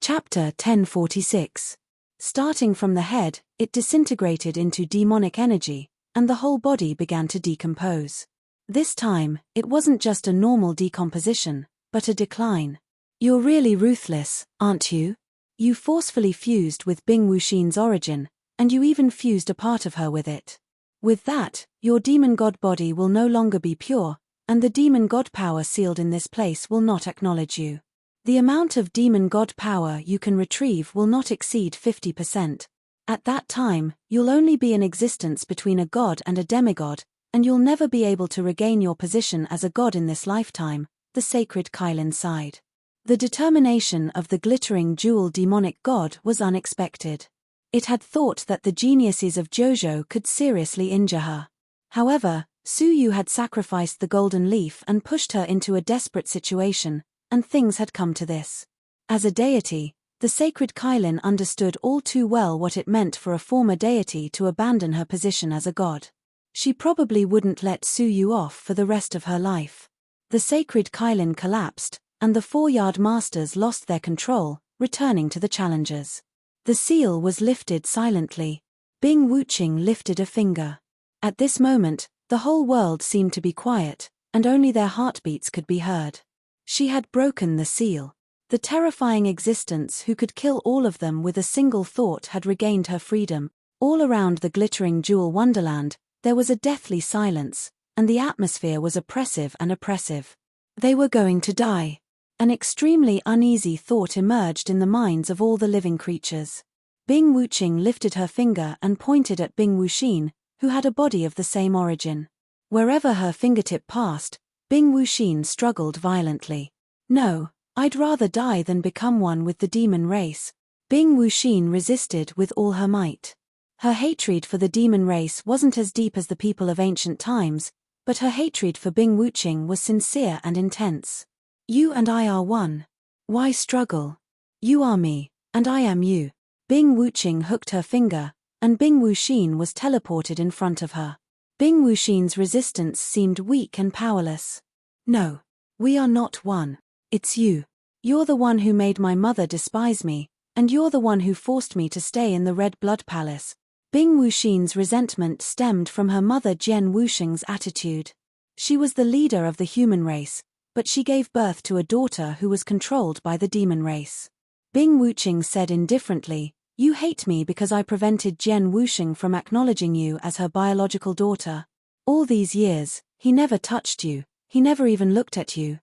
Chapter 1046. Starting from the head, it disintegrated into demonic energy, and the whole body began to decompose. This time, it wasn't just a normal decomposition, but a decline. You're really ruthless, aren't you? You forcefully fused with Bing Wuxin's origin, and you even fused a part of her with it. With that, your demon god body will no longer be pure, and the demon god power sealed in this place will not acknowledge you. The amount of demon god power you can retrieve will not exceed 50%. At that time, you'll only be in existence between a god and a demigod, and you'll never be able to regain your position as a god in this lifetime, the sacred Kylin sighed. The determination of the glittering jewel demonic god was unexpected. It had thought that the geniuses of Jojo could seriously injure her. However, Su Yu had sacrificed the golden leaf and pushed her into a desperate situation, and things had come to this. As a deity, the sacred Kylin understood all too well what it meant for a former deity to abandon her position as a god. She probably wouldn't let Su Yu off for the rest of her life. The sacred Kylin collapsed, and the 4-yard masters lost their control, returning to the challengers. The seal was lifted silently. Bing Wuxing lifted a finger. At this moment, the whole world seemed to be quiet, and only their heartbeats could be heard. She had broken the seal. The terrifying existence who could kill all of them with a single thought had regained her freedom. All around the glittering jewel wonderland, there was a deathly silence, and the atmosphere was oppressive and oppressive. They were going to die. An extremely uneasy thought emerged in the minds of all the living creatures. Bing Wuxing lifted her finger and pointed at Bing Wuxin, who had a body of the same origin. Wherever her fingertip passed, Bing Wuxin struggled violently. No, I'd rather die than become one with the demon race. Bing Wuxin resisted with all her might. Her hatred for the demon race wasn't as deep as the people of ancient times, but her hatred for Bing Wuxing was sincere and intense. You and I are one. Why struggle? You are me, and I am you. Bing Wuxing hooked her finger, and Bing Wuxin was teleported in front of her. Bing Wuxin's resistance seemed weak and powerless. No, we are not one. It's you. You're the one who made my mother despise me, and you're the one who forced me to stay in the Red Blood Palace. Bing Wuxin's resentment stemmed from her mother Jian Wuxing's attitude. She was the leader of the human race, but she gave birth to a daughter who was controlled by the demon race. Bing Wuxing said indifferently, "You hate me because I prevented Jian Wuxing from acknowledging you as her biological daughter. All these years, he never touched you, he never even looked at you.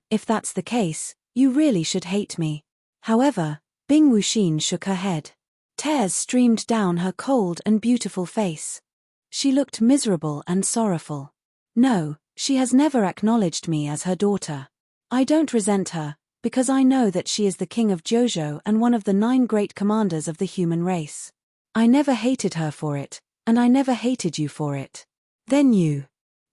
If that's the case, you really should hate me." However, Bing Wuxin shook her head. Tears streamed down her cold and beautiful face. She looked miserable and sorrowful. No, she has never acknowledged me as her daughter. I don't resent her, because I know that she is the king of Jojo and one of the 9 great commanders of the human race. I never hated her for it, and I never hated you for it. Then you.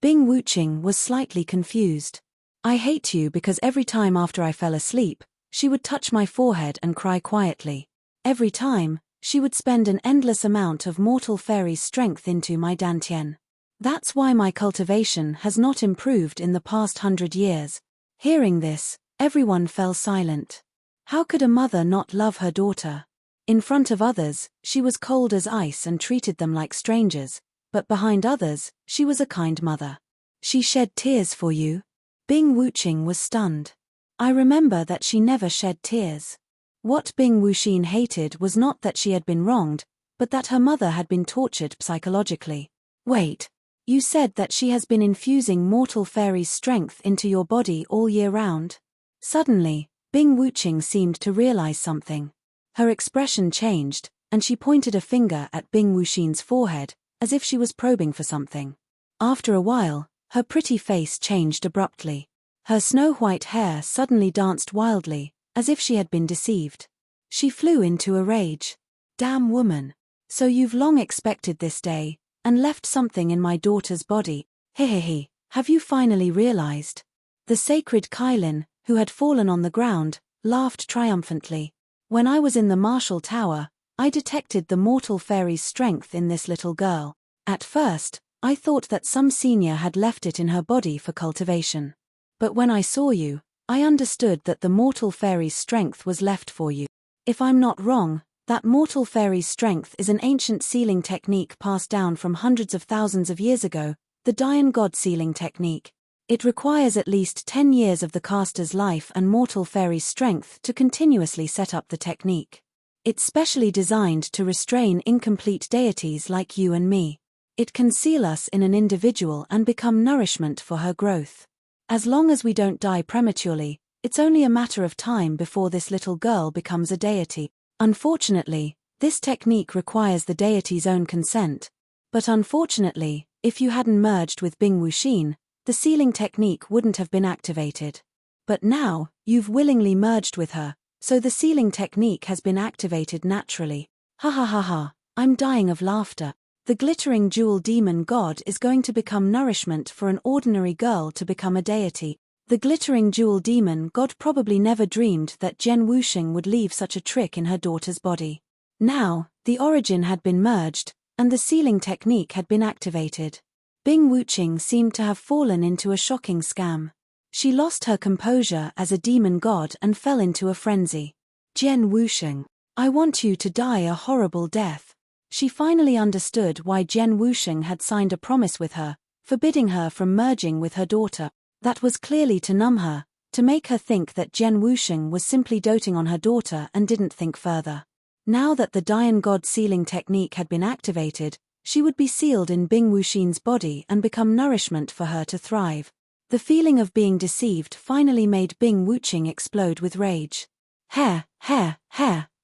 Bing Wuxing was slightly confused. I hate you because every time after I fell asleep, she would touch my forehead and cry quietly. Every time, she would spend an endless amount of mortal fairy's strength into my dantian. That's why my cultivation has not improved in the past 100 years. Hearing this, everyone fell silent. How could a mother not love her daughter? In front of others, she was cold as ice and treated them like strangers, but behind others, she was a kind mother. She shed tears for you? Bing Wuxing was stunned. I remember that she never shed tears. What Bing Wuxin hated was not that she had been wronged, but that her mother had been tortured psychologically. Wait, you said that she has been infusing mortal fairy's strength into your body all year round? Suddenly, Bing Wuxing seemed to realize something. Her expression changed, and she pointed a finger at Bing Wuxin's forehead, as if she was probing for something. After a while, her pretty face changed abruptly. Her snow-white hair suddenly danced wildly, as if she had been deceived. She flew into a rage. Damn woman. So you've long expected this day, and left something in my daughter's body. Hehehe, have you finally realized? The sacred Kylin, who had fallen on the ground, laughed triumphantly. When I was in the Martial Tower, I detected the mortal fairy's strength in this little girl. At first, I thought that some senior had left it in her body for cultivation. But when I saw you, I understood that the mortal fairy's strength was left for you. If I'm not wrong, that mortal fairy's strength is an ancient sealing technique passed down from hundreds of thousands of years ago, the Dian God sealing technique. It requires at least 10 years of the caster's life and mortal fairy's strength to continuously set up the technique. It's specially designed to restrain incomplete deities like you and me. It can seal us in an individual and become nourishment for her growth. As long as we don't die prematurely, it's only a matter of time before this little girl becomes a deity. Unfortunately, this technique requires the deity's own consent. But unfortunately, if you hadn't merged with Bing Wuxin, the sealing technique wouldn't have been activated. But now, you've willingly merged with her, so the sealing technique has been activated naturally. Ha ha ha ha, I'm dying of laughter. The glittering jewel demon god is going to become nourishment for an ordinary girl to become a deity. The glittering jewel demon god probably never dreamed that Jen Wuxing would leave such a trick in her daughter's body. Now, the origin had been merged, and the sealing technique had been activated. Bing Wuxing seemed to have fallen into a shocking scam. She lost her composure as a demon god and fell into a frenzy. Jen Wuxing, I want you to die a horrible death. She finally understood why Jen Wuxing had signed a promise with her, forbidding her from merging with her daughter. That was clearly to numb her, to make her think that Jen Wuxing was simply doting on her daughter and didn't think further. Now that the Dian God sealing technique had been activated, she would be sealed in Bing Wuxin's body and become nourishment for her to thrive. The feeling of being deceived finally made Bing Wuxing explode with rage. Hair,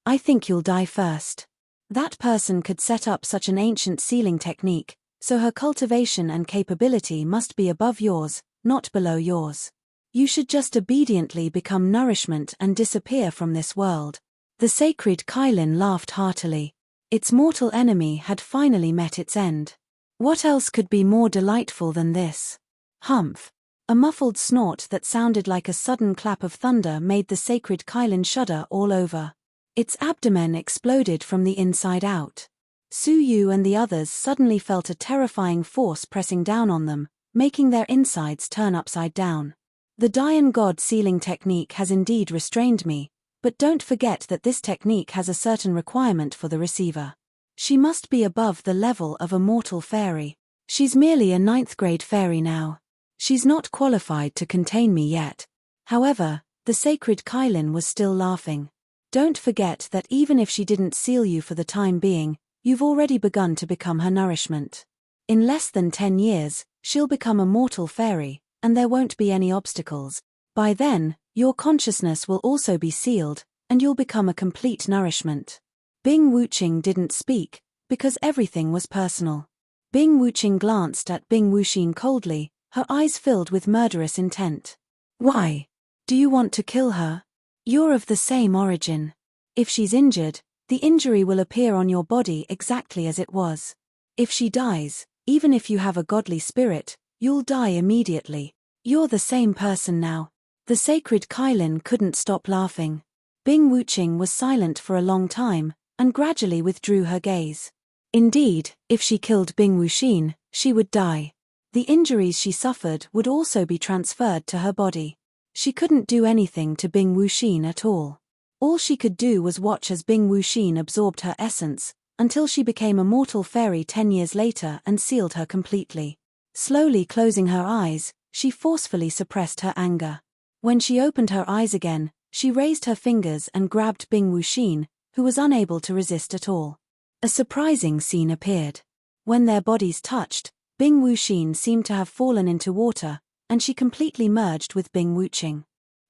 I think you'll die first. That person could set up such an ancient sealing technique, so her cultivation and capability must be above yours, not below yours. You should just obediently become nourishment and disappear from this world. The sacred Kailin laughed heartily. Its mortal enemy had finally met its end. What else could be more delightful than this? Humph. A muffled snort that sounded like a sudden clap of thunder made the sacred Kailin shudder all over. Its abdomen exploded from the inside out. Su Yu and the others suddenly felt a terrifying force pressing down on them, making their insides turn upside down. The Dian God sealing technique has indeed restrained me, but don't forget that this technique has a certain requirement for the receiver. She must be above the level of a mortal fairy. She's merely a 9th grade fairy now. She's not qualified to contain me yet. However, the sacred Kailin was still laughing. Don't forget that even if she didn't seal you for the time being, you've already begun to become her nourishment. In less than 10 years, she'll become a mortal fairy, and there won't be any obstacles. By then, your consciousness will also be sealed, and you'll become a complete nourishment. Bing Wuxing didn't speak, because everything was personal. Bing Wuxing glanced at Bing Wuxin coldly, her eyes filled with murderous intent. Why? Do you want to kill her? You're of the same origin. If she's injured, the injury will appear on your body exactly as it was. If she dies, even if you have a godly spirit, you'll die immediately. You're the same person now. The sacred Kailin couldn't stop laughing. Bing Wuxing was silent for a long time, and gradually withdrew her gaze. Indeed, if she killed Bing Wuxin, she would die. The injuries she suffered would also be transferred to her body. She couldn't do anything to Bing Wuxin at all. All she could do was watch as Bing Wuxin absorbed her essence, until she became a mortal fairy 10 years later and sealed her completely. Slowly closing her eyes, she forcefully suppressed her anger. When she opened her eyes again, she raised her fingers and grabbed Bing Wuxin, who was unable to resist at all. A surprising scene appeared. When their bodies touched, Bing Wuxin seemed to have fallen into water, and she completely merged with Bing Wuxing.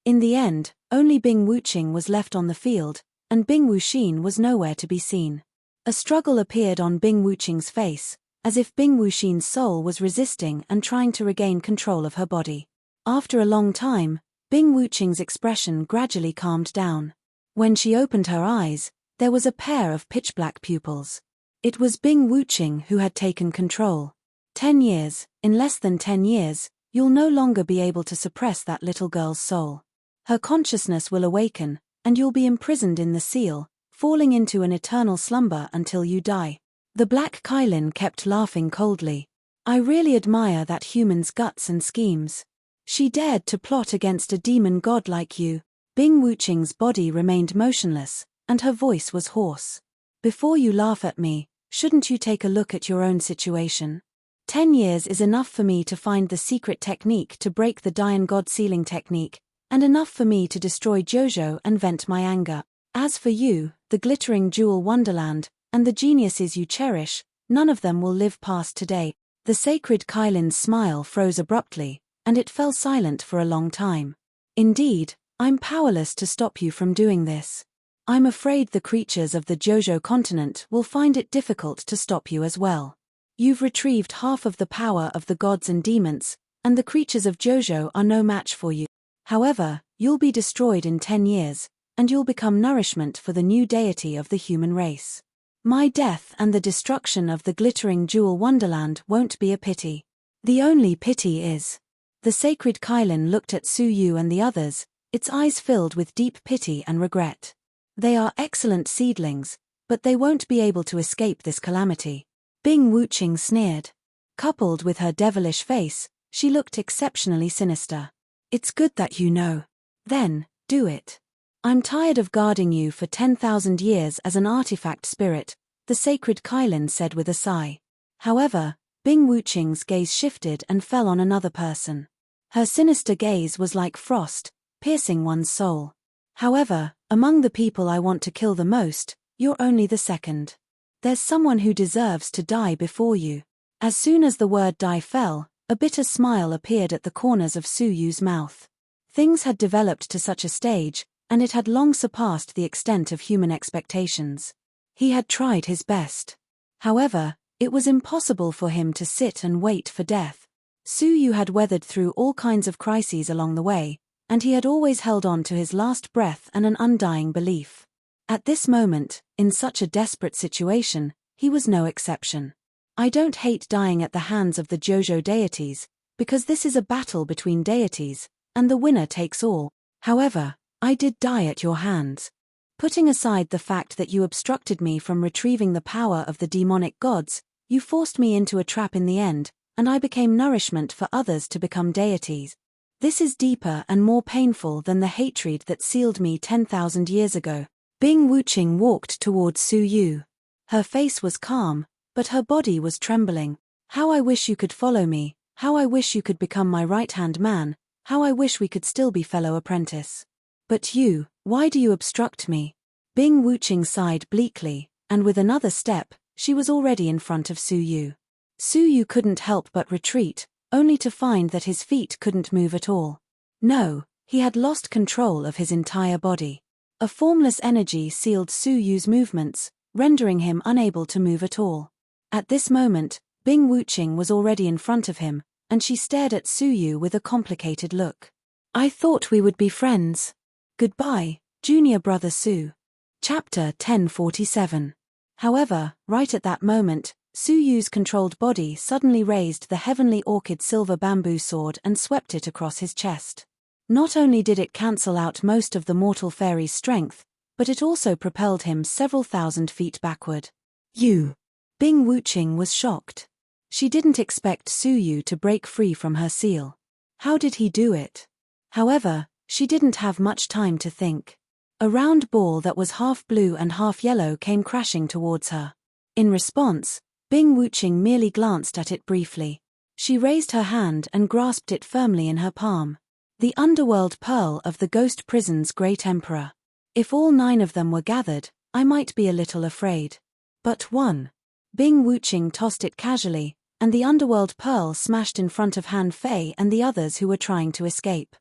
In the end, only Bing Wuxing was left on the field, and Bing Wuxin was nowhere to be seen. A struggle appeared on Bing Wuxing's face, as if Bing Wuxin's soul was resisting and trying to regain control of her body. After a long time, Bing Wuxing's expression gradually calmed down. When she opened her eyes, there was a pair of pitch-black pupils. It was Bing Wuxing who had taken control. 10 years, in less than 10 years, you'll no longer be able to suppress that little girl's soul. Her consciousness will awaken, and you'll be imprisoned in the seal, falling into an eternal slumber until you die. The black Kailin kept laughing coldly. I really admire that human's guts and schemes. She dared to plot against a demon god like you. Bing Wuqing's body remained motionless, and her voice was hoarse. Before you laugh at me, shouldn't you take a look at your own situation? 10 years is enough for me to find the secret technique to break the Dian God sealing technique, and enough for me to destroy Jojo and vent my anger. As for you, the glittering jewel wonderland, and the geniuses you cherish, none of them will live past today. The sacred Kailin's smile froze abruptly, and it fell silent for a long time. Indeed, I'm powerless to stop you from doing this. I'm afraid the creatures of the Jojo continent will find it difficult to stop you as well. You've retrieved half of the power of the gods and demons, and the creatures of Jojo are no match for you. However, you'll be destroyed in 10 years, and you'll become nourishment for the new deity of the human race. My death and the destruction of the glittering jewel wonderland won't be a pity. The only pity is. The sacred Kailin looked at Su Yu and the others, its eyes filled with deep pity and regret. They are excellent seedlings, but they won't be able to escape this calamity. Bing Wuqing sneered. Coupled with her devilish face, she looked exceptionally sinister. It's good that you know. Then, do it. I'm tired of guarding you for 10,000 years as an artifact spirit, the sacred Kailin said with a sigh. However, Bing Wuqing's gaze shifted and fell on another person. Her sinister gaze was like frost, piercing one's soul. However, among the people I want to kill the most, you're only the second. There's someone who deserves to die before you. As soon as the word die fell, a bitter smile appeared at the corners of Su Yu's mouth. Things had developed to such a stage, and it had long surpassed the extent of human expectations. He had tried his best. However, it was impossible for him to sit and wait for death. Su Yu had weathered through all kinds of crises along the way, and he had always held on to his last breath and an undying belief. At this moment, in such a desperate situation, he was no exception. I don't hate dying at the hands of the Jojo deities, because this is a battle between deities, and the winner takes all. However, I did die at your hands. Putting aside the fact that you obstructed me from retrieving the power of the demonic gods, you forced me into a trap in the end, and I became nourishment for others to become deities. This is deeper and more painful than the hatred that sealed me 10,000 years ago. Bing Wuqing walked towards Su Yu. Her face was calm, but her body was trembling. How I wish you could follow me, how I wish you could become my right-hand man, how I wish we could still be fellow apprentice. But you, why do you obstruct me? Bing Wuqing sighed bleakly, and with another step, she was already in front of Su Yu. Su Yu couldn't help but retreat, only to find that his feet couldn't move at all. No, he had lost control of his entire body. A formless energy sealed Su Yu's movements, rendering him unable to move at all. At this moment, Bing Wuqing was already in front of him, and she stared at Su Yu with a complicated look. I thought we would be friends. Goodbye, junior brother Su. Chapter 1047. However, right at that moment, Su Yu's controlled body suddenly raised the heavenly orchid silver bamboo sword and swept it across his chest. Not only did it cancel out most of the mortal fairy's strength, but it also propelled him several thousand feet backward. You. Bing Wuqing was shocked. She didn't expect Su Yu to break free from her seal. How did he do it? However, she didn't have much time to think. A round ball that was half blue and half yellow came crashing towards her. In response, Bing Wuqing merely glanced at it briefly. She raised her hand and grasped it firmly in her palm. The underworld pearl of the ghost prison's great emperor. If all 9 of them were gathered, I might be a little afraid. But one. Bing Wuqing tossed it casually, and the underworld pearl smashed in front of Han Fei and the others who were trying to escape.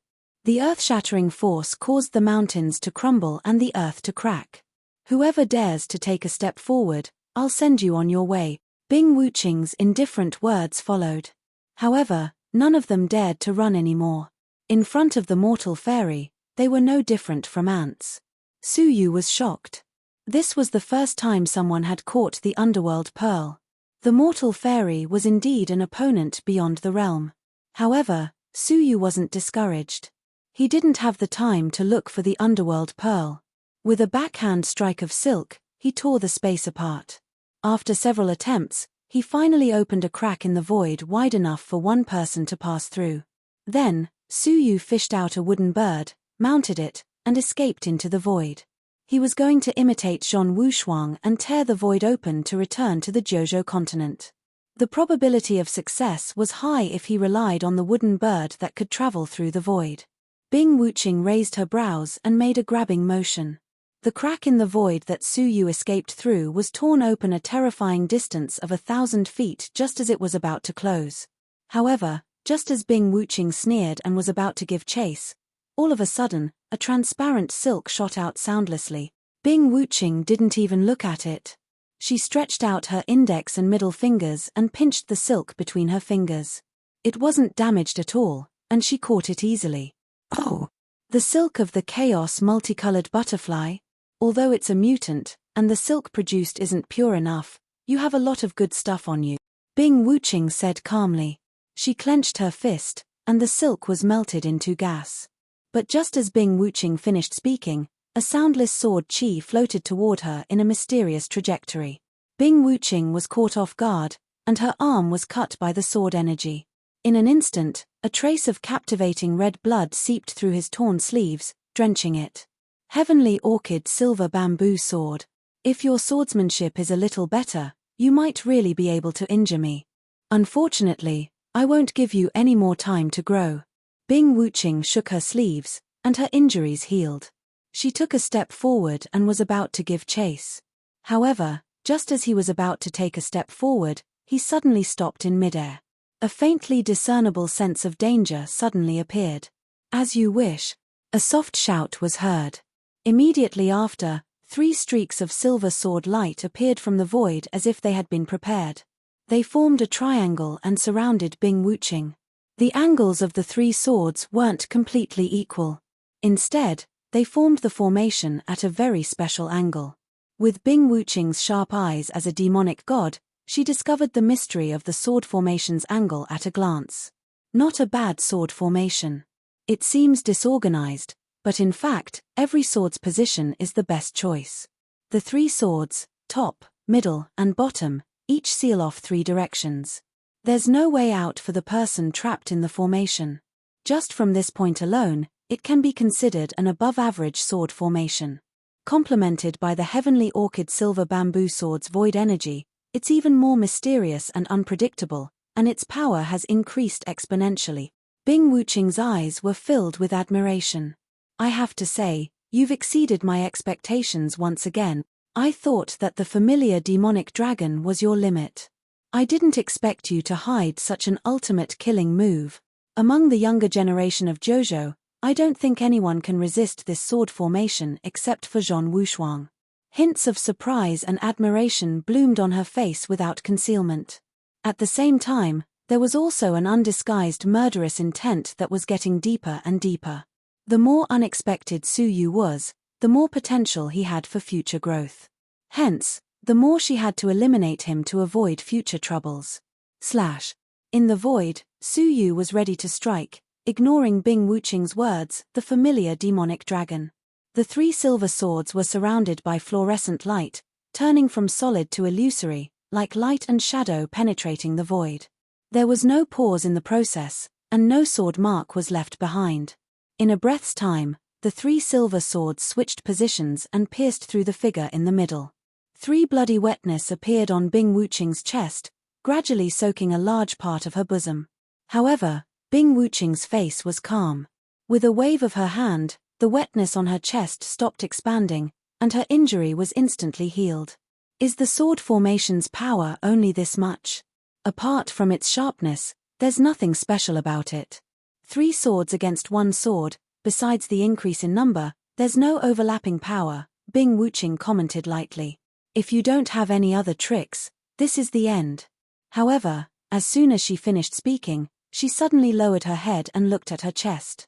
The earth-shattering force caused the mountains to crumble and the earth to crack. Whoever dares to take a step forward, I'll send you on your way. Bing Wuqing's indifferent words followed. However, none of them dared to run anymore. In front of the mortal fairy, they were no different from ants. Su Yu was shocked. This was the first time someone had caught the underworld pearl. The mortal fairy was indeed an opponent beyond the realm. However, Su Yu wasn't discouraged. He didn't have the time to look for the underworld pearl. With a backhand strike of silk, he tore the space apart. After several attempts, he finally opened a crack in the void wide enough for one person to pass through. Then, Suyu fished out a wooden bird, mounted it, and escaped into the void. He was going to imitate Zhong Wushuang and tear the void open to return to the Jojo continent. The probability of success was high if he relied on the wooden bird that could travel through the void. Bing Wuqing raised her brows and made a grabbing motion. The crack in the void that Suyu escaped through was torn open a terrifying distance of 1,000 feet just as it was about to close. However, just as Bing Wuqing sneered and was about to give chase, all of a sudden, a transparent silk shot out soundlessly. Bing Wuqing didn't even look at it. She stretched out her index and middle fingers and pinched the silk between her fingers. It wasn't damaged at all, and she caught it easily. Oh! The silk of the chaos multicolored butterfly? Although it's a mutant, and the silk produced isn't pure enough, you have a lot of good stuff on you, Bing Wuqing said calmly. She clenched her fist, and the silk was melted into gas. But just as Bing Wuqing finished speaking, a soundless sword chi floated toward her in a mysterious trajectory. Bing Wuqing was caught off guard, and her arm was cut by the sword energy. In an instant, a trace of captivating red blood seeped through his torn sleeves, drenching it. Heavenly Orchid Silver Bamboo Sword. If your swordsmanship is a little better, you might really be able to injure me. Unfortunately, I won't give you any more time to grow. Bing Wuqing shook her sleeves, and her injuries healed. She took a step forward and was about to give chase. However, just as he was about to take a step forward, he suddenly stopped in midair. A faintly discernible sense of danger suddenly appeared. As you wish. A soft shout was heard. Immediately after, 3 streaks of silver sword light appeared from the void as if they had been prepared. They formed a triangle and surrounded Bing Wuqing. The angles of the 3 swords weren't completely equal. Instead, they formed the formation at a very special angle. With Bing Wuqing's sharp eyes as a demonic god, she discovered the mystery of the sword formation's angle at a glance. Not a bad sword formation. It seems disorganized, but in fact, every sword's position is the best choice. The 3 swords, top, middle, and bottom, each seal off 3 directions. There's no way out for the person trapped in the formation. Just from this point alone, it can be considered an above-average sword formation. Complemented by the Heavenly Orchid Silver Bamboo Sword's void energy, it's even more mysterious and unpredictable, and its power has increased exponentially. Bing Wuqing's eyes were filled with admiration. I have to say, you've exceeded my expectations once again. I thought that the familiar demonic dragon was your limit. I didn't expect you to hide such an ultimate killing move. Among the younger generation of Jojo, I don't think anyone can resist this sword formation except for Zhong Wushuang. Hints of surprise and admiration bloomed on her face without concealment. At the same time, there was also an undisguised murderous intent that was getting deeper and deeper. The more unexpected Suyu was, the more potential he had for future growth. Hence, the more she had to eliminate him to avoid future troubles. In the void, Suyu was ready to strike, ignoring Bing Wuqing's words, the familiar demonic dragon. The 3 silver swords were surrounded by fluorescent light, turning from solid to illusory, like light and shadow penetrating the void. There was no pause in the process, and no sword mark was left behind. In a breath's time, the 3 silver swords switched positions and pierced through the figure in the middle. 3 bloody wetness appeared on Bing Wuqing's chest, gradually soaking a large part of her bosom. However, Bing Wuqing's face was calm. With a wave of her hand, the wetness on her chest stopped expanding, and her injury was instantly healed. Is the sword formation's power only this much? Apart from its sharpness, there's nothing special about it. 3 swords against 1 sword, besides the increase in number, there's no overlapping power, Bing Wuqing commented lightly. If you don't have any other tricks, this is the end. However, as soon as she finished speaking, she suddenly lowered her head and looked at her chest.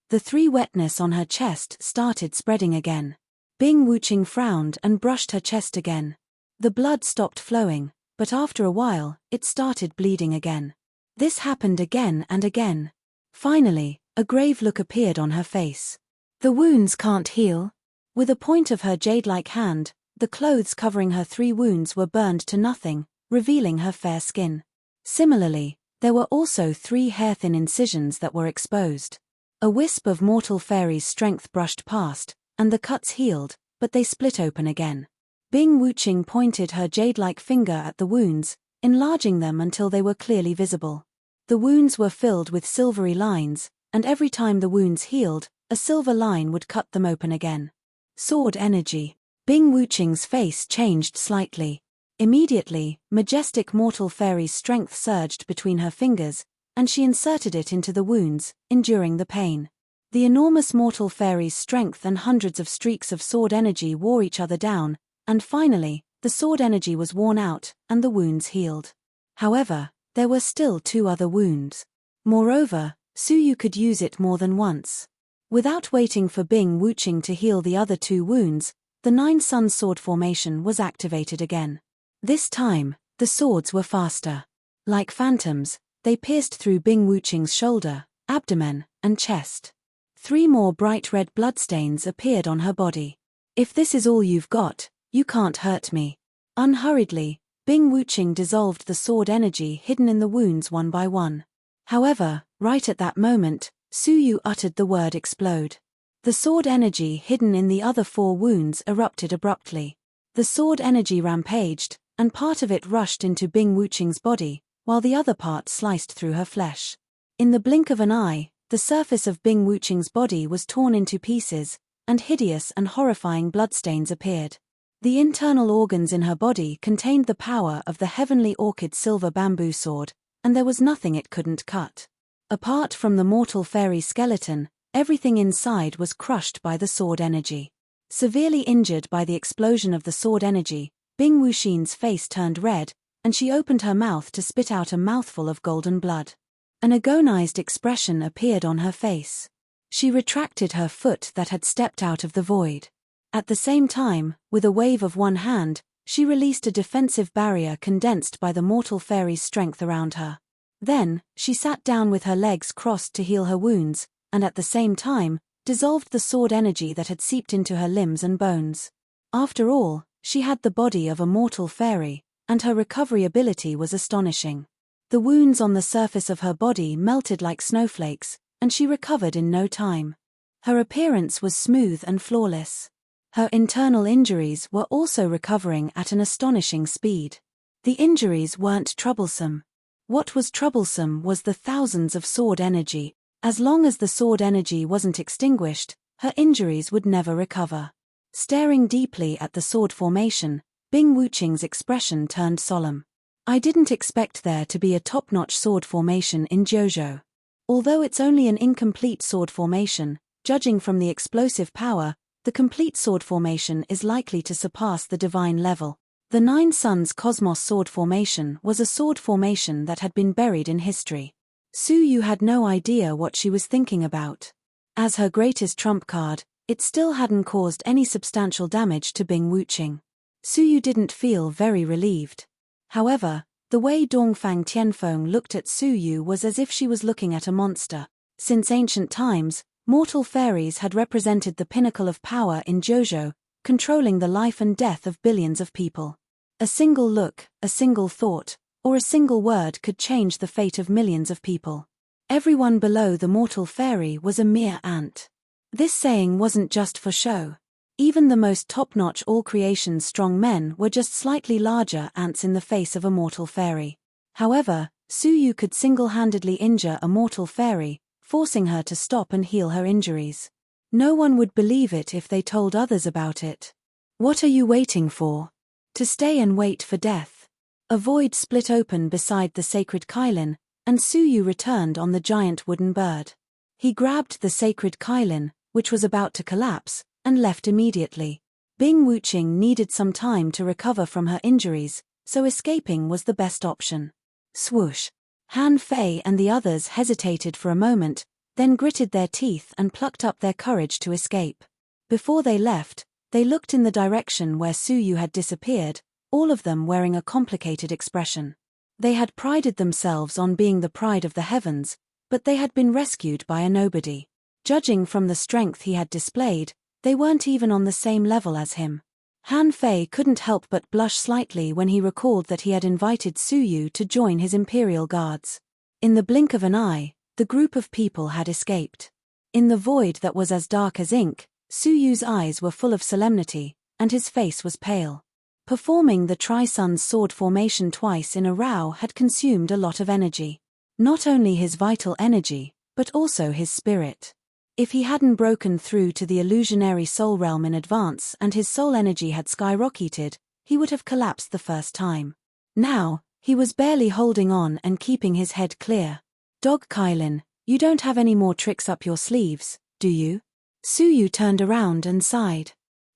The 3 wetness on her chest started spreading again. Bing Wuqing frowned and brushed her chest again. The blood stopped flowing, but after a while, it started bleeding again. This happened again and again. Finally, a grave look appeared on her face. The wounds can't heal. With a point of her jade-like hand, the clothes covering her 3 wounds were burned to nothing, revealing her fair skin. Similarly, there were also 3 hair-thin incisions that were exposed. A wisp of mortal fairy's strength brushed past, and the cuts healed, but they split open again. Bing Wuqing pointed her jade-like finger at the wounds, enlarging them until they were clearly visible. The wounds were filled with silvery lines, and every time the wounds healed, a silver line would cut them open again. Sword energy. Bing Wuqing's face changed slightly. Immediately, majestic mortal fairy's strength surged between her fingers, and she inserted it into the wounds, enduring the pain. The enormous mortal fairy's strength and hundreds of streaks of sword energy wore each other down, and finally, the sword energy was worn out, and the wounds healed. However, there were still 2 other wounds. Moreover, Suyu could use it more than once. Without waiting for Bing Wuqing to heal the other 2 wounds, the 9 Suns sword formation was activated again. This time, the swords were faster. Like phantoms, they pierced through Bing Wuqing's shoulder, abdomen, and chest. 3 more bright red bloodstains appeared on her body. If this is all you've got, you can't hurt me. Unhurriedly, Bing Wuqing dissolved the sword energy hidden in the wounds one by one. However, right at that moment, Suyu uttered the word explode. The sword energy hidden in the other 4 wounds erupted abruptly. The sword energy rampaged, and part of it rushed into Bing Wuqing's body, while the other part sliced through her flesh. In the blink of an eye, the surface of Bing Wuqing's body was torn into pieces, and hideous and horrifying bloodstains appeared. The internal organs in her body contained the power of the heavenly orchid silver bamboo sword, and there was nothing it couldn't cut. Apart from the mortal fairy skeleton, everything inside was crushed by the sword energy. Severely injured by the explosion of the sword energy, Bing Wuqing's face turned red, and she opened her mouth to spit out a mouthful of golden blood. An agonized expression appeared on her face. She retracted her foot that had stepped out of the void. At the same time, with a wave of one hand, she released a defensive barrier condensed by the mortal fairy's strength around her. Then, she sat down with her legs crossed to heal her wounds, and at the same time, dissolved the sword energy that had seeped into her limbs and bones. After all, she had the body of a mortal fairy, and her recovery ability was astonishing. The wounds on the surface of her body melted like snowflakes, and she recovered in no time. Her appearance was smooth and flawless. Her internal injuries were also recovering at an astonishing speed. The injuries weren't troublesome. What was troublesome was the thousands of sword energy. As long as the sword energy wasn't extinguished, her injuries would never recover. Staring deeply at the sword formation, Bing Wuqing's expression turned solemn. I didn't expect there to be a top-notch sword formation in JoJo. Although it's only an incomplete sword formation, judging from the explosive power, the complete sword formation is likely to surpass the divine level. The 9 Suns Cosmos sword formation was a sword formation that had been buried in history. Suyu had no idea what she was thinking about. As her greatest trump card, it still hadn't caused any substantial damage to Bing Wuqing. Suyu didn't feel very relieved. However, the way Dongfang Tianfeng looked at Suyu was as if she was looking at a monster. Since ancient times, mortal fairies had represented the pinnacle of power in JoJo, controlling the life and death of billions of people. A single look, a single thought, or a single word could change the fate of millions of people. Everyone below the mortal fairy was a mere ant. This saying wasn't just for show. Even the most top-notch all-creation strong men were just slightly larger ants in the face of a mortal fairy. However, Suyu could single-handedly injure a mortal fairy, forcing her to stop and heal her injuries. No one would believe it if they told others about it. What are you waiting for? To stay and wait for death. A void split open beside the sacred Kylin, and Suyu returned on the giant wooden bird. He grabbed the sacred Kylin, which was about to collapse, and left immediately. Bing Wuqing needed some time to recover from her injuries, so escaping was the best option. Swoosh. Han Fei and the others hesitated for a moment, then gritted their teeth and plucked up their courage to escape. Before they left, they looked in the direction where Suyu had disappeared, all of them wearing a complicated expression. They had prided themselves on being the pride of the heavens, but they had been rescued by a nobody. Judging from the strength he had displayed, they weren't even on the same level as him. Han Fei couldn't help but blush slightly when he recalled that he had invited Suyu to join his imperial guards. In the blink of an eye, the group of people had escaped. In the void that was as dark as ink, Su Yu's eyes were full of solemnity, and his face was pale. Performing the Tri-Sun's sword formation twice in a row had consumed a lot of energy. Not only his vital energy, but also his spirit. If he hadn't broken through to the illusionary soul realm in advance and his soul energy had skyrocketed, he would have collapsed the first time. Now, he was barely holding on and keeping his head clear. Dog Kylin, you don't have any more tricks up your sleeves, do you? Su Yu turned around and sighed.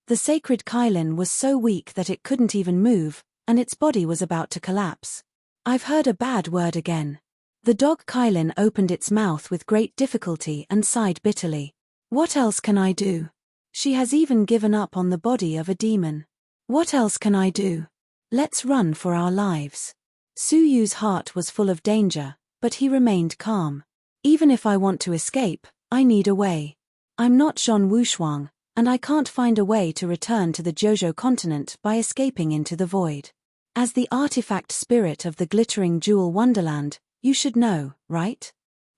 The sacred Kylin was so weak that it couldn't even move, and its body was about to collapse. I've heard a bad word again. The dog Kylin opened its mouth with great difficulty and sighed bitterly. What else can I do? She has even given up on the body of a demon. What else can I do? Let's run for our lives. Su Yu's heart was full of danger, but he remained calm. Even if I want to escape, I need a way. I'm not Zhong Wushuang, and I can't find a way to return to the Jojo continent by escaping into the void. As the artifact spirit of the glittering jewel wonderland, you should know, right?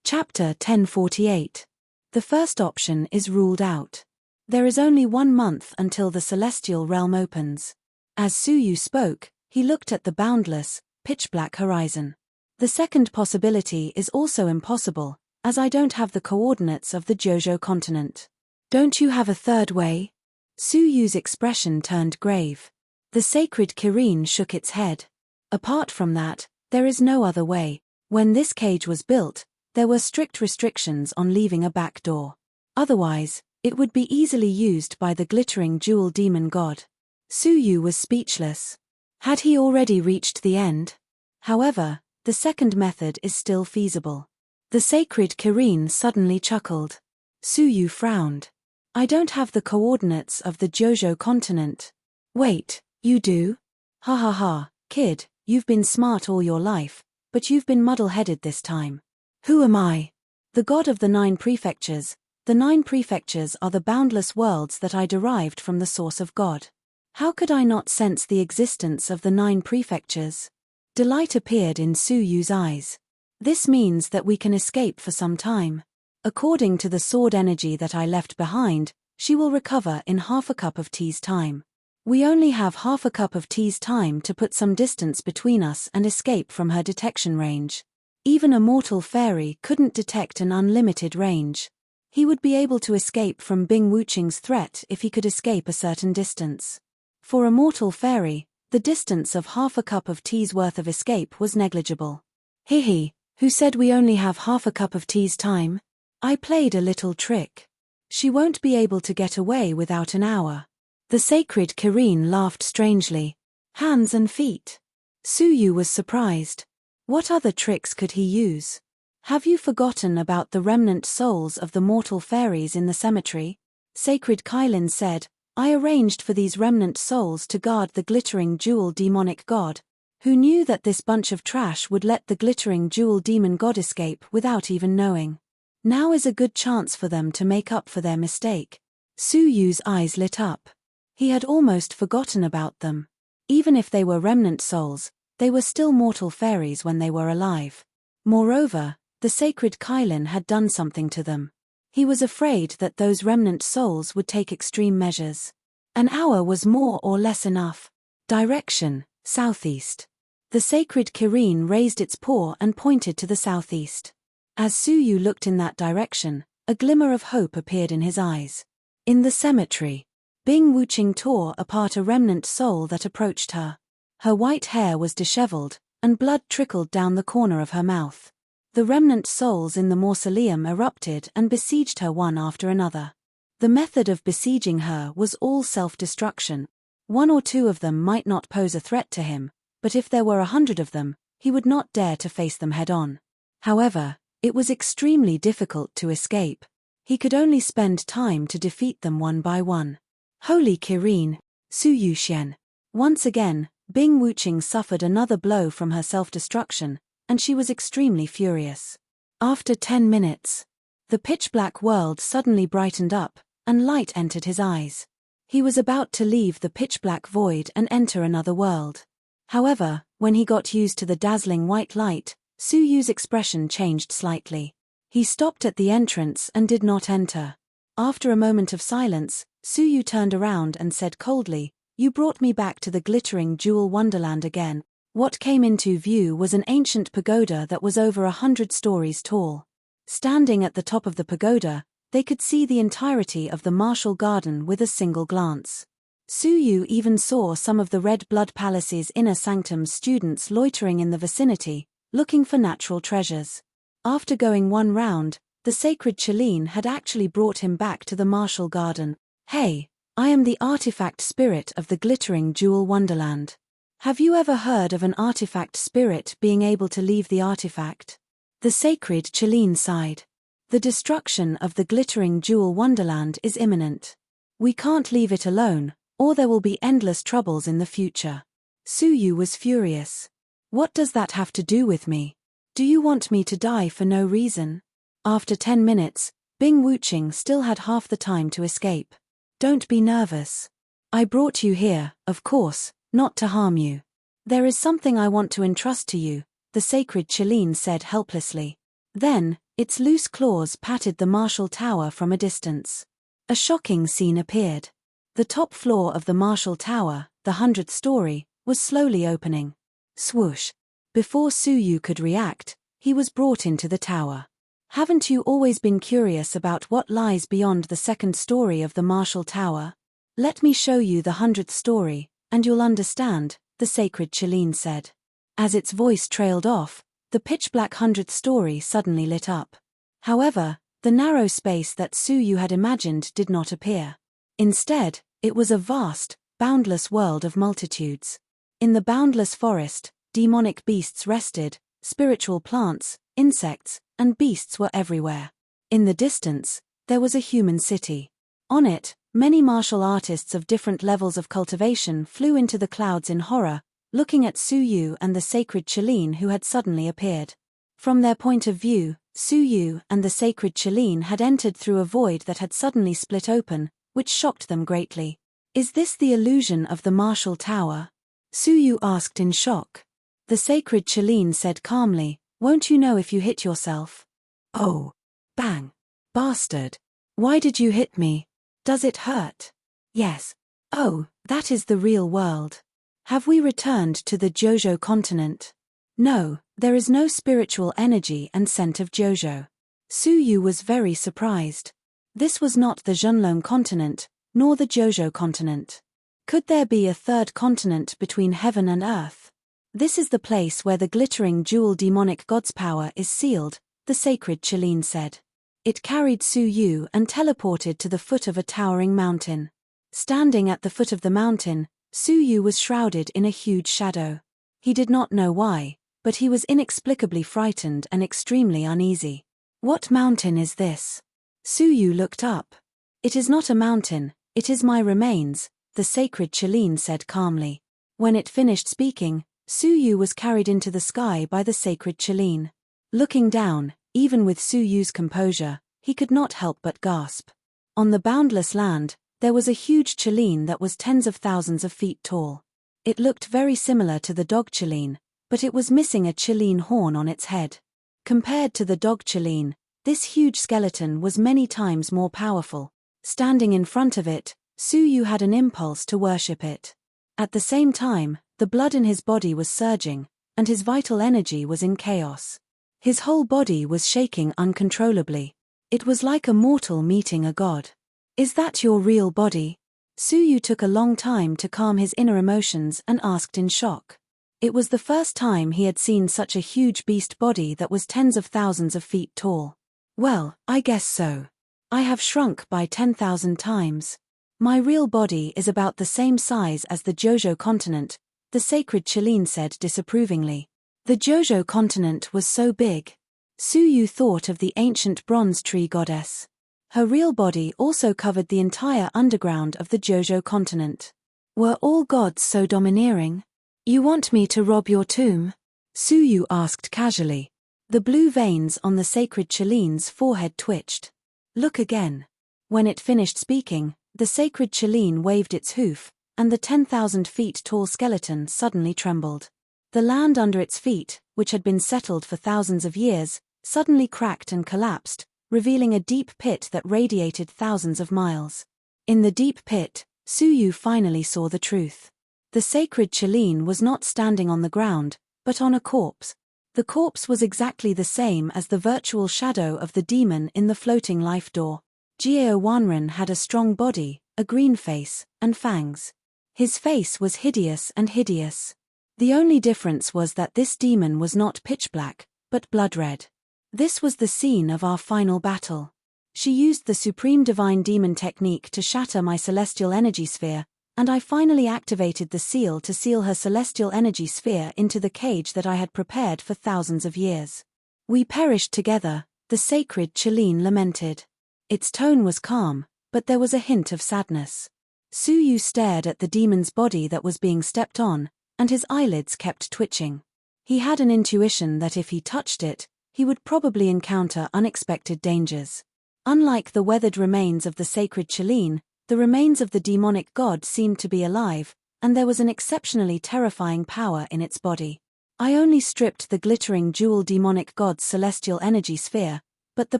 Chapter 1048. The first option is ruled out. There is only 1 month until the celestial realm opens. As Su Yu spoke, he looked at the boundless, pitch-black horizon. The second possibility is also impossible, as I don't have the coordinates of the Jojo continent. Don't you have a third way? Su Yu's expression turned grave. The sacred Kirin shook its head. Apart from that, there is no other way. When this cage was built, there were strict restrictions on leaving a back door. Otherwise, it would be easily used by the glittering jewel demon god. Su Yu was speechless. Had he already reached the end? However, the second method is still feasible. The sacred Kirin suddenly chuckled. Su Yu frowned. I don't have the coordinates of the Jojo continent. Wait, you do? Ha ha ha, kid, you've been smart all your life, but you've been muddle-headed this time. Who am I? The god of the 9 prefectures. The 9 prefectures are the boundless worlds that I derived from the source of God. How could I not sense the existence of the 9 prefectures? Delight appeared in Su Yu's eyes. This means that we can escape for some time. According to the sword energy that I left behind, she will recover in half a cup of tea's time. We only have half a cup of tea's time to put some distance between us and escape from her detection range. Even a mortal fairy couldn't detect an unlimited range. He would be able to escape from Bing Wuqing's threat if he could escape a certain distance. For a mortal fairy, the distance of half a cup of tea's worth of escape was negligible. Hihi, who said we only have half a cup of tea's time? I played a little trick. She won't be able to get away without an hour. The sacred Kirin laughed strangely. Hands and feet. Su Yu was surprised. What other tricks could he use? Have you forgotten about the remnant souls of the mortal fairies in the cemetery? Sacred Kylin said, I arranged for these remnant souls to guard the glittering jewel demonic god. Who knew that this bunch of trash would let the glittering jewel demon god escape without even knowing? Now is a good chance for them to make up for their mistake. Su Yu's eyes lit up. He had almost forgotten about them. Even if they were remnant souls, they were still mortal fairies when they were alive. Moreover, the sacred Kylin had done something to them. He was afraid that those remnant souls would take extreme measures. An hour was more or less enough. Direction, southeast. The sacred Kirin raised its paw and pointed to the southeast. As Su Yu looked in that direction, a glimmer of hope appeared in his eyes. In the cemetery, Bing Wuqing tore apart a remnant soul that approached her. Her white hair was disheveled, and blood trickled down the corner of her mouth. The remnant souls in the mausoleum erupted and besieged her one after another. The method of besieging her was all self-destruction. 1 or 2 of them might not pose a threat to him, but if there were 100 of them, he would not dare to face them head-on. However, it was extremely difficult to escape. He could only spend time to defeat them one by one. Holy Kirin, Su Yuxian. Once again, Bing Wuqing suffered another blow from her self-destruction, and she was extremely furious. After 10 minutes, the pitch-black world suddenly brightened up, and light entered his eyes. He was about to leave the pitch-black void and enter another world. However, when he got used to the dazzling white light, Su Yu's expression changed slightly. He stopped at the entrance and did not enter. After a moment of silence, Suyu turned around and said coldly, "You brought me back to the glittering jewel wonderland again." What came into view was an ancient pagoda that was over 100 stories tall. Standing at the top of the pagoda, they could see the entirety of the martial garden with a single glance. Suyu even saw some of the Red Blood Palace's inner sanctum students loitering in the vicinity, looking for natural treasures. After going one round, the sacred Chelene had actually brought him back to the martial garden. "Hey, I am the artifact spirit of the glittering jewel wonderland. Have you ever heard of an artifact spirit being able to leave the artifact?" The sacred Chelene sighed. "The destruction of the glittering jewel wonderland is imminent. We can't leave it alone, or there will be endless troubles in the future." Suyu was furious. "What does that have to do with me? Do you want me to die for no reason?" After 10 minutes, Bing Wuching still had half the time to escape. "Don't be nervous. I brought you here, of course, not to harm you. There is something I want to entrust to you," the sacred Chelene said helplessly. Then, its loose claws patted the martial tower from a distance. A shocking scene appeared. The top floor of the martial tower, the 100th story, was slowly opening. Swoosh! Before Suyu could react, he was brought into the tower. "Haven't you always been curious about what lies beyond the 2nd story of the martial tower? Let me show you the 100th story, and you'll understand," the sacred Chelene said. As its voice trailed off, the pitch-black 100th story suddenly lit up. However, the narrow space that Suyu had imagined did not appear. Instead, it was a vast, boundless world of multitudes. In the boundless forest, demonic beasts rested, spiritual plants, insects, and beasts were everywhere. In the distance, there was a human city. On it, many martial artists of different levels of cultivation flew into the clouds in horror, looking at Suyu and the sacred Chelene who had suddenly appeared. From their point of view, Suyu and the sacred Chelene had entered through a void that had suddenly split open, which shocked them greatly. "Is this the illusion of the martial tower?" Suyu asked in shock. The sacred Chelene said calmly, "Won't you know if you hit yourself?" "Oh. Bang. Bastard. Why did you hit me? Does it hurt?" "Yes." "Oh, that is the real world. Have we returned to the Jojo continent?" "No, there is no spiritual energy and scent of Jojo." Suyu was very surprised. This was not the Zhenlong continent, nor the Jojo continent. Could there be a third continent between heaven and earth? "This is the place where the glittering jewel demonic god's power is sealed," the sacred Chelene said. It carried Suyu and teleported to the foot of a towering mountain. Standing at the foot of the mountain, Suyu was shrouded in a huge shadow. He did not know why, but he was inexplicably frightened and extremely uneasy. "What mountain is this?" Suyu looked up. "It is not a mountain, it is my remains," the sacred Chelene said calmly. When it finished speaking, Suyu was carried into the sky by the sacred Chelene. Looking down, even with Suyu's composure, he could not help but gasp. On the boundless land, there was a huge Chelene that was tens of thousands of feet tall. It looked very similar to the dog Chelene, but it was missing a Chelene horn on its head. Compared to the dog Chelene, this huge skeleton was many times more powerful. Standing in front of it, Suyu had an impulse to worship it. At the same time, the blood in his body was surging, and his vital energy was in chaos. His whole body was shaking uncontrollably. It was like a mortal meeting a god. "Is that your real body?" Suyu took a long time to calm his inner emotions and asked in shock. It was the first time he had seen such a huge beast body that was tens of thousands of feet tall. "Well, I guess so. I have shrunk by 10,000 times. My real body is about the same size as the Jojo continent," the sacred Chelene said disapprovingly. The Jojo continent was so big. Suyu thought of the ancient bronze tree goddess. Her real body also covered the entire underground of the Jojo continent. Were all gods so domineering? "You want me to rob your tomb?" Suyu asked casually. The blue veins on the sacred Chelene's forehead twitched. "Look again." When it finished speaking, the sacred Chelene waved its hoof, and the 10,000 feet tall skeleton suddenly trembled. The land under its feet, which had been settled for thousands of years, suddenly cracked and collapsed, revealing a deep pit that radiated thousands of miles. In the deep pit, Suyu finally saw the truth. The sacred Cauldron was not standing on the ground, but on a corpse. The corpse was exactly the same as the virtual shadow of the demon in the floating life door. Jiao Wanren had a strong body, a green face, and fangs. His face was hideous and hideous. The only difference was that this demon was not pitch black, but blood red. This was the scene of our final battle. She used the supreme divine demon technique to shatter my celestial energy sphere, and I finally activated the seal to seal her celestial energy sphere into the cage that I had prepared for thousands of years. We perished together, the sacred Cauldron lamented. Its tone was calm, but there was a hint of sadness. Suyu stared at the demon's body that was being stepped on, and his eyelids kept twitching. He had an intuition that if he touched it, he would probably encounter unexpected dangers. Unlike the weathered remains of the sacred Cauldron, the remains of the demonic god seemed to be alive, and there was an exceptionally terrifying power in its body. I only stripped the glittering jewel demonic god's celestial energy sphere, but the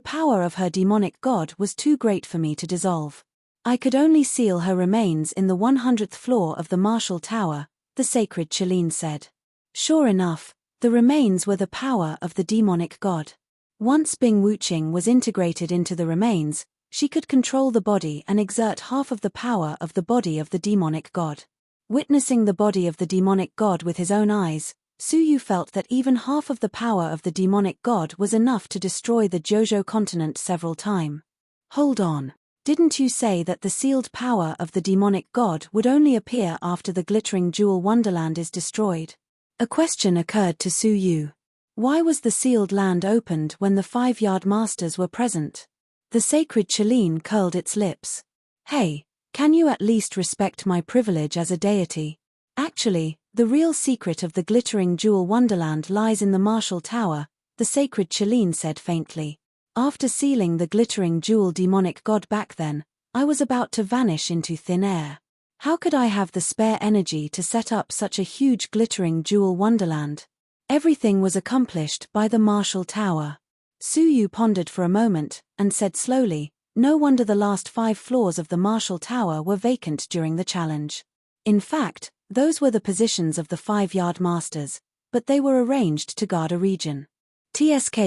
power of her demonic god was too great for me to dissolve. I could only seal her remains in the 100th floor of the martial tower, the sacred Cauldron said. Sure enough, the remains were the power of the demonic god. Once Bing Wuqing was integrated into the remains, she could control the body and exert half of the power of the body of the demonic god. Witnessing the body of the demonic god with his own eyes, Suyu felt that even half of the power of the demonic god was enough to destroy the Jojo continent several times. Hold on. Didn't you say that the sealed power of the demonic god would only appear after the glittering jewel wonderland is destroyed? A question occurred to Suyu. Why was the sealed land opened when the 5-yard masters were present? The sacred Cauldron curled its lips. Hey, can you at least respect my privilege as a deity? Actually, the real secret of the glittering jewel wonderland lies in the martial tower, the sacred Cauldron said faintly. After sealing the glittering jewel demonic god back then, I was about to vanish into thin air. How could I have the spare energy to set up such a huge glittering jewel wonderland? Everything was accomplished by the martial tower. Suyu pondered for a moment, and said slowly, no wonder the last 5 floors of the martial tower were vacant during the challenge. In fact, those were the positions of the 5-yard masters, but they were arranged to guard a region. TSK,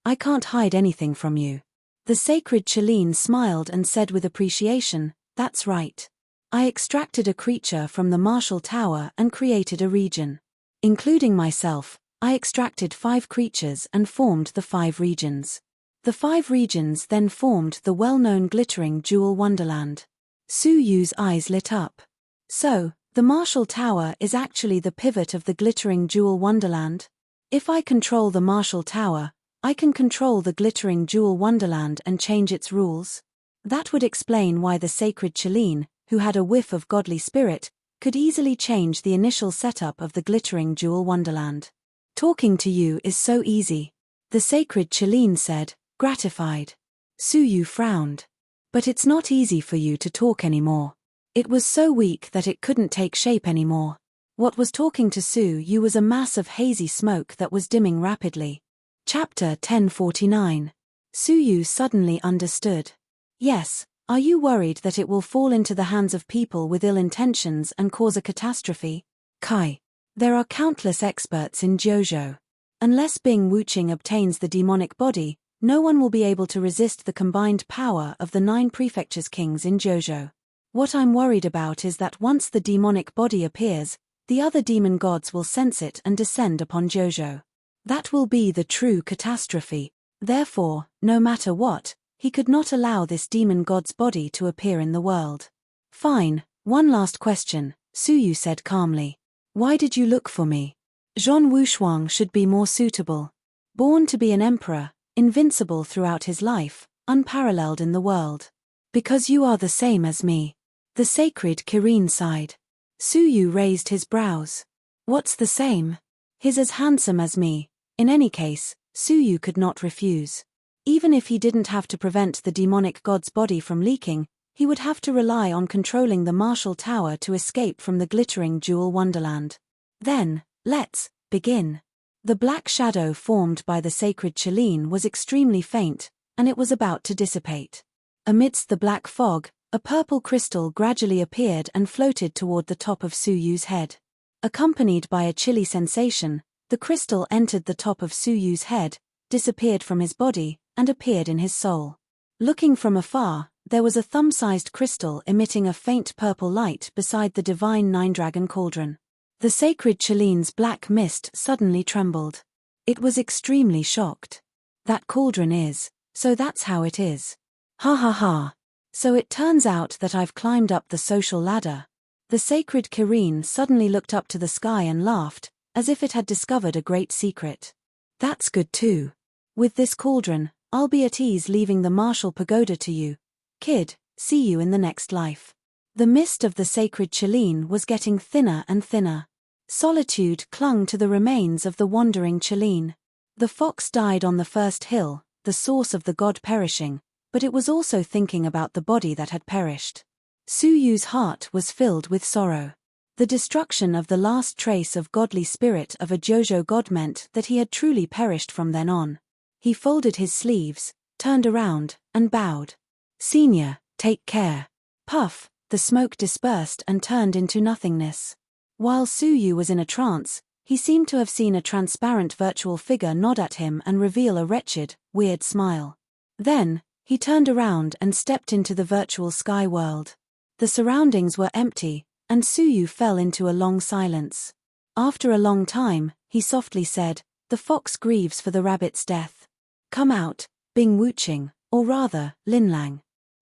I can't hide anything from you. The sacred Cauldron smiled and said with appreciation, that's right. I extracted a creature from the martial tower and created a region. Including myself, I extracted 5 creatures and formed the 5 regions. The 5 regions then formed the well-known glittering jewel wonderland. Suyu's eyes lit up. So, the martial tower is actually the pivot of the glittering jewel wonderland? If I control the martial tower, I can control the glittering jewel wonderland and change its rules? That would explain why the sacred Cauldron, who had a whiff of godly spirit, could easily change the initial setup of the glittering jewel wonderland. Talking to you is so easy, the sacred Cauldron said, gratified. Suyu frowned. But it's not easy for you to talk anymore. It was so weak that it couldn't take shape anymore. What was talking to Suyu was a mass of hazy smoke that was dimming rapidly. Chapter 1049. Suyu suddenly understood. Yes. Are you worried that it will fall into the hands of people with ill intentions and cause a catastrophe? Kai. There are countless experts in Jojo. Unless Bing Wuqing obtains the demonic body, no one will be able to resist the combined power of the 9 prefectures kings in Jojo. What I'm worried about is that once the demonic body appears, the other demon gods will sense it and descend upon Jojo. That will be the true catastrophe. Therefore, no matter what, he could not allow this demon god's body to appear in the world. Fine, one last question, Suyu said calmly. Why did you look for me? Zhong Wushuang should be more suitable. Born to be an emperor, invincible throughout his life, unparalleled in the world. Because you are the same as me. The sacred Kirin sighed. Suyu raised his brows. What's the same? He's as handsome as me. In any case, Suyu could not refuse. Even if he didn't have to prevent the demonic god's body from leaking, he would have to rely on controlling the martial tower to escape from the glittering jewel wonderland. Then, let's begin. The black shadow formed by the sacred Cauldron was extremely faint, and it was about to dissipate. Amidst the black fog, a purple crystal gradually appeared and floated toward the top of Su Yu's head. Accompanied by a chilly sensation, the crystal entered the top of Su Yu's head, disappeared from his body, and appeared in his soul. Looking from afar, there was a thumb-sized crystal emitting a faint purple light beside the divine nine-dragon cauldron. The sacred Cauldron's black mist suddenly trembled. It was extremely shocked. That cauldron is, so that's how it is. Ha ha ha. So it turns out that I've climbed up the social ladder. The sacred Cauldron suddenly looked up to the sky and laughed, as if it had discovered a great secret. That's good too. With this cauldron, I'll be at ease leaving the martial pagoda to you. Kid, see you in the next life. The mist of the sacred Cauldron was getting thinner and thinner. Solitude clung to the remains of the wandering Cauldron. The fox died on the first hill, the source of the god perishing, but it was also thinking about the body that had perished. Su Yu's heart was filled with sorrow. The destruction of the last trace of godly spirit of a Jojo god meant that he had truly perished from then on. He folded his sleeves, turned around, and bowed. Senior, take care. Puff, the smoke dispersed and turned into nothingness. While Su Yu was in a trance, he seemed to have seen a transparent virtual figure nod at him and reveal a wretched, weird smile. Then, he turned around and stepped into the virtual sky world. The surroundings were empty, and Su Yu fell into a long silence. After a long time, he softly said, "The fox grieves for the rabbit's death. Come out, Bing Wuching, or rather, Lin Lang."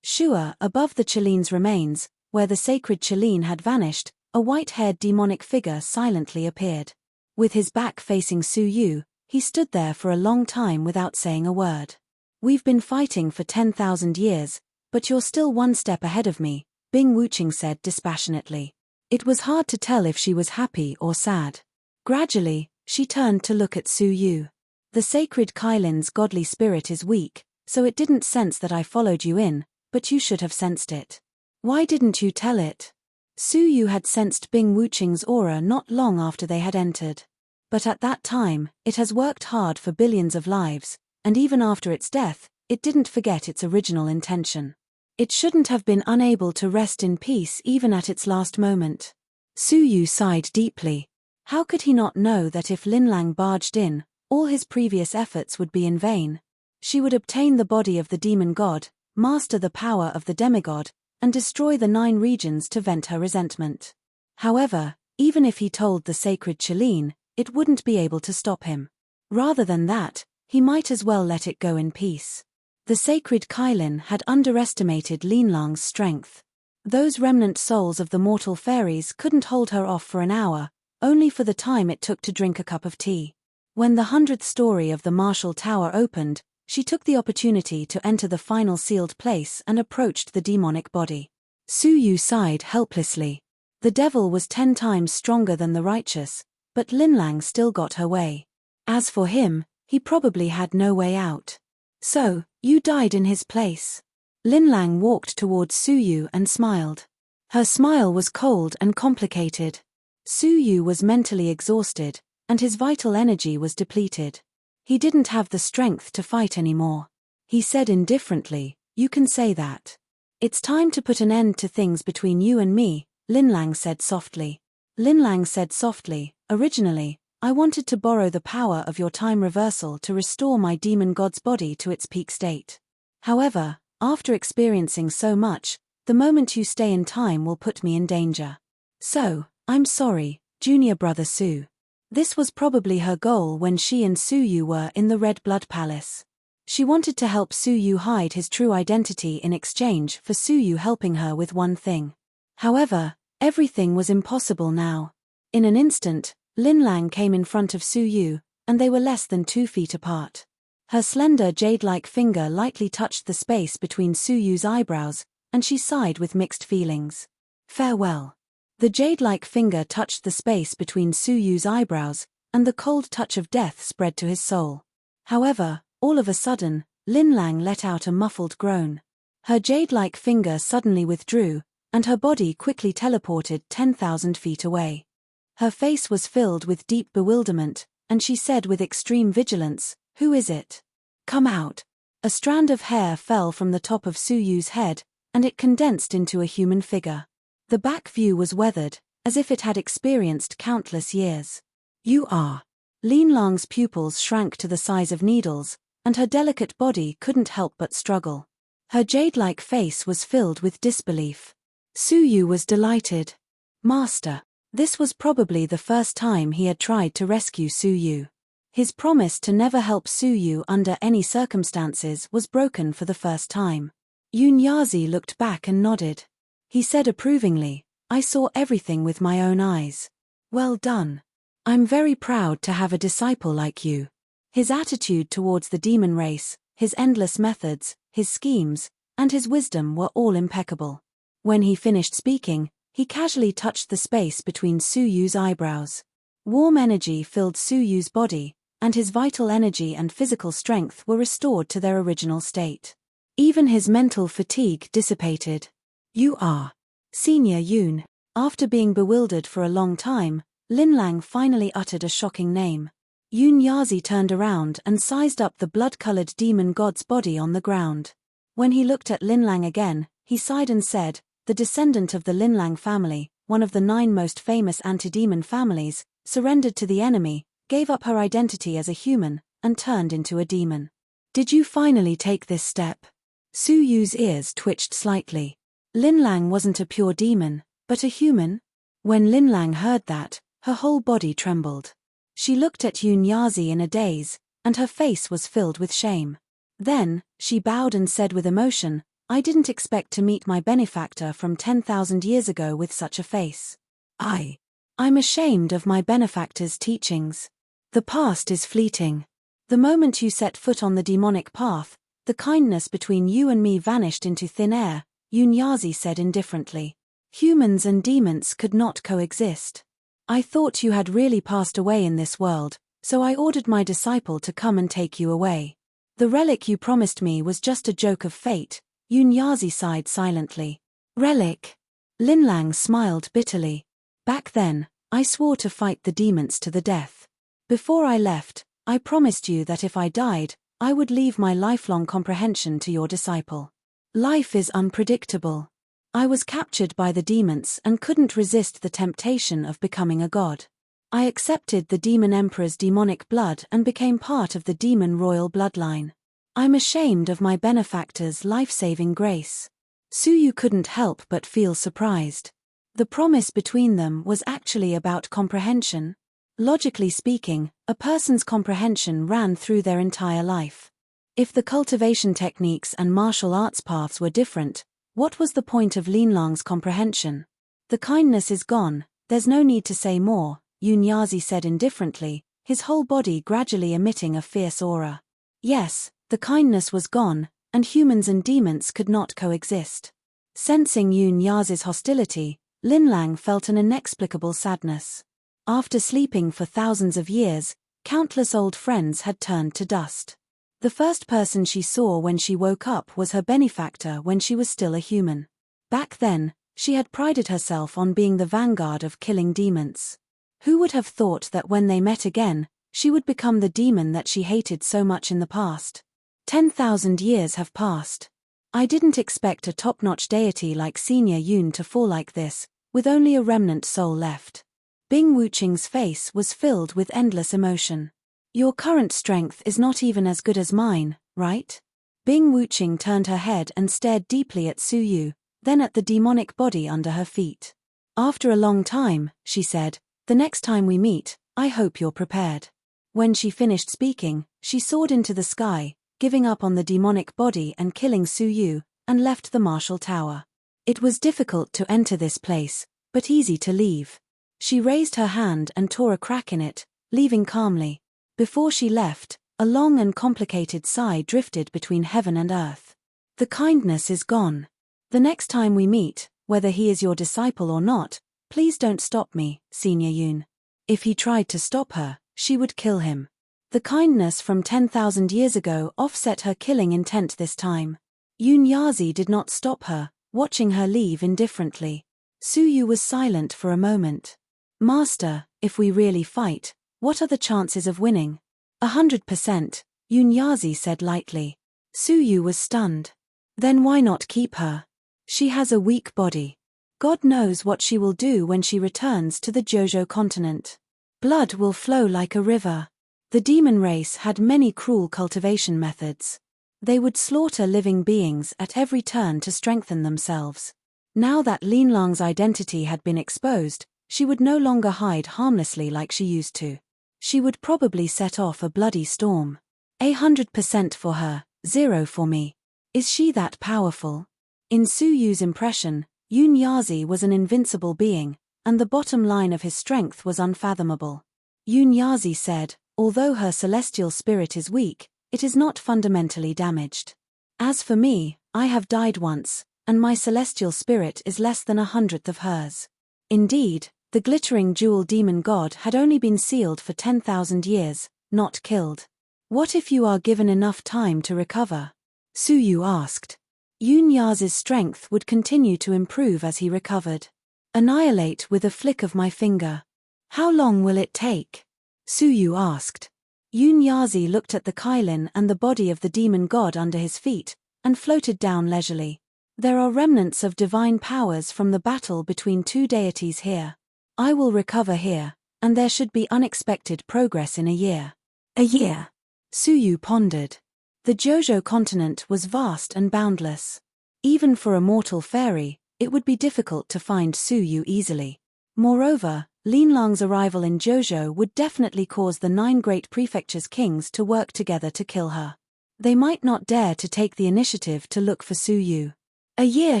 Sure, above the Cauldron's remains, where the sacred Cauldron had vanished, a white-haired demonic figure silently appeared. With his back facing Su Yu, he stood there for a long time without saying a word. "We've been fighting for 10,000 years, but you're still one step ahead of me," Bing Wuching said dispassionately. It was hard to tell if she was happy or sad. Gradually, she turned to look at Su Yu. "The sacred Cauldron's godly spirit is weak, so it didn't sense that I followed you in, but you should have sensed it. Why didn't you tell it?" Su Yu had sensed Bing Wuching's aura not long after they had entered. But at that time, it has worked hard for billions of lives, and even after its death, it didn't forget its original intention. It shouldn't have been unable to rest in peace even at its last moment. Su Yu sighed deeply. How could he not know that if Lin Lang barged in, all his previous efforts would be in vain? She would obtain the body of the demon god, master the power of the demigod, and destroy the 9 regions to vent her resentment. However, even if he told the sacred Cauldron, it wouldn't be able to stop him. Rather than that, he might as well let it go in peace. The sacred Cauldron had underestimated Lin Lang's strength. Those remnant souls of the mortal fairies couldn't hold her off for an hour, only for the time it took to drink a cup of tea. When the 100th story of the martial tower opened, she took the opportunity to enter the final sealed place and approached the demonic body. Su Yu sighed helplessly. The devil was 10 times stronger than the righteous, but Lin Lang still got her way. As for him, he probably had no way out. "So, you died in his place." Lin Lang walked towards Su Yu and smiled. Her smile was cold and complicated. Su Yu was mentally exhausted, and his vital energy was depleted. He didn't have the strength to fight anymore. He said indifferently, "You can say that. It's time to put an end to things between you and me," Lin Lang said softly. Lin Lang said softly, "Originally, I wanted to borrow the power of your time reversal to restore my demon god's body to its peak state. However, after experiencing so much, the moment you stay in time will put me in danger. So, I'm sorry, junior brother Su." This was probably her goal when she and Su Yu were in the Red Blood Palace. She wanted to help Su Yu hide his true identity in exchange for Su Yu helping her with one thing. However, everything was impossible now. In an instant, Lin Lang came in front of Su Yu, and they were less than 2 feet apart. Her slender jade-like finger lightly touched the space between Su Yu's eyebrows, and she sighed with mixed feelings. "Farewell." The jade-like finger touched the space between Su Yu's eyebrows, and the cold touch of death spread to his soul. However, all of a sudden, Lin Lang let out a muffled groan. Her jade-like finger suddenly withdrew, and her body quickly teleported 10,000 feet away. Her face was filled with deep bewilderment, and she said with extreme vigilance, "Who is it? Come out." A strand of hair fell from the top of Su Yu's head, and it condensed into a human figure. The back view was weathered, as if it had experienced countless years. "You are." Lin Lang's pupils shrank to the size of needles, and her delicate body couldn't help but struggle. Her jade-like face was filled with disbelief. Su Yu was delighted. "Master." This was probably the first time he had tried to rescue Su Yu. His promise to never help Su Yu under any circumstances was broken for the first time. Yun Yazi looked back and nodded. He said approvingly, "I saw everything with my own eyes. Well done. I'm very proud to have a disciple like you." His attitude towards the demon race, his endless methods, his schemes, and his wisdom were all impeccable. When he finished speaking, he casually touched the space between Su Yu's eyebrows. Warm energy filled Su Yu's body, and his vital energy and physical strength were restored to their original state. Even his mental fatigue dissipated. "You are Senior Yun." After being bewildered for a long time, Lin Lang finally uttered a shocking name. Yun Yazi turned around and sized up the blood-colored demon god's body on the ground. When he looked at Lin Lang again, he sighed and said, "The descendant of the Lin Lang family, one of the 9 most famous anti-demon families, surrendered to the enemy, gave up her identity as a human, and turned into a demon. Did you finally take this step?" Su Yu's ears twitched slightly. Lin Lang wasn't a pure demon, but a human? When Lin Lang heard that, her whole body trembled. She looked at Yun Yazi in a daze, and her face was filled with shame. Then, she bowed and said with emotion, "I didn't expect to meet my benefactor from 10,000 years ago with such a face. I'm ashamed of my benefactor's teachings. The past is fleeting. The moment you set foot on the demonic path, the kindness between you and me vanished into thin air," Yun Yazi said indifferently. "Humans and demons could not coexist. I thought you had really passed away in this world, so I ordered my disciple to come and take you away. The relic you promised me was just a joke of fate." Yun Yazi sighed silently. "Relic?" Lin Lang smiled bitterly. "Back then, I swore to fight the demons to the death. Before I left, I promised you that if I died, I would leave my lifelong comprehension to your disciple. Life is unpredictable. I was captured by the demons and couldn't resist the temptation of becoming a god. I accepted the demon emperor's demonic blood and became part of the demon royal bloodline. I'm ashamed of my benefactor's life-saving grace." Su Yu couldn't help but feel surprised. The promise between them was actually about comprehension. Logically speaking, a person's comprehension ran through their entire life. If the cultivation techniques and martial arts paths were different, what was the point of Lin Lang's comprehension? "The kindness is gone, there's no need to say more," Yun Yazi said indifferently, his whole body gradually emitting a fierce aura. Yes, the kindness was gone, and humans and demons could not coexist. Sensing Yun Yazi's hostility, Lin Lang felt an inexplicable sadness. After sleeping for thousands of years, countless old friends had turned to dust. The first person she saw when she woke up was her benefactor when she was still a human. Back then, she had prided herself on being the vanguard of killing demons. Who would have thought that when they met again, she would become the demon that she hated so much in the past? 10,000 years have passed. I didn't expect a top-notch deity like Senior Yun to fall like this, with only a remnant soul left. Bing Wuqing's face was filled with endless emotion. "Your current strength is not even as good as mine, right?" Bing Wuqing turned her head and stared deeply at Su Yu, then at the demonic body under her feet. "After a long time," she said, "the next time we meet, I hope you're prepared." When she finished speaking, she soared into the sky, giving up on the demonic body and killing Su Yu, and left the martial tower. It was difficult to enter this place, but easy to leave. She raised her hand and tore a crack in it, leaving calmly. Before she left, a long and complicated sigh drifted between heaven and earth. "The kindness is gone. The next time we meet, whether he is your disciple or not, please don't stop me, Senior Yun." If he tried to stop her, she would kill him. The kindness from 10,000 years ago offset her killing intent this time. Yun Yazi did not stop her, watching her leave indifferently. Su Yu was silent for a moment. "Master, if we really fight, What are the chances of winning? 100%, Yunyazi said lightly. Suyu was stunned. Then why not keep her? She has a weak body. God knows what she will do when she returns to the Jojo continent. Blood will flow like a river. The demon race had many cruel cultivation methods. They would slaughter living beings at every turn to strengthen themselves. Now that Linlang's identity had been exposed, she would no longer hide harmlessly like she used to. She would probably set off a bloody storm. 100% for her, 0 for me. Is she that powerful? In Suyu's impression, Yunyazi was an invincible being, and the bottom line of his strength was unfathomable. Yunyazi said, although her celestial spirit is weak, it is not fundamentally damaged. As for me, I have died once, and my celestial spirit is less than 1/100th of hers. Indeed, the glittering jewel demon god had only been sealed for 10,000 years, not killed. What if you are given enough time to recover? Suyu asked. Yunyazi's strength would continue to improve as he recovered. Annihilate with a flick of my finger. How long will it take? Suyu asked. Yunyazi looked at the Kailin and the body of the demon god under his feet, and floated down leisurely. There are remnants of divine powers from the battle between two deities here. I will recover here, and there should be unexpected progress in a year. A year? Suyu pondered. The Jojo continent was vast and boundless. Even for a mortal fairy, it would be difficult to find Suyu easily. Moreover, Linlang's arrival in Jojo would definitely cause the 9 great prefectures' kings to work together to kill her. They might not dare to take the initiative to look for Suyu. A year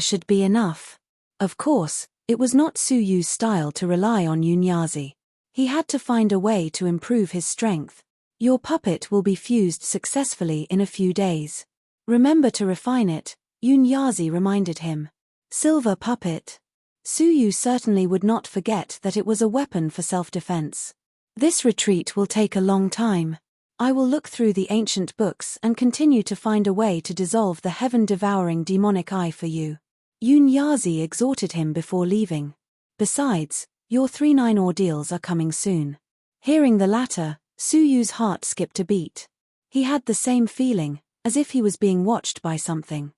should be enough. Of course, it was not Suyu's style to rely on Yunyazi. He had to find a way to improve his strength. Your puppet will be fused successfully in a few days. Remember to refine it, Yunyazi reminded him. Silver puppet. Suyu certainly would not forget that it was a weapon for self-defense. This retreat will take a long time. I will look through the ancient books and continue to find a way to dissolve the heaven-devouring demonic eye for you. Yunyazi exhorted him before leaving. Besides, your 3-9 ordeals are coming soon. Hearing the latter, Suyu's heart skipped a beat. He had the same feeling, as if he was being watched by something.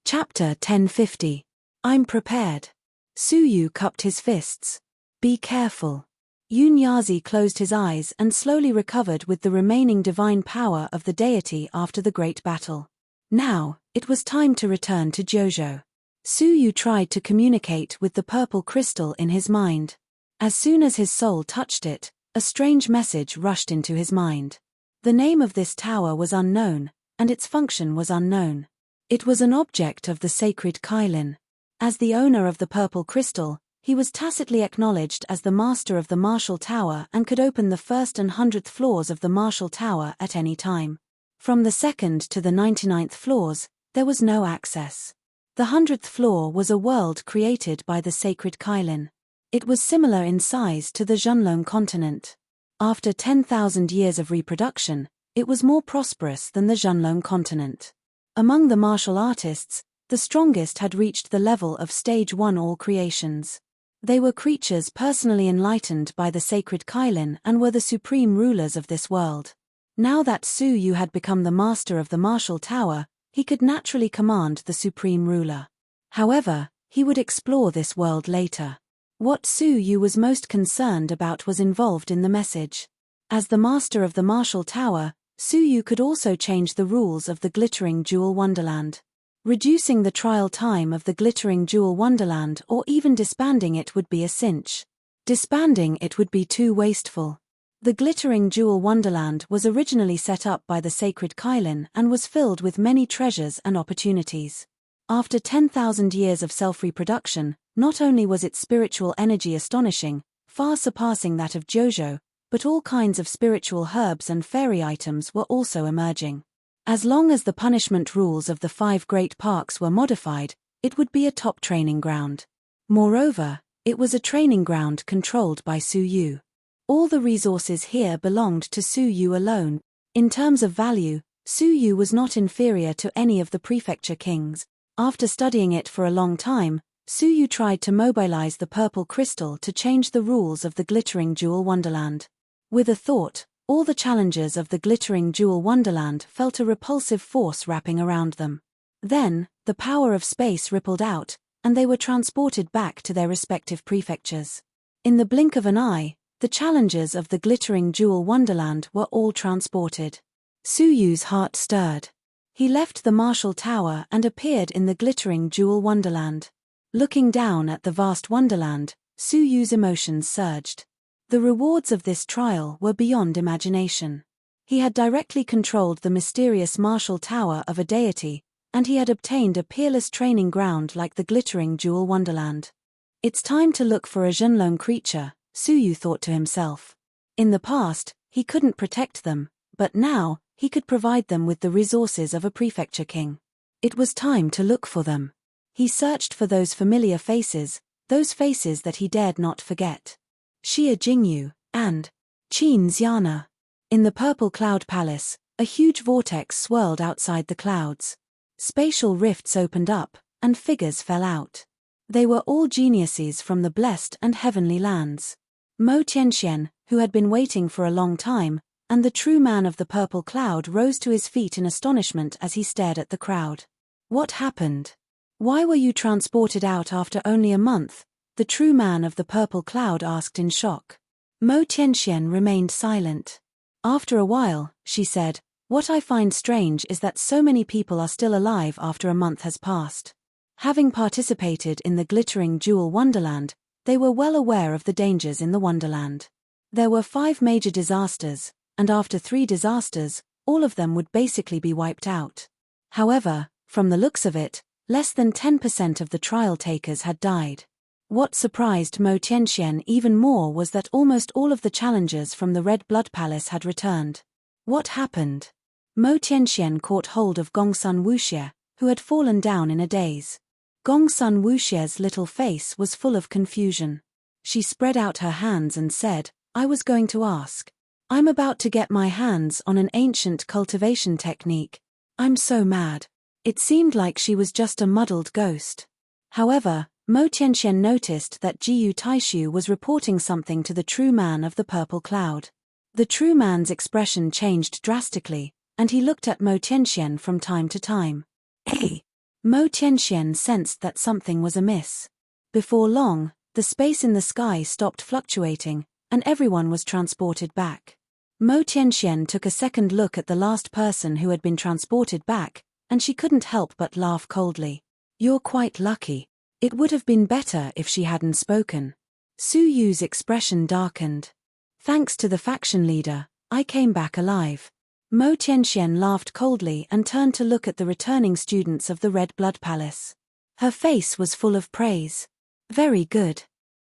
Chapter 1050. I'm prepared. Suyu cupped his fists. Be careful. Yunyazi closed his eyes and slowly recovered with the remaining divine power of the deity after the great battle. Now, it was time to return to Jojo. Suyu tried to communicate with the purple crystal in his mind. As soon as his soul touched it, a strange message rushed into his mind. The name of this tower was unknown, and its function was unknown. It was an object of the sacred Kailin. As the owner of the purple crystal, he was tacitly acknowledged as the master of the Martial Tower and could open the 1st and 100th floors of the Martial Tower at any time. From the 2nd to the 99th floors, there was no access. The 100th floor was a world created by the sacred Kailin. It was similar in size to the Zhonlong continent. After 10,000 years of reproduction, it was more prosperous than the Zhonlong continent. Among the martial artists, the strongest had reached the level of Stage 1 all creations. They were creatures personally enlightened by the sacred Kailin and were the supreme rulers of this world. Now that Suyu had become the master of the Martial Tower, he could naturally command the supreme ruler. However, he would explore this world later. What Suyu was most concerned about was involved in the message. As the master of the Martial Tower, Suyu could also change the rules of the glittering jewel wonderland. Reducing the trial time of the glittering jewel wonderland or even disbanding it would be a cinch. Disbanding it would be too wasteful. The glittering jewel wonderland was originally set up by the sacred Kailin and was filled with many treasures and opportunities. After 10,000 years of self-reproduction, not only was its spiritual energy astonishing, far surpassing that of Jojo, but all kinds of spiritual herbs and fairy items were also emerging. As long as the punishment rules of the 5 great parks were modified, it would be a top training ground. Moreover, it was a training ground controlled by Suyu. All the resources here belonged to Suyu alone. In terms of value, Suyu was not inferior to any of the prefecture kings. After studying it for a long time, Suyu tried to mobilize the purple crystal to change the rules of the glittering jewel wonderland. With a thought, all the challengers of the glittering jewel wonderland felt a repulsive force wrapping around them. Then, the power of space rippled out, and they were transported back to their respective prefectures. In the blink of an eye, the challengers of the glittering jewel wonderland were all transported. Suyu's heart stirred. He left the martial tower and appeared in the glittering jewel wonderland. Looking down at the vast wonderland, Suyu's emotions surged. The rewards of this trial were beyond imagination. He had directly controlled the mysterious martial tower of a deity, and he had obtained a peerless training ground like the glittering jewel wonderland. It's time to look for a Zhenlong creature, Suyu thought to himself. In the past, he couldn't protect them, but now, he could provide them with the resources of a prefecture king. It was time to look for them. He searched for those familiar faces, those faces that he dared not forget. Xia Jingyu, and Qin Xiana. In the purple cloud palace, a huge vortex swirled outside the clouds. Spatial rifts opened up, and figures fell out. They were all geniuses from the blessed and heavenly lands. Mo Tianxian, who had been waiting for a long time, and the true man of the purple cloud rose to his feet in astonishment as he stared at the crowd. What happened? Why were you transported out after only a month? The true man of the purple cloud asked in shock. Mo Tianxian remained silent. After a while, she said, "What I find strange is that so many people are still alive after a month has passed." Having participated in the glittering jewel wonderland, they were well aware of the dangers in the wonderland. There were 5 major disasters, and after 3 disasters, all of them would basically be wiped out. However, from the looks of it, less than 10% of the trial takers had died. What surprised Mo Tianxian even more was that almost all of the challengers from the Red Blood Palace had returned. What happened? Mo Tianxian caught hold of Gongsun Wuxie, who had fallen down in a daze. Gongsun Wuxie's little face was full of confusion. She spread out her hands and said, "I was going to ask. I'm about to get my hands on an ancient cultivation technique. I'm so mad." It seemed like she was just a muddled ghost. However, Mo Tianxian noticed that Jiyu Taishu was reporting something to the true man of the purple cloud. The true man's expression changed drastically, and he looked at Mo Tianxian from time to time. Hey! Mo Tianxian sensed that something was amiss. Before long, the space in the sky stopped fluctuating, and everyone was transported back. Mo Tianxian took a second look at the last person who had been transported back, and she couldn't help but laugh coldly. "You're quite lucky. It would have been better if she hadn't spoken." Suyu's expression darkened. "Thanks to the faction leader, I came back alive." Mo Tianxian laughed coldly and turned to look at the returning students of the Red Blood Palace. Her face was full of praise. "Very good.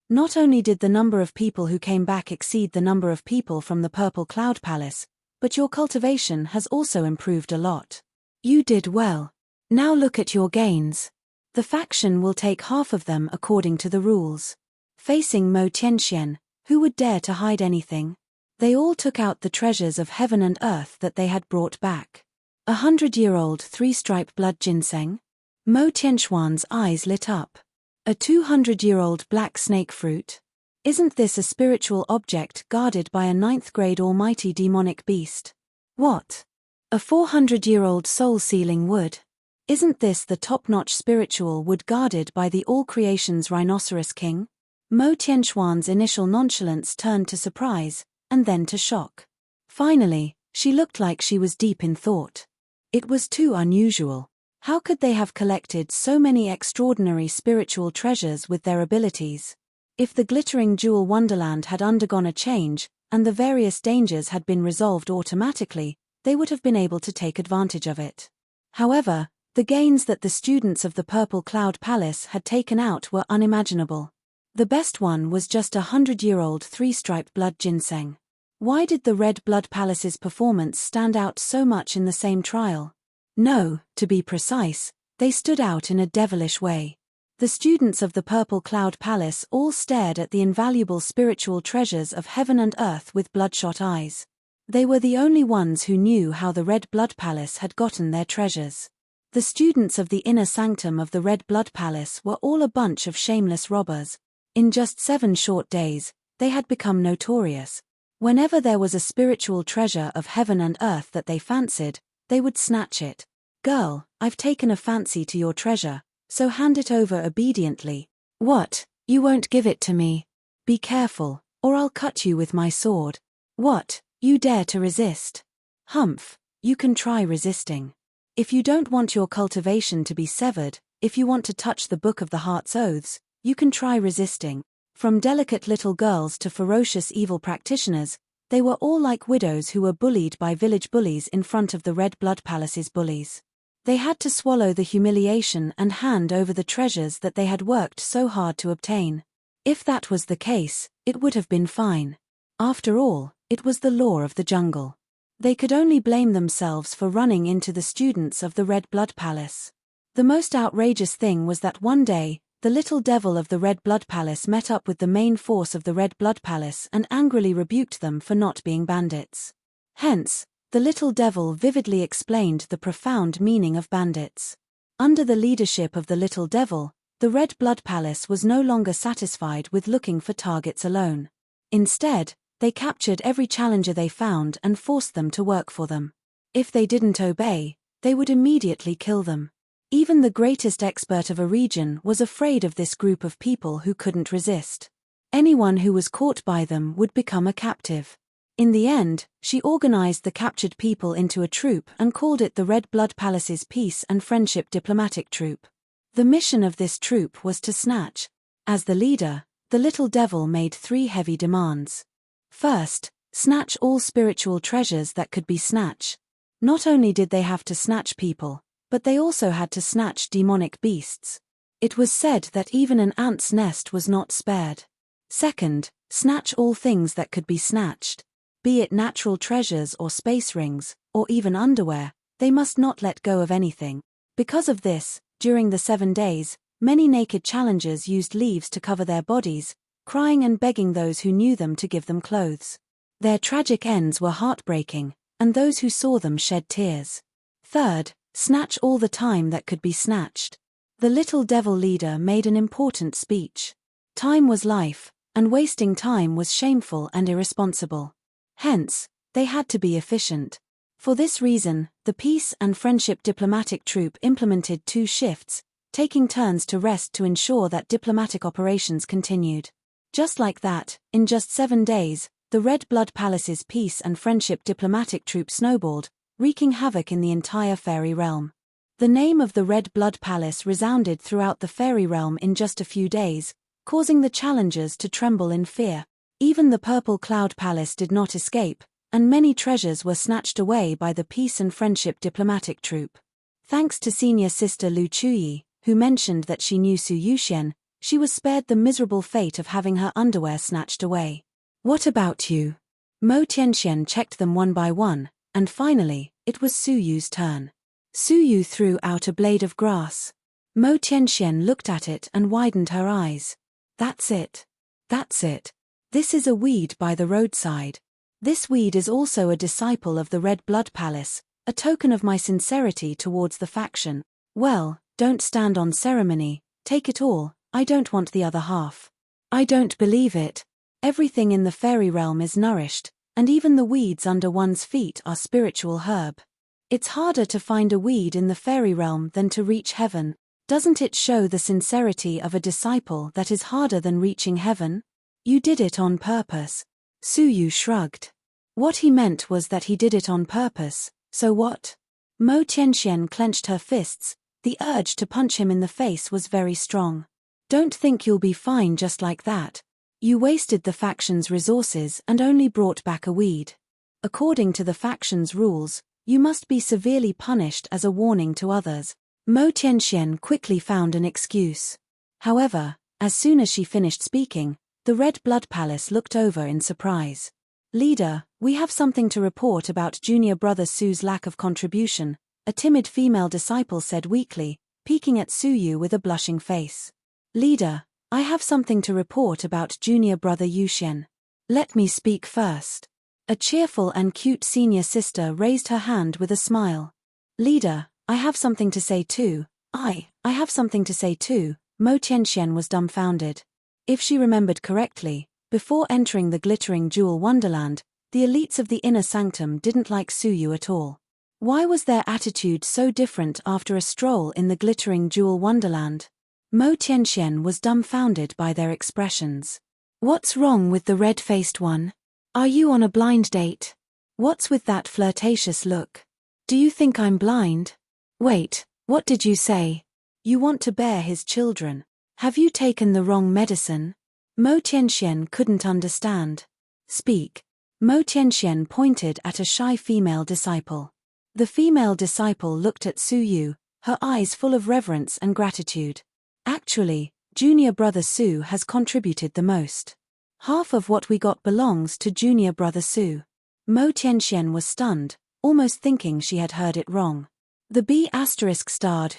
Not only did the number of people who came back exceed the number of people from the Purple Cloud Palace, but your cultivation has also improved a lot. You did well. Now look at your gains. The faction will take half of them according to the rules." Facing Mo Tianxian, who would dare to hide anything? They all took out the treasures of heaven and earth that they had brought back. 100-year-old 3-stripe blood ginseng? Mo Tianxuan's eyes lit up. A 200-year-old black snake fruit? Isn't this a spiritual object guarded by a 9th-grade almighty demonic beast? What? A 400-year-old soul-sealing wood? Isn't this the top-notch spiritual wood guarded by the all-creation's rhinoceros king? Mo Tianxuan's initial nonchalance turned to surprise, and then to shock. Finally, she looked like she was deep in thought. It was too unusual. How could they have collected so many extraordinary spiritual treasures with their abilities? If the glittering jewel wonderland had undergone a change, and the various dangers had been resolved automatically, they would have been able to take advantage of it. However, the gains that the students of the Purple Cloud Palace had taken out were unimaginable. The best one was just a 100-year-old 3-stripe blood ginseng. Why did the Red Blood Palace's performance stand out so much in the same trial? No, to be precise, they stood out in a devilish way. The students of the Purple Cloud Palace all stared at the invaluable spiritual treasures of heaven and earth with bloodshot eyes. They were the only ones who knew how the Red Blood Palace had gotten their treasures. The students of the inner sanctum of the Red Blood Palace were all a bunch of shameless robbers. In just 7 short days, they had become notorious. Whenever there was a spiritual treasure of heaven and earth that they fancied, they would snatch it. "Girl, I've taken a fancy to your treasure, so hand it over obediently." "What, you won't give it to me? Be careful, or I'll cut you with my sword." "What, you dare to resist? Humph, you can try resisting. If you don't want your cultivation to be severed, if you want to touch the Book of the Heart's Oaths, you can try resisting." From delicate little girls to ferocious evil practitioners, they were all like widows who were bullied by village bullies in front of the Red Blood Palace's bullies. They had to swallow the humiliation and hand over the treasures that they had worked so hard to obtain. If that was the case, it would have been fine. After all, it was the law of the jungle. They could only blame themselves for running into the students of the Red Blood Palace. The most outrageous thing was that one day, the little devil of the Red Blood Palace met up with the main force of the Red Blood Palace and angrily rebuked them for not being bandits. Hence, the little devil vividly explained the profound meaning of bandits. Under the leadership of the little devil, the Red Blood Palace was no longer satisfied with looking for targets alone. Instead, they captured every challenger they found and forced them to work for them. If they didn't obey, they would immediately kill them. Even the greatest expert of a region was afraid of this group of people who couldn't resist. Anyone who was caught by them would become a captive. In the end, she organized the captured people into a troop and called it the Red Blood Palace's Peace and Friendship Diplomatic Troop. The mission of this troop was to snatch. As the leader, the little devil made 3 heavy demands. First, snatch all spiritual treasures that could be snatched. Not only did they have to snatch people, but they also had to snatch demonic beasts. It was said that even an ant's nest was not spared. Second, snatch all things that could be snatched. Be it natural treasures or space rings, or even underwear, they must not let go of anything. Because of this, during the 7 days, many naked challengers used leaves to cover their bodies, crying and begging those who knew them to give them clothes. Their tragic ends were heartbreaking, and those who saw them shed tears. Third, snatch all the time that could be snatched. The little devil leader made an important speech. Time was life, and wasting time was shameful and irresponsible. Hence, they had to be efficient. For this reason, the Peace and Friendship Diplomatic Troop implemented 2 shifts, taking turns to rest to ensure that diplomatic operations continued. Just like that, in just 7 days, the Red Blood Palace's Peace and Friendship Diplomatic Troop snowballed, wreaking havoc in the entire fairy realm. The name of the Red Blood Palace resounded throughout the fairy realm in just a few days, causing the challengers to tremble in fear. Even the Purple Cloud Palace did not escape, and many treasures were snatched away by the Peace and Friendship Diplomatic Troop. Thanks to senior sister Lu Chuyi, who mentioned that she knew Su Yuxian, she was spared the miserable fate of having her underwear snatched away. "What about you?" Mo Tianxian checked them one by one, and finally, it was Su Yu's turn. Su Yu threw out a blade of grass. Mo Tianxian looked at it and widened her eyes. "That's it. That's it. This is a weed by the roadside. This weed is also a disciple of the Red Blood Palace, a token of my sincerity towards the faction. Well, don't stand on ceremony, take it all, I don't want the other half." "I don't believe it. Everything in the fairy realm is nourished, and even the weeds under one's feet are spiritual herb. It's harder to find a weed in the fairy realm than to reach heaven. Doesn't it show the sincerity of a disciple that is harder than reaching heaven? You did it on purpose." Su Yu shrugged. What he meant was that he did it on purpose, so what? Mo Tianxian clenched her fists, the urge to punch him in the face was very strong. "Don't think you'll be fine just like that. You wasted the faction's resources and only brought back a weed. According to the faction's rules, you must be severely punished as a warning to others." Mo Tianxian quickly found an excuse. However, as soon as she finished speaking, the Red Blood Palace looked over in surprise. "Leader, we have something to report about junior brother Su's lack of contribution," a timid female disciple said weakly, peeking at Su Yu with a blushing face. "Leader, I have something to report about junior brother Yuxian. Let me speak first." A cheerful and cute senior sister raised her hand with a smile. "Leader, I have something to say too." I have something to say too." Mo Tianxian was dumbfounded. If she remembered correctly, before entering the glittering jewel wonderland, The elites of the inner sanctum didn't like Suyu at all. Why was their attitude so different after a stroll in the glittering jewel wonderland? Mo Tianxian was dumbfounded by their expressions. What's wrong with the red-faced one? Are you on a blind date? What's with that flirtatious look? Do you think I'm blind? Wait, what did you say? You want to bear his children. Have you taken the wrong medicine? Mo Tianxian couldn't understand. Speak. Mo Tianxian pointed at a shy female disciple. The female disciple looked at Suyu, her eyes full of reverence and gratitude. Actually, junior brother Su has contributed the most. Half of what we got belongs to junior brother Su. Mo Tianxian was stunned, almost thinking she had heard it wrong. The B*****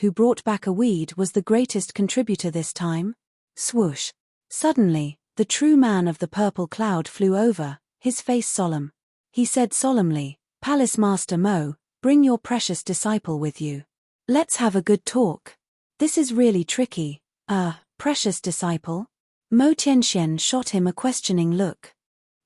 who brought back a weed was the greatest contributor this time? Swoosh. Suddenly, the true man of the purple cloud flew over, his face solemn. He said solemnly, Palace Master Mo, bring your precious disciple with you. Let's have a good talk. This is really tricky. Precious disciple? Mo Tianxian shot him a questioning look.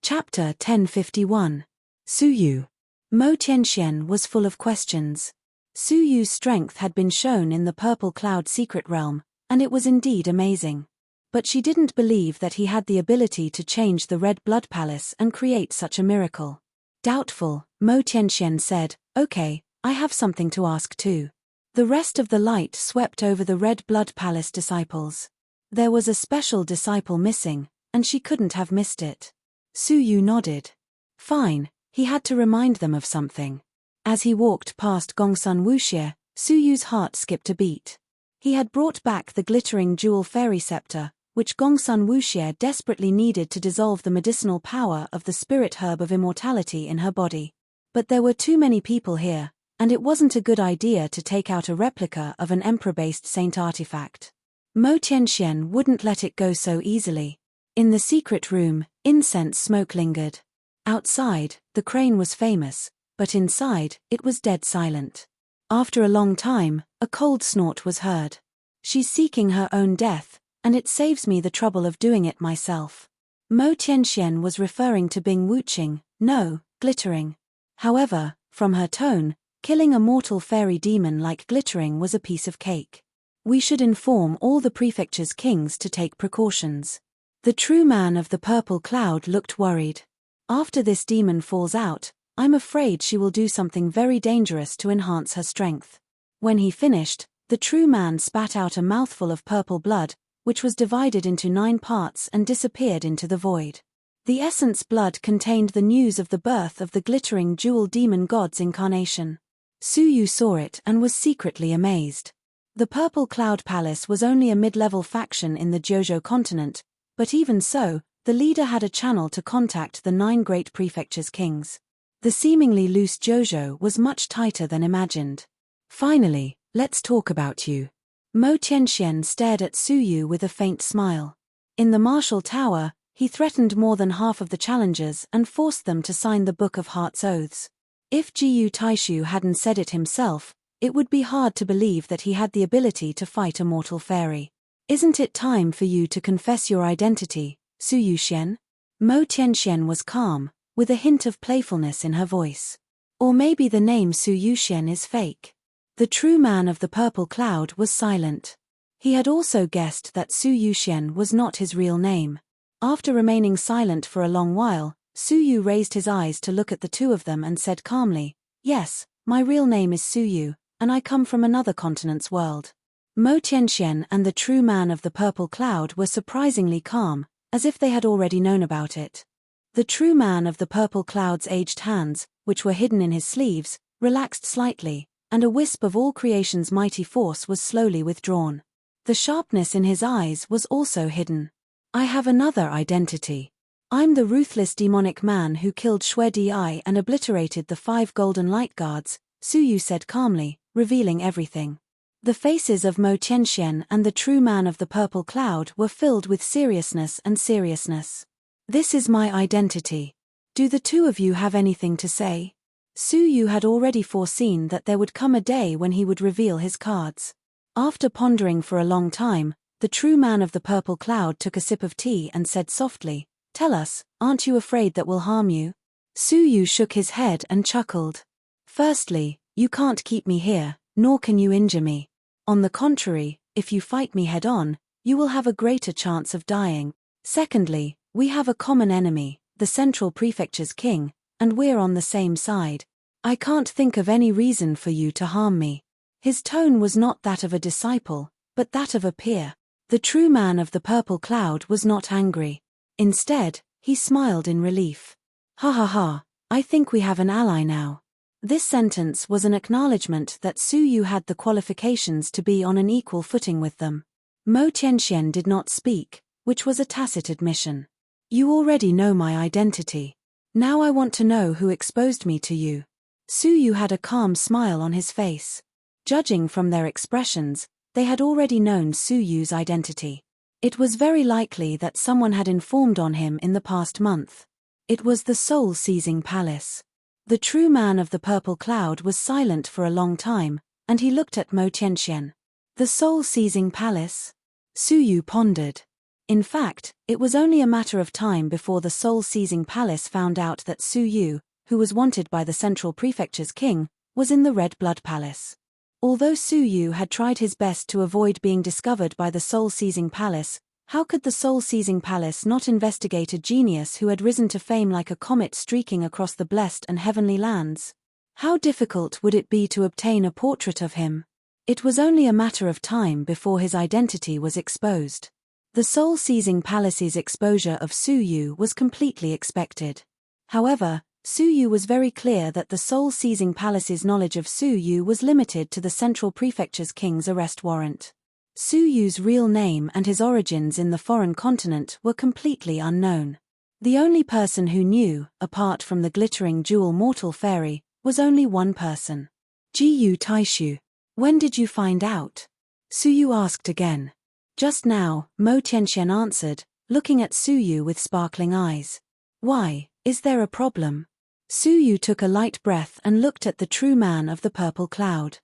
Chapter 1051. Suyu. Mo Tianxian was full of questions. Suyu's strength had been shown in the purple cloud secret realm, and it was indeed amazing. But she didn't believe that he had the ability to change the Red Blood Palace and create such a miracle. Doubtful, Mo Tianxian said, Okay, I have something to ask too. The rest of the light swept over the Red Blood Palace disciples. There was a special disciple missing, and she couldn't have missed it. Suyu nodded. Fine, he had to remind them of something. As he walked past Gongsun Wuxie, Suyu's heart skipped a beat. He had brought back the glittering jewel fairy scepter, which Gongsun Wuxie desperately needed to dissolve the medicinal power of the spirit herb of immortality in her body. But there were too many people here, and it wasn't a good idea to take out a replica of an emperor-based saint artifact. Mo Tianxian wouldn't let it go so easily. In the secret room, incense smoke lingered. Outside, the crane was famous, but inside, it was dead silent. After a long time, a cold snort was heard. She's seeking her own death, and it saves me the trouble of doing it myself. Mo Tianxian was referring to Bing Wuqing, no, glittering. However, from her tone, killing a mortal fairy demon like glittering was a piece of cake. We should inform all the prefecture's kings to take precautions. The true man of the purple cloud looked worried. After this demon falls out, I'm afraid she will do something very dangerous to enhance her strength. When he finished, the true man spat out a mouthful of purple blood, which was divided into 9 parts and disappeared into the void. The essence blood contained the news of the birth of the glittering jewel demon god's incarnation. Suyu saw it and was secretly amazed. The Purple Cloud Palace was only a mid-level faction in the Jojo continent, but even so, the leader had a channel to contact the 9 great prefectures' kings. The seemingly loose Jojo was much tighter than imagined. Finally, let's talk about you. Mo Tianxian stared at Suyu with a faint smile. In the martial tower, he threatened more than half of the challengers and forced them to sign the Book of Heart's Oaths. If Jiyu Taishu hadn't said it himself, it would be hard to believe that he had the ability to fight a mortal fairy. Isn't it time for you to confess your identity, Suyu Xian? Mo Tianxian was calm, with a hint of playfulness in her voice. Or maybe the name Suyu Xian is fake. The true man of the purple cloud was silent. He had also guessed that Suyu Xian was not his real name. After remaining silent for a long while, Suyu raised his eyes to look at the two of them and said calmly, Yes, my real name is Suyu, and I come from another continent's world. Mo Tianxian and the true man of the purple cloud were surprisingly calm, as if they had already known about it. The true man of the purple cloud's aged hands, which were hidden in his sleeves, relaxed slightly, and a wisp of all creation's mighty force was slowly withdrawn. The sharpness in his eyes was also hidden. I have another identity. I'm the ruthless demonic man who killed Xue Di and obliterated the 5 golden light guards, Suyu said calmly, revealing everything. The faces of Mo Tianxian and the true man of the purple cloud were filled with seriousness and seriousness. This is my identity. Do the two of you have anything to say? Suyu had already foreseen that there would come a day when he would reveal his cards. After pondering for a long time, the true man of the purple cloud took a sip of tea and said softly, Tell us, aren't you afraid that will harm you? Su Yu shook his head and chuckled. Firstly, you can't keep me here, nor can you injure me. On the contrary, if you fight me head-on, you will have a greater chance of dying. Secondly, we have a common enemy, the Central Prefecture's king, and we're on the same side. I can't think of any reason for you to harm me. His tone was not that of a disciple, but that of a peer. The true man of the purple cloud was not angry. Instead, he smiled in relief. Ha ha ha, I think we have an ally now. This sentence was an acknowledgement that Su Yu had the qualifications to be on an equal footing with them. Mo Tianxian did not speak, which was a tacit admission. You already know my identity. Now I want to know who exposed me to you. Su Yu had a calm smile on his face. Judging from their expressions, they had already known Su Yu's identity. It was very likely that someone had informed on him in the past month. It was the soul-seizing palace. The true man of the purple cloud was silent for a long time, and he looked at Mo Tianxian. The soul-seizing palace? Su Yu pondered. In fact, it was only a matter of time before the soul-seizing palace found out that Su Yu, who was wanted by the Central Prefecture's king, was in the Red Blood Palace. Although Su Yu had tried his best to avoid being discovered by the soul-seizing palace, how could the soul-seizing palace not investigate a genius who had risen to fame like a comet streaking across the blessed and heavenly lands? How difficult would it be to obtain a portrait of him? It was only a matter of time before his identity was exposed. The soul-seizing palace's exposure of Su Yu was completely expected. However, Su Yu was very clear that the soul-seizing palace's knowledge of Su Yu was limited to the Central Prefecture's king's arrest warrant. Su Yu's real name and his origins in the foreign continent were completely unknown. The only person who knew, apart from the glittering jewel mortal fairy, was only one person. Jiyu Taishu. When did you find out? Su Yu asked again. Just now, Mo Tianxian answered, looking at Su Yu with sparkling eyes. Why, is there a problem? Su Yu took a light breath and looked at the true man of the purple cloud.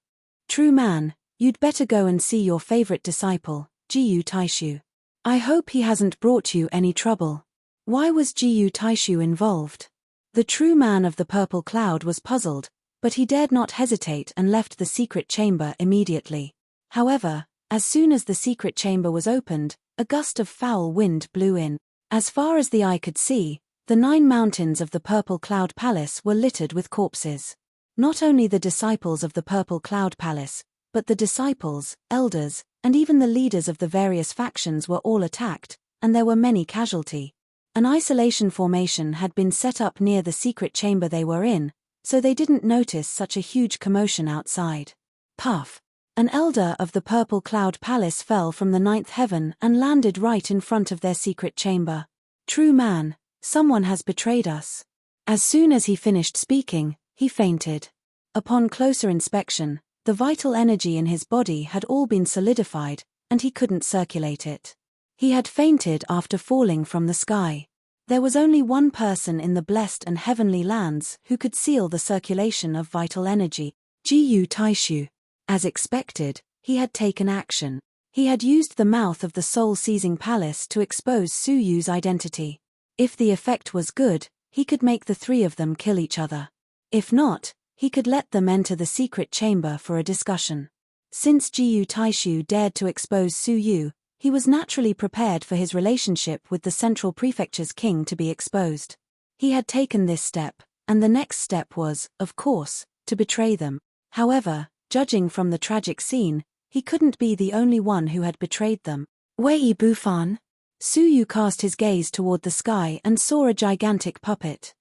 True man, you'd better go and see your favorite disciple, Jiyu Taishu. I hope he hasn't brought you any trouble. Why was Jiyu Taishu involved? The true man of the purple cloud was puzzled, but he dared not hesitate and left the secret chamber immediately. However, as soon as the secret chamber was opened, a gust of foul wind blew in. As far as the eye could see, the 9 mountains of the Purple Cloud Palace were littered with corpses. Not only the disciples of the Purple Cloud Palace, but the disciples, elders, and even the leaders of the various factions were all attacked, and there were many casualties. An isolation formation had been set up near the secret chamber they were in, so they didn't notice such a huge commotion outside. Puff! An elder of the Purple Cloud Palace fell from the 9th heaven and landed right in front of their secret chamber. True man, someone has betrayed us. As soon as he finished speaking, he fainted. Upon closer inspection, the vital energy in his body had all been solidified, and he couldn't circulate it. He had fainted after falling from the sky. There was only one person in the blessed and heavenly lands who could seal the circulation of vital energy, Jiyu Taishu. As expected, he had taken action. He had used the mouth of the soul-seizing palace to expose Su Yu's identity. If the effect was good, he could make the 3 of them kill each other. If not, he could let them enter the secret chamber for a discussion. Since Jiyu Taishu dared to expose Su Yu, he was naturally prepared for his relationship with the Central Prefecture's king to be exposed. He had taken this step, and the next step was, of course, to betray them. However, judging from the tragic scene, he couldn't be the only one who had betrayed them. Wei Bufan? Su Yu cast his gaze toward the sky and saw a gigantic puppet.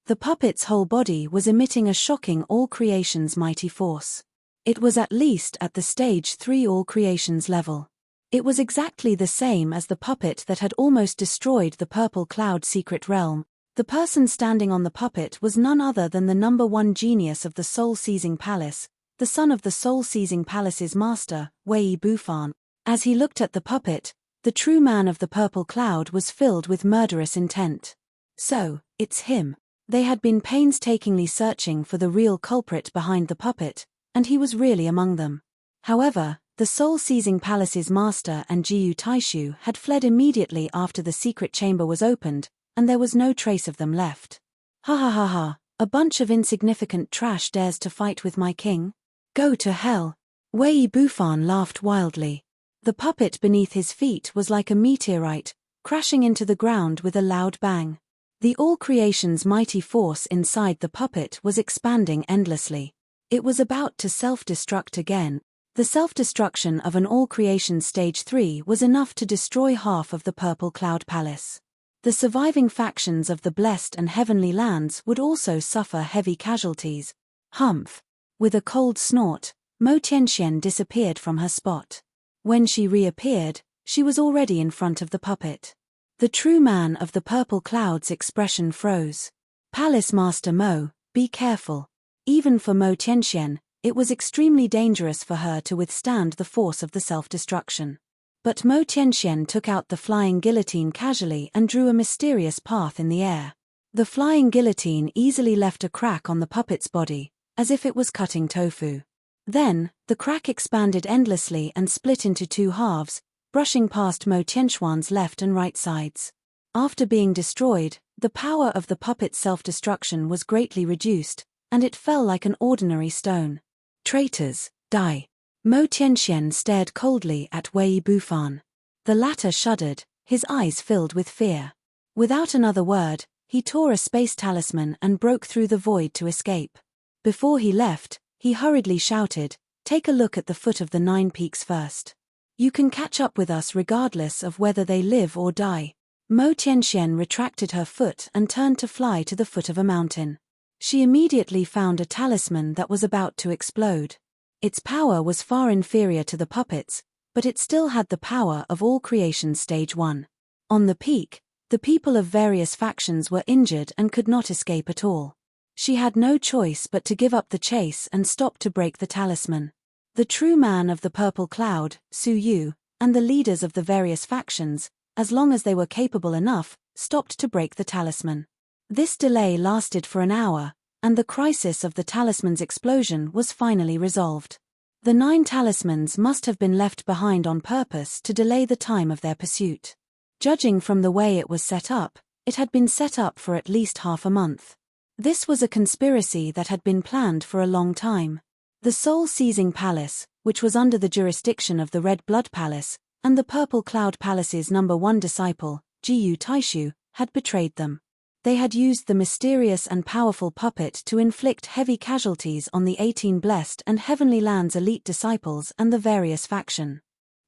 The puppet's whole body was emitting a shocking all-creations mighty force. It was at least at the stage 3 all-creations level. It was exactly the same as the puppet that had almost destroyed the Purple Cloud secret realm. The person standing on the puppet was none other than the number 1 genius of the soul-seizing palace, the son of the soul-seizing palace's master, Wei Bufan. As he looked at the puppet, the true man of the Purple Cloud was filled with murderous intent. So, it's him. They had been painstakingly searching for the real culprit behind the puppet, and he was really among them. However, the soul-seizing palace's master and Jiyu Taishu had fled immediately after the secret chamber was opened, and there was no trace of them left. Ha ha ha ha, a bunch of insignificant trash dares to fight with my king? Go to hell. Wei Bufan laughed wildly. The puppet beneath his feet was like a meteorite, crashing into the ground with a loud bang. The all-creation's mighty force inside the puppet was expanding endlessly. It was about to self-destruct again. The self-destruction of an all-creation stage 3 was enough to destroy half of the Purple Cloud Palace. The surviving factions of the Blessed and Heavenly Lands would also suffer heavy casualties. Humph! With a cold snort, Mo Tianxian disappeared from her spot. When she reappeared, she was already in front of the puppet. The true man of the purple cloud's expression froze. Palace Master Mo, be careful. Even for Mo Tianxian, it was extremely dangerous for her to withstand the force of the self-destruction. But Mo Tianxian took out the flying guillotine casually and drew a mysterious path in the air. The flying guillotine easily left a crack on the puppet's body, as if it was cutting tofu. Then, the crack expanded endlessly and split into two halves, brushing past Mo Tianxuan's left and right sides. After being destroyed, the power of the puppet's self-destruction was greatly reduced, and it fell like an ordinary stone. Traitors, die! Mo Tianxian stared coldly at Wei Bufan. The latter shuddered, his eyes filled with fear. Without another word, he tore a space talisman and broke through the void to escape. Before he left, he hurriedly shouted, "Take a look at the foot of the 9 peaks first. You can catch up with us regardless of whether they live or die." Mo Tianxian retracted her foot and turned to fly to the foot of a mountain. She immediately found a talisman that was about to explode. Its power was far inferior to the puppet's, but it still had the power of all creation stage 1. On the peak, the people of various factions were injured and could not escape at all. She had no choice but to give up the chase and stop to break the talisman. The true man of the purple cloud, Su Yu, and the leaders of the various factions, as long as they were capable enough, stopped to break the talisman. This delay lasted for an hour, and the crisis of the talisman's explosion was finally resolved. The 9 talismans must have been left behind on purpose to delay the time of their pursuit. Judging from the way it was set up, it had been set up for at least half a month. This was a conspiracy that had been planned for a long time. The soul-seizing palace, which was under the jurisdiction of the Red Blood Palace, and the Purple Cloud Palace's #1 disciple, Jiyu Taishu, had betrayed them. They had used the mysterious and powerful puppet to inflict heavy casualties on the 18 Blessed and Heavenly Lands elite disciples and the various faction.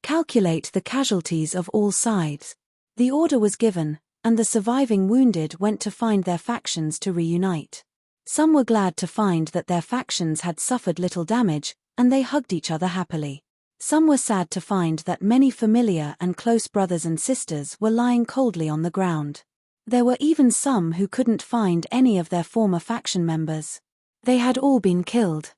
Calculate the casualties of all sides. The order was given, and the surviving wounded went to find their factions to reunite. Some were glad to find that their factions had suffered little damage, and they hugged each other happily. Some were sad to find that many familiar and close brothers and sisters were lying coldly on the ground. There were even some who couldn't find any of their former faction members. They had all been killed.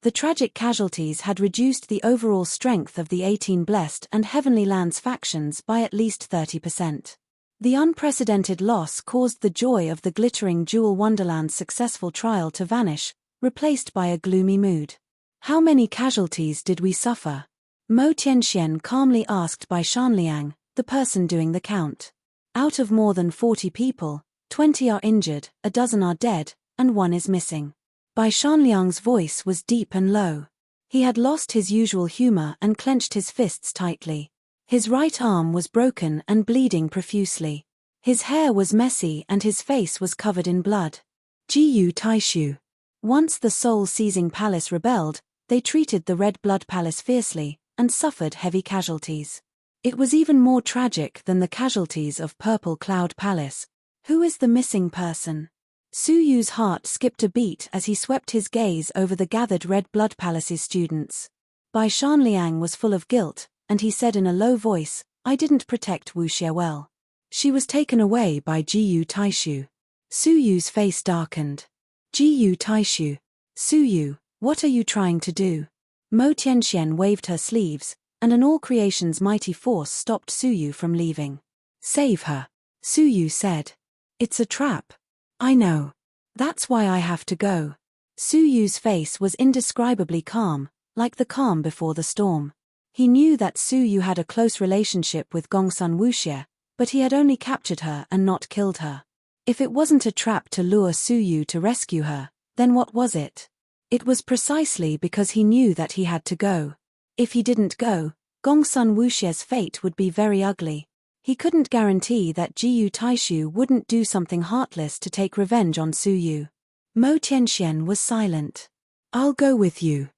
The tragic casualties had reduced the overall strength of the 18 Blessed and Heavenly Lands factions by at least 30%. The unprecedented loss caused the joy of the glittering Jewel Wonderland's successful trial to vanish, replaced by a gloomy mood. "How many casualties did we suffer?" Mo Tianxian calmly asked Bai Shanliang, the person doing the count. "Out of more than 40 people, 20 are injured, a dozen are dead, and 1 is missing." Bai Shanliang's voice was deep and low. He had lost his usual humor and clenched his fists tightly. His right arm was broken and bleeding profusely. His hair was messy and his face was covered in blood. Jiyu Taishu. Once the soul-seizing palace rebelled, they treated the Red Blood Palace fiercely, and suffered heavy casualties. It was even more tragic than the casualties of Purple Cloud Palace. Who is the missing person? Su Yu's heart skipped a beat as he swept his gaze over the gathered Red Blood Palace's students. Bai Shanliang was full of guilt, and he said in a low voice, "I didn't protect Wu Xie well. She was taken away by Jiyu Taishu." Su Yu's face darkened. "Jiyu Taishu. Su Yu, what are you trying to do?" Mo Tianxian waved her sleeves, and an all-creation's mighty force stopped Su Yu from leaving. "Save her," Su Yu said. "It's a trap." "I know. That's why I have to go." Su Yu's face was indescribably calm, like the calm before the storm. He knew that Su Yu had a close relationship with Gongsun Wuxie, but he had only captured her and not killed her. If it wasn't a trap to lure Suyu to rescue her, then what was it? It was precisely because he knew that he had to go. If he didn't go, Gongsun Wuxie's fate would be very ugly. He couldn't guarantee that Jiyu Taishu wouldn't do something heartless to take revenge on Suyu. Mo Tianxian was silent. "I'll go with you."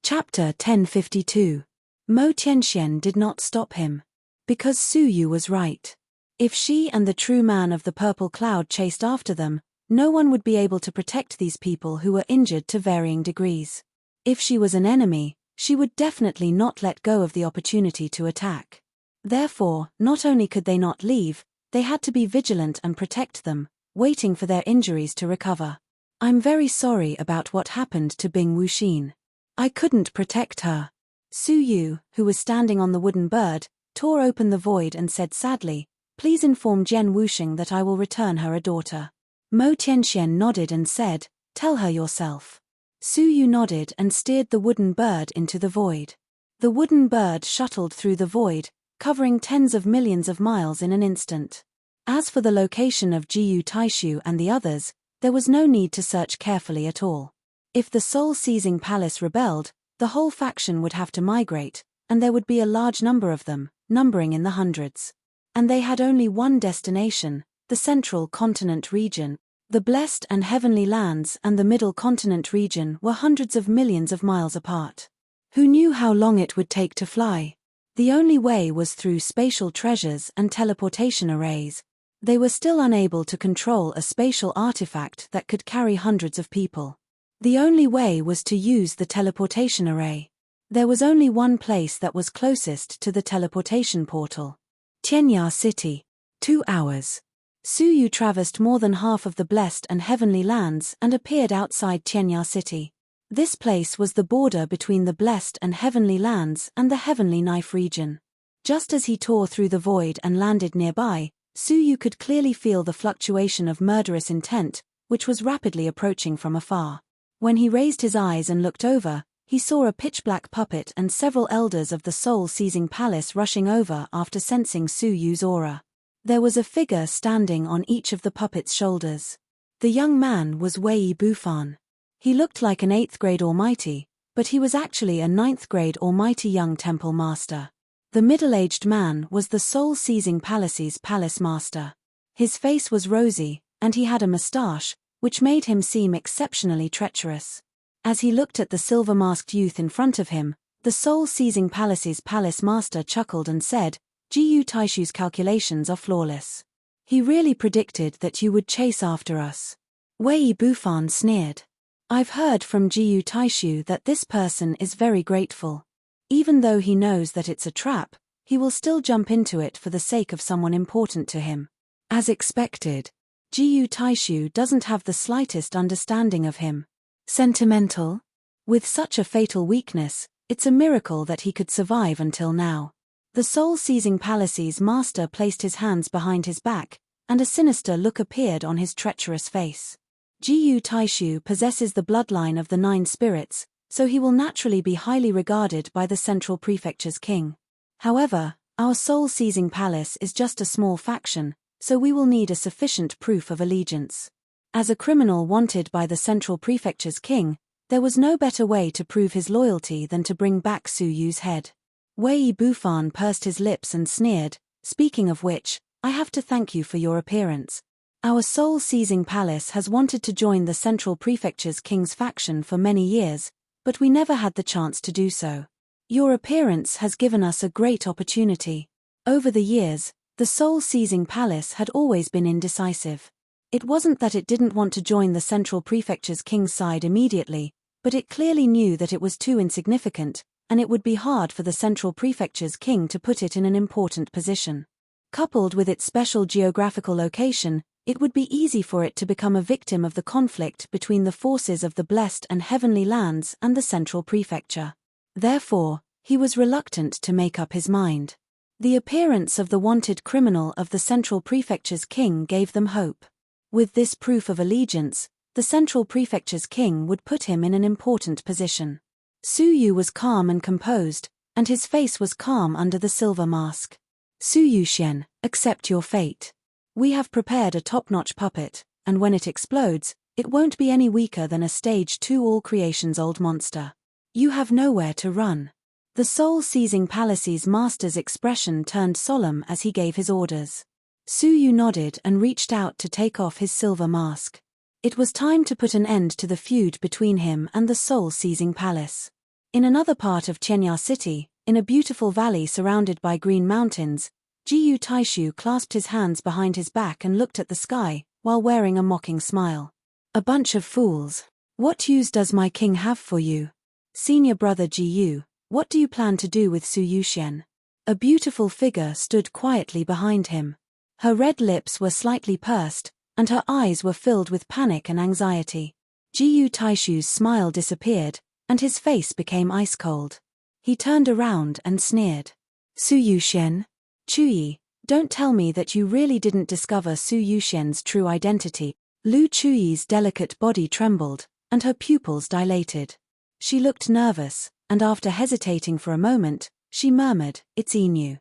Chapter 1052. Mo Tianxian did not stop him. Because Suyu was right. If she and the true man of the purple cloud chased after them, no one would be able to protect these people who were injured to varying degrees. If she was an enemy, she would definitely not let go of the opportunity to attack. Therefore, not only could they not leave, they had to be vigilant and protect them, waiting for their injuries to recover. "I'm very sorry about what happened to Bing Wuxin. I couldn't protect her." Suyu, who was standing on the wooden bird, tore open the void and said sadly, "Please inform Jian Wuxing that I will return her a daughter." Mo Tianxian nodded and said, "Tell her yourself." Suyu nodded and steered the wooden bird into the void. The wooden bird shuttled through the void, covering tens of millions of miles in an instant. As for the location of Jiyu Taishu and the others, there was no need to search carefully at all. If the soul-seizing palace rebelled, the whole faction would have to migrate, and there would be a large number of them, numbering in the hundreds. And they had only one destination, the central continent region. The blessed and heavenly lands and the middle continent region were hundreds of millions of miles apart. Who knew how long it would take to fly? The only way was through spatial treasures and teleportation arrays. They were still unable to control a spatial artifact that could carry hundreds of people. The only way was to use the teleportation array. There was only one place that was closest to the teleportation portal. Tianya City. 2 hours. Suyu traversed more than half of the blessed and heavenly lands and appeared outside Tianya City. This place was the border between the blessed and heavenly lands and the heavenly knife region. Just as he tore through the void and landed nearby, Suyu could clearly feel the fluctuation of murderous intent, which was rapidly approaching from afar. When he raised his eyes and looked over, he saw a pitch-black puppet and several elders of the soul-seizing palace rushing over after sensing Suyu's aura. There was a figure standing on each of the puppet's shoulders. The young man was Wei Bufan. He looked like an 8th-grade almighty, but he was actually a 9th-grade almighty young temple master. The middle-aged man was the soul-seizing palace's palace master. His face was rosy, and he had a moustache, which made him seem exceptionally treacherous. As he looked at the silver-masked youth in front of him, the soul-seizing palace's palace master chuckled and said, "Jiyu Taishu's calculations are flawless. He really predicted that you would chase after us." Wei Bufan sneered. "I've heard from Jiyu Taishu that this person is very grateful. Even though he knows that it's a trap, he will still jump into it for the sake of someone important to him." As expected, Jiyu Taishu doesn't have the slightest understanding of him. Sentimental? With such a fatal weakness, it's a miracle that he could survive until now. The soul-seizing palace's master placed his hands behind his back, and a sinister look appeared on his treacherous face. Jiyu Taishu possesses the bloodline of the 9 spirits, so he will naturally be highly regarded by the Central Prefecture's king. However, our soul-seizing palace is just a small faction, so we will need a sufficient proof of allegiance. As a criminal wanted by the Central Prefecture's king, there was no better way to prove his loyalty than to bring back Suyu's head. Wei Bufan pursed his lips and sneered, "Speaking of which, I have to thank you for your appearance. Our soul-seizing palace has wanted to join the Central Prefecture's king's faction for many years, but we never had the chance to do so. Your appearance has given us a great opportunity." Over the years, the soul-seizing palace had always been indecisive. It wasn't that it didn't want to join the Central Prefecture's king's side immediately, but it clearly knew that it was too insignificant, and it would be hard for the Central Prefecture's king to put it in an important position. Coupled with its special geographical location, it would be easy for it to become a victim of the conflict between the forces of the blessed and heavenly lands and the Central Prefecture. Therefore, he was reluctant to make up his mind. The appearance of the wanted criminal of the Central Prefecture's king gave them hope. With this proof of allegiance, the Central Prefecture's king would put him in an important position. Suyu was calm and composed, and his face was calm under the silver mask. "Suyu Xian, accept your fate. We have prepared a top-notch puppet, and when it explodes, it won't be any weaker than a stage 2 all creation's old monster. You have nowhere to run. The soul-seizing palace's master's expression turned solemn as he gave his orders. Su Yu nodded and reached out to take off his silver mask. It was time to put an end to the feud between him and the soul-seizing palace. In another part of Chenya City, in a beautiful valley surrounded by green mountains, Jiyu Taishu clasped his hands behind his back and looked at the sky, while wearing a mocking smile. A bunch of fools. What use does my king have for you? Senior brother Jiyu, what do you plan to do with Su Yuxian? A beautiful figure stood quietly behind him. Her red lips were slightly pursed, and her eyes were filled with panic and anxiety. Jiyu Taishu's smile disappeared, and his face became ice-cold. He turned around and sneered. Su Yuxian? Chuyi, don't tell me that you really didn't discover Su Yuxian's true identity. Lu Chuyi's delicate body trembled, and her pupils dilated. She looked nervous, and after hesitating for a moment, she murmured, "It's Inu."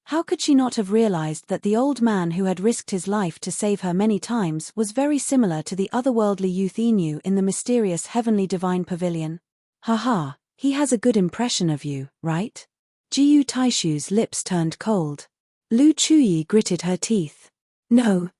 How could she not have realized that the old man who had risked his life to save her many times was very similar to the otherworldly youth Inu in the mysterious heavenly divine pavilion? Haha, he has a good impression of you, right? Jiyu Taishu's lips turned cold. Lu Chuyi gritted her teeth. No.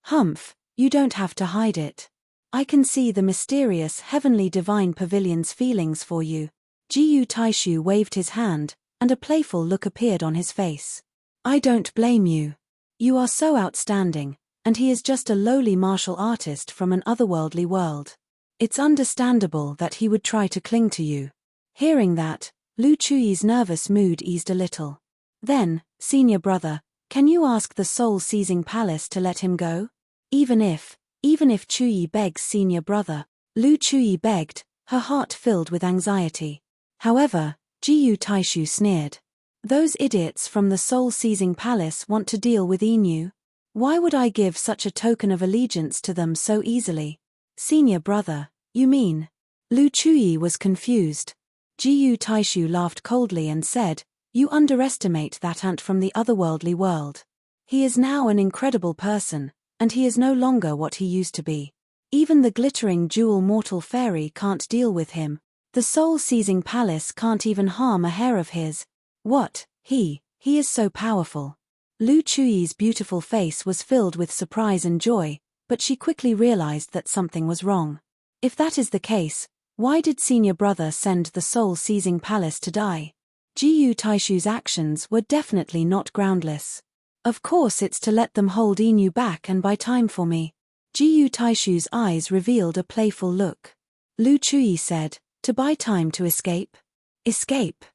Humph, you don't have to hide it. I can see the mysterious heavenly divine pavilion's feelings for you. Jiyu Taishu waved his hand, and a playful look appeared on his face. I don't blame you. You are so outstanding, and he is just a lowly martial artist from an otherworldly world. It's understandable that he would try to cling to you. Hearing that, Lu Chuyi's nervous mood eased a little. Then, senior brother, can you ask the soul-seizing palace to let him go? Even if Chuyi begs senior brother, Lu Chuyi begged, her heart filled with anxiety. However, Jiyu Taishu sneered. Those idiots from the soul-seizing palace want to deal with Inu. Why would I give such a token of allegiance to them so easily? Senior brother, you mean? Lu Chuyi was confused. Jiyu Taishu laughed coldly and said, you underestimate that ant from the otherworldly world. He is now an incredible person, and he is no longer what he used to be. Even the glittering jewel mortal fairy can't deal with him. The soul-seizing palace can't even harm a hair of his. What, he is so powerful. Lu Chuyi's beautiful face was filled with surprise and joy, but she quickly realized that something was wrong. If that is the case, why did senior brother send the soul-seizing palace to die? Jiyu Taishu's actions were definitely not groundless. Of course it's to let them hold Inu back and buy time for me. Jiyu Taishu's eyes revealed a playful look. Lu Chuyi said, to buy time to escape? Escape?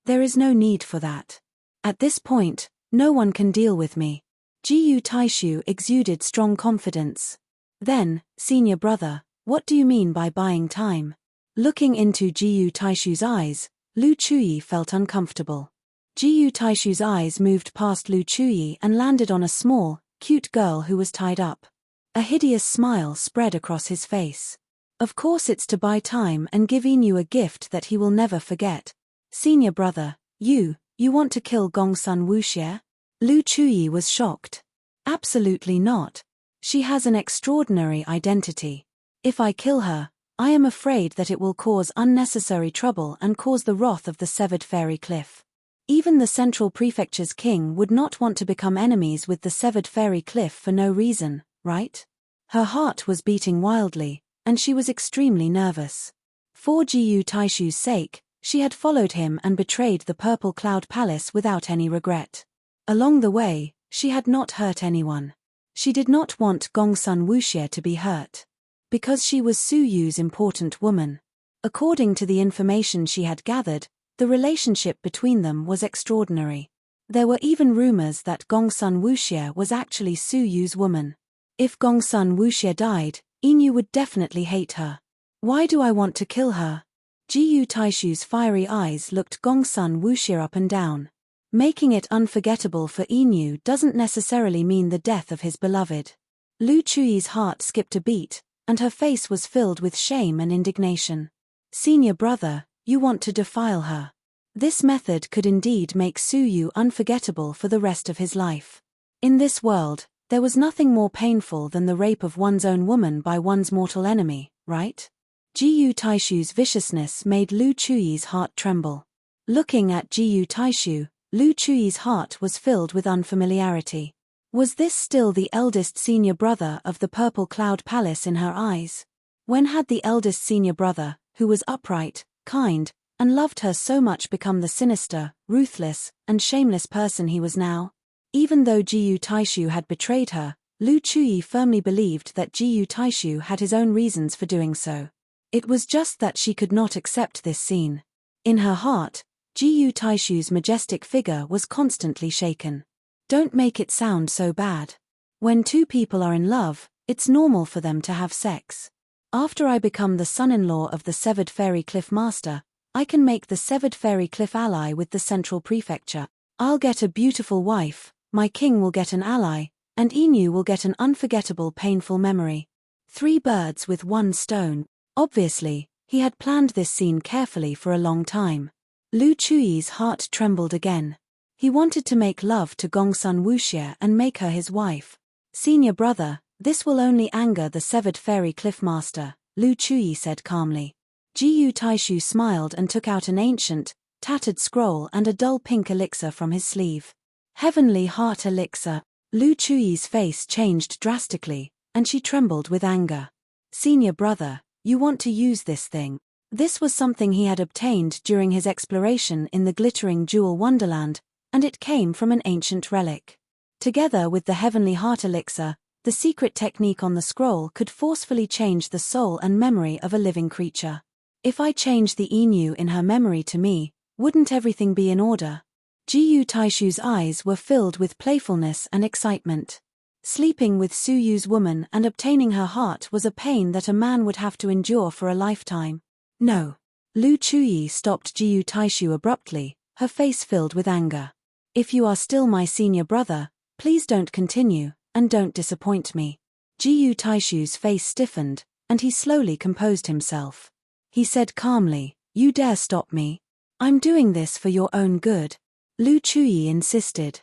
There is no need for that. At this point, no one can deal with me. Jiyu Taishu exuded strong confidence. Then, senior brother, what do you mean by buying time? Looking into Jiyu Taishu's eyes, Lu Chuyi felt uncomfortable. Jiyu Taishu's eyes moved past Lu Chuyi and landed on a small, cute girl who was tied up. A hideous smile spread across his face. Of course it's to buy time and give Inu a gift that he will never forget. Senior brother, you want to kill Gongsun Wuxie? Lu Chuyi was shocked. Absolutely not. She has an extraordinary identity. If I kill her, I am afraid that it will cause unnecessary trouble and cause the wrath of the severed fairy cliff. Even the Central Prefecture's king would not want to become enemies with the severed fairy cliff for no reason, right? Her heart was beating wildly, and she was extremely nervous. For Jiyu Taishu's sake, she had followed him and betrayed the Purple Cloud Palace without any regret. Along the way, she had not hurt anyone. She did not want Gongsun Wuxie to be hurt. Because she was Su Yu's important woman. According to the information she had gathered, the relationship between them was extraordinary. There were even rumors that Gongsun Wuxie was actually Su Yu's woman. If Gongsun Wuxie died, Inu would definitely hate her. Why do I want to kill her? Jiyu Taishu's fiery eyes looked Gongsun Wuxie up and down. Making it unforgettable for Inu doesn't necessarily mean the death of his beloved. Lu Chuyi's heart skipped a beat, and her face was filled with shame and indignation. Senior brother, you want to defile her. This method could indeed make Su Yu unforgettable for the rest of his life. In this world, There was nothing more painful than the rape of one's own woman by one's mortal enemy, right? Jiyu Taishu's viciousness made Lu Chuyi's heart tremble. Looking at Jiyu Taishu, Lu Chuyi's heart was filled with unfamiliarity. Was this still the eldest senior brother of the Purple Cloud Palace in her eyes? When had the eldest senior brother, who was upright, kind, and loved her so much, become the sinister, ruthless, and shameless person he was now? Even though Jiyu Taishu had betrayed her, Lu Chuyi firmly believed that Jiyu Taishu had his own reasons for doing so. It was just that she could not accept this scene. In her heart, Jiyu Taishu's majestic figure was constantly shaken. Don't make it sound so bad. When two people are in love, it's normal for them to have sex. After I become the son-in-law of the Severed Fairy Cliff Master, I can make the Severed Fairy Cliff ally with the Central Prefecture. I'll get a beautiful wife, my king will get an ally, and Inu will get an unforgettable painful memory. 3 birds with 1 stone. Obviously, he had planned this scene carefully for a long time. Lu Chuyi's heart trembled again. He wanted to make love to Gongsun Wuxie and make her his wife. Senior brother, this will only anger the Severed Fairy Cliff Master, Lu Chuyi said calmly. Jiyu Taishu smiled and took out an ancient, tattered scroll and a dull pink elixir from his sleeve. Heavenly Heart Elixir. Lu Chuyi's face changed drastically, and she trembled with anger. Senior brother, you want to use this thing? This was something he had obtained during his exploration in the glittering jewel wonderland, and it came from an ancient relic. Together with the Heavenly Heart Elixir, the secret technique on the scroll could forcefully change the soul and memory of a living creature. If I change the Inu in her memory to me, wouldn't everything be in order? Jiyu Taishu's eyes were filled with playfulness and excitement. Sleeping with Su Yu's woman and obtaining her heart was a pain that a man would have to endure for a lifetime. No. Lu Chuyi stopped Jiyu Taishu abruptly, her face filled with anger. If you are still my senior brother, please don't continue, and don't disappoint me. Jiyu Taishu's face stiffened, and he slowly composed himself. He said calmly, you dare stop me? I'm doing this for your own good. Lu Chuyi insisted.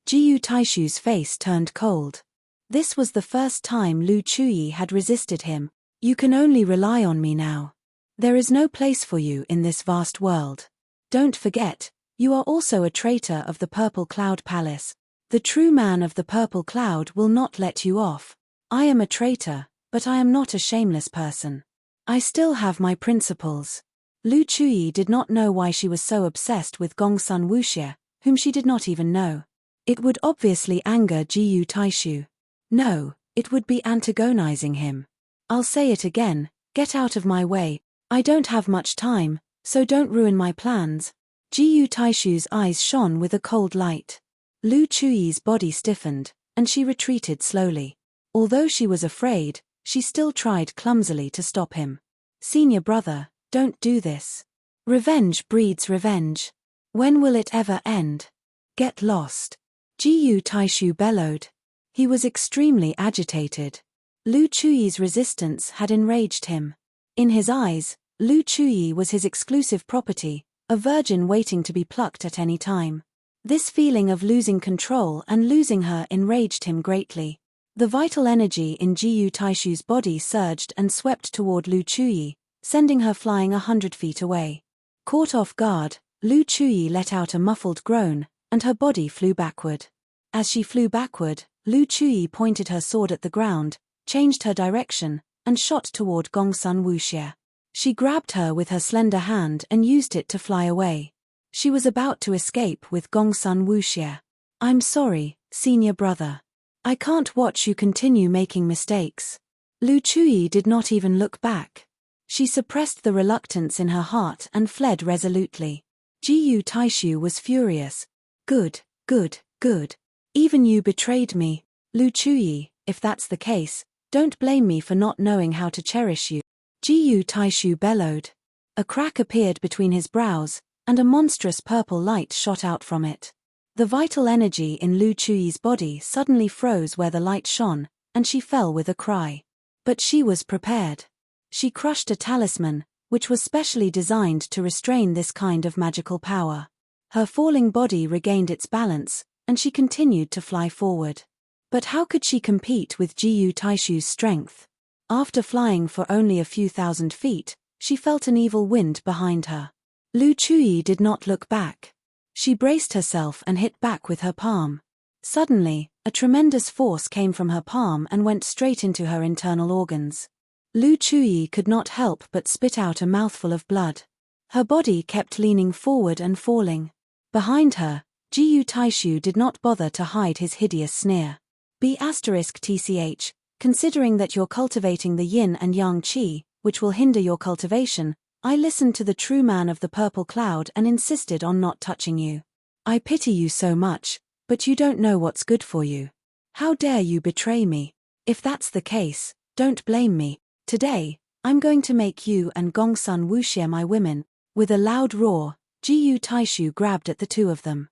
Jiyu Taishu's face turned cold. This was the first time Lu Chuyi had resisted him. You can only rely on me now. There is no place for you in this vast world. Don't forget, you are also a traitor of the Purple Cloud Palace. The true man of the Purple Cloud will not let you off. I am a traitor, but I am not a shameless person. I still have my principles. Lu Chuyi did not know why she was so obsessed with Gongsun Wuxie, whom she did not even know. It would obviously anger Jiyu Taishu. No, it would be antagonizing him. I'll say it again, get out of my way. I don't have much time, so don't ruin my plans. Jiyu Taishu's eyes shone with a cold light. Lu Chuyi's body stiffened, and she retreated slowly. Although she was afraid, she still tried clumsily to stop him. Senior brother, don't do this. Revenge breeds revenge. When will it ever end? Get lost. Jiyu Taishu bellowed. He was extremely agitated. Lu Chuyi's resistance had enraged him. In his eyes, Lu Chuyi was his exclusive property, a virgin waiting to be plucked at any time. This feeling of losing control and losing her enraged him greatly. The vital energy in Jiyu Taishu's body surged and swept toward Lu Chuyi, sending her flying 100 feet away. Caught off guard, Lu Chuyi let out a muffled groan, and her body flew backward. As she flew backward, Lu Chuyi pointed her sword at the ground, changed her direction, and shot toward Gongsun Wuxie. She grabbed her with her slender hand and used it to fly away. She was about to escape with Gongsun Wuxie. I'm sorry, senior brother. I can't watch you continue making mistakes. Lu Chuyi did not even look back. She suppressed the reluctance in her heart and fled resolutely. Jiyu Taishu was furious. Good. Even you betrayed me. Lu Chuyi, if that's the case, don't blame me for not knowing how to cherish you. Jiyu Taishu bellowed. A crack appeared between his brows, and a monstrous purple light shot out from it. The vital energy in Lu Chuyi's body suddenly froze where the light shone, and she fell with a cry. But she was prepared. She crushed a talisman, which was specially designed to restrain this kind of magical power. Her falling body regained its balance, and she continued to fly forward. But how could she compete with Jiyu Taishu's strength? After flying for only a few thousand feet, she felt an evil wind behind her. Lu Chuyi did not look back. She braced herself and hit back with her palm. Suddenly, a tremendous force came from her palm and went straight into her internal organs. Lu Chuyi could not help but spit out a mouthful of blood. Her body kept leaning forward and falling. Behind her, Jiyu Taishu did not bother to hide his hideous sneer. *TCH, considering that you're cultivating the yin and yang qi, which will hinder your cultivation, I listened to the true man of the purple cloud and insisted on not touching you. I pity you so much, but you don't know what's good for you. How dare you betray me? If that's the case, don't blame me. Today, I'm going to make you and Gongsun Wuxie my women. With a loud roar, Jiyu Taishu grabbed at the two of them.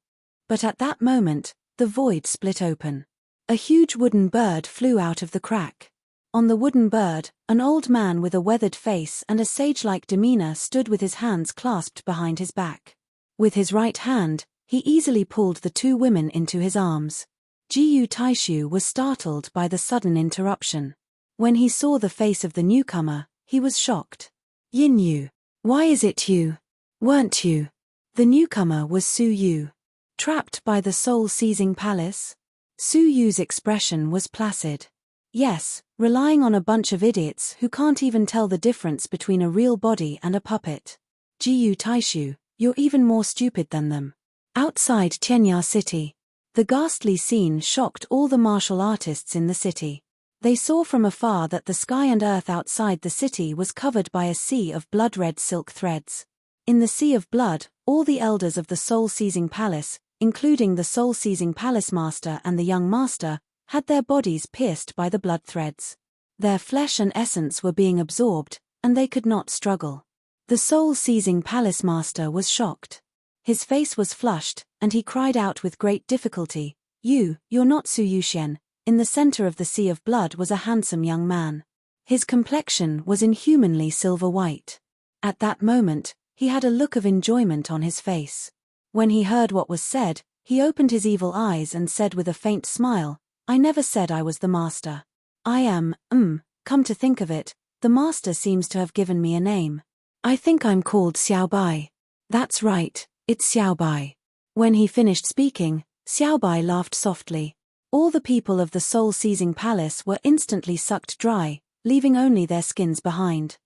But at that moment, the void split open. A huge wooden bird flew out of the crack. On the wooden bird, an old man with a weathered face and a sage-like demeanor stood with his hands clasped behind his back. With his right hand, he easily pulled the two women into his arms. Jiyu Taishu was startled by the sudden interruption. When he saw the face of the newcomer, he was shocked. Yin Yu. Why is it you? Weren't you? The newcomer was Su Yu. Trapped by the soul-seizing palace? Su Yu's expression was placid. Yes, relying on a bunch of idiots who can't even tell the difference between a real body and a puppet. Jiyu Taishu, you're even more stupid than them. Outside Tianya City, the ghastly scene shocked all the martial artists in the city. They saw from afar that the sky and earth outside the city was covered by a sea of blood-red silk threads. In the sea of blood, all the elders of the soul-seizing palace, including the soul-seizing palace master and the young master, had their bodies pierced by the blood threads. Their flesh and essence were being absorbed, and they could not struggle. The soul-seizing palace master was shocked. His face was flushed, and he cried out with great difficulty, You're not Su Yuxian." In the center of the sea of blood was a handsome young man. His complexion was inhumanly silver-white. At that moment, he had a look of enjoyment on his face. When he heard what was said, he opened his evil eyes and said with a faint smile, I never said I was the master. I am, come to think of it, the master seems to have given me a name. I think I'm called Xiaobai. That's right, it's Xiaobai. When he finished speaking, Xiaobai laughed softly. All the people of the soul-seizing palace were instantly sucked dry, leaving only their skins behind.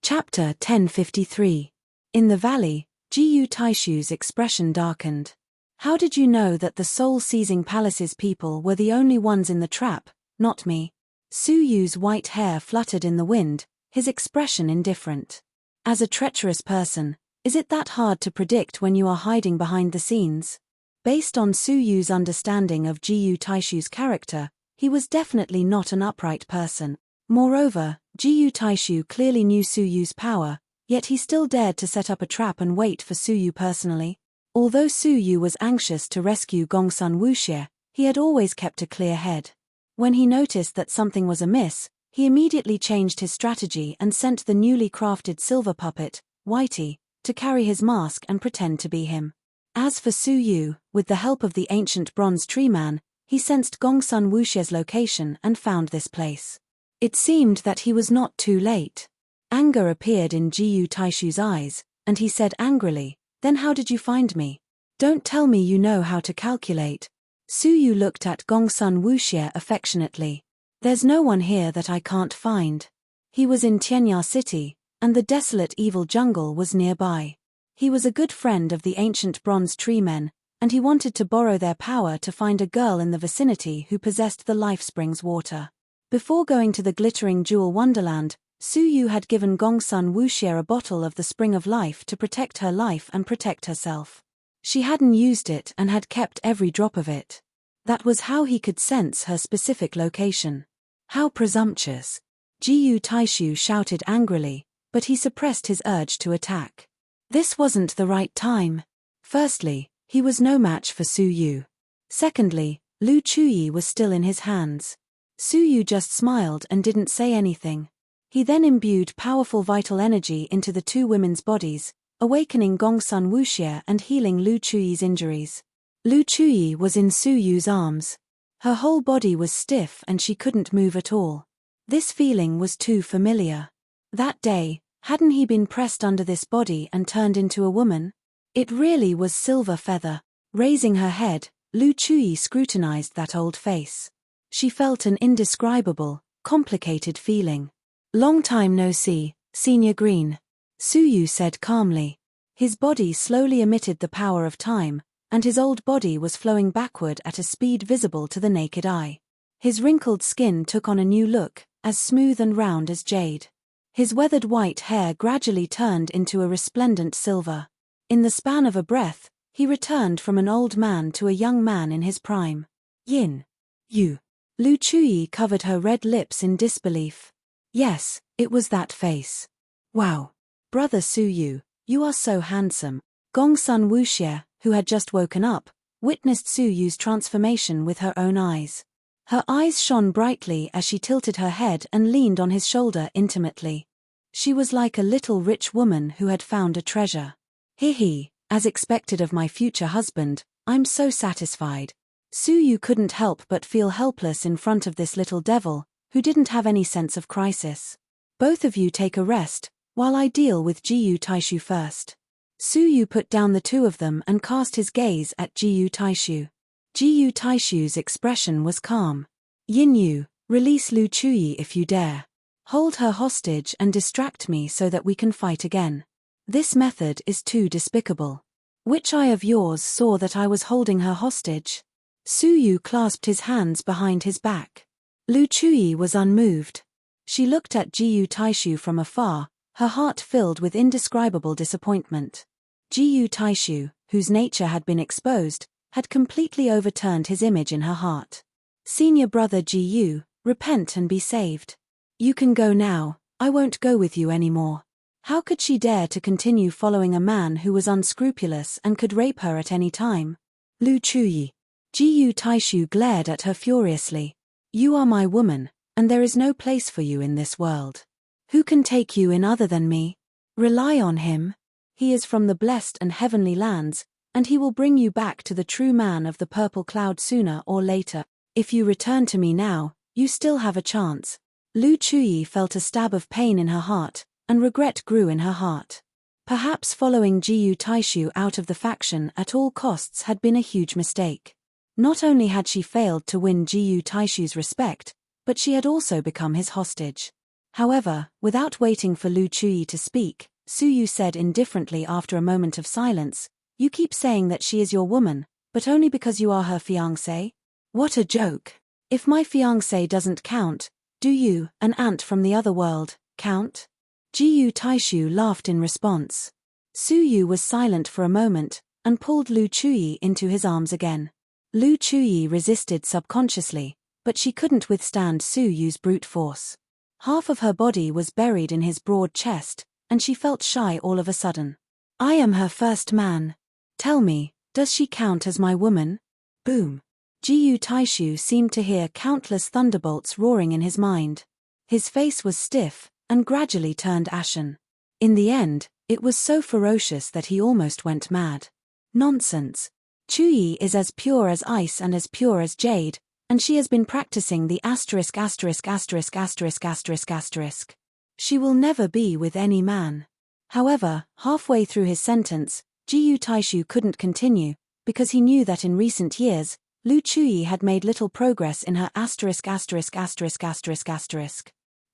Chapter 1053. In the valley, Jiyu Taishu's expression darkened. How did you know that the soul-seizing palace's people were the only ones in the trap, not me? Su Yu's white hair fluttered in the wind, his expression indifferent. As a treacherous person, is it that hard to predict when you are hiding behind the scenes? Based on Su Yu's understanding of Jiyu Taishu's character, he was definitely not an upright person. Moreover, Jiyu Taishu clearly knew Su Yu's power, yet he still dared to set up a trap and wait for Su Yu personally. Although Su Yu was anxious to rescue Gongsun Wuxie, he had always kept a clear head. When he noticed that something was amiss, he immediately changed his strategy and sent the newly crafted silver puppet, Whitey, to carry his mask and pretend to be him. As for Su Yu, with the help of the ancient bronze tree man, he sensed Gongsun Wuxie's location and found this place. It seemed that he was not too late. Anger appeared in Jiyu Taishu's eyes, and he said angrily, Then how did you find me? Don't tell me you know how to calculate. Su Yu looked at Gongsun Wuxie affectionately. There's no one here that I can't find. He was in Tianya City, and the desolate evil jungle was nearby. He was a good friend of the ancient bronze tree men, and he wanted to borrow their power to find a girl in the vicinity who possessed the life spring's water. Before going to the glittering jewel wonderland, Su Yu had given Gongsun Wuxie a bottle of the spring of life to protect her life and protect herself. She hadn't used it and had kept every drop of it. That was how he could sense her specific location. How presumptuous! Jiyu Taishu shouted angrily, but he suppressed his urge to attack. This wasn't the right time. Firstly, he was no match for Su Yu. Secondly, Lu Chuyi was still in his hands. Su Yu just smiled and didn't say anything. He then imbued powerful vital energy into the two women's bodies, awakening Gongsun Wuxie and healing Lu Chuyi's injuries. Lu Chuyi was in Su Yu's arms. Her whole body was stiff and she couldn't move at all. This feeling was too familiar. That day, hadn't he been pressed under this body and turned into a woman? It really was Silver Feather. Raising her head, Lu Chuyi scrutinized that old face. She felt an indescribable, complicated feeling. Long time no see, Senior Green. Suyu said calmly. His body slowly emitted the power of time, and his old body was flowing backward at a speed visible to the naked eye. His wrinkled skin took on a new look, as smooth and round as jade. His weathered white hair gradually turned into a resplendent silver. In the span of a breath, he returned from an old man to a young man in his prime. Yin. You. Lu Chuyi covered her red lips in disbelief. Yes, it was that face. Wow. Brother Suyu, you are so handsome. Gongsun Wuxie, who had just woken up, witnessed Suyu's transformation with her own eyes. Her eyes shone brightly as she tilted her head and leaned on his shoulder intimately. She was like a little rich woman who had found a treasure. He, as expected of my future husband, I'm so satisfied. Suyu couldn't help but feel helpless in front of this little devil, who didn't have any sense of crisis. Both of you take a rest, while I deal with Jiyu Taishu first. Suyu put down the two of them and cast his gaze at Jiyu Taishu. Jiyu Taishu's expression was calm. Yin Yu, release Lu Chuyi if you dare. Hold her hostage and distract me so that we can fight again. This method is too despicable. Which eye of yours saw that I was holding her hostage? Suyu clasped his hands behind his back. Lu Chuyi was unmoved. She looked at Jiyu Taishu from afar, her heart filled with indescribable disappointment. Jiyu Taishu, whose nature had been exposed, had completely overturned his image in her heart. Senior brother Jiyu, repent and be saved. You can go now, I won't go with you anymore. How could she dare to continue following a man who was unscrupulous and could rape her at any time? Lu Chuyi. Jiyu Taishu glared at her furiously. You are my woman, and there is no place for you in this world. Who can take you in other than me? Rely on him. He is from the blessed and heavenly lands, and he will bring you back to the true man of the purple cloud sooner or later. If you return to me now, you still have a chance. Lu Chuyi felt a stab of pain in her heart, and regret grew in her heart. Perhaps following Jiyu Taishu out of the faction at all costs had been a huge mistake. Not only had she failed to win Jiyu Taishu's respect, but she had also become his hostage. However, without waiting for Lu Chuyi to speak, Suyu said indifferently after a moment of silence, You keep saying that she is your woman, but only because you are her fiancé? What a joke. If my fiancé doesn't count, do you, an ant from the other world, count? Jiyu Taishu laughed in response. Suyu was silent for a moment, and pulled Lu Chuyi into his arms again. Lu Chuyi resisted subconsciously, but she couldn't withstand Suyu's brute force. Half of her body was buried in his broad chest, and she felt shy all of a sudden. I am her first man. Tell me, does she count as my woman? Boom. Jiyu Taishu seemed to hear countless thunderbolts roaring in his mind. His face was stiff, and gradually turned ashen. In the end, it was so ferocious that he almost went mad. Nonsense. Chuyi is as pure as ice and as pure as jade, and she has been practicing the asterisk. She will never be with any man. However, halfway through his sentence, Jiyu Taishu couldn't continue, because he knew that in recent years, Lu Chuyi had made little progress in her asterisk.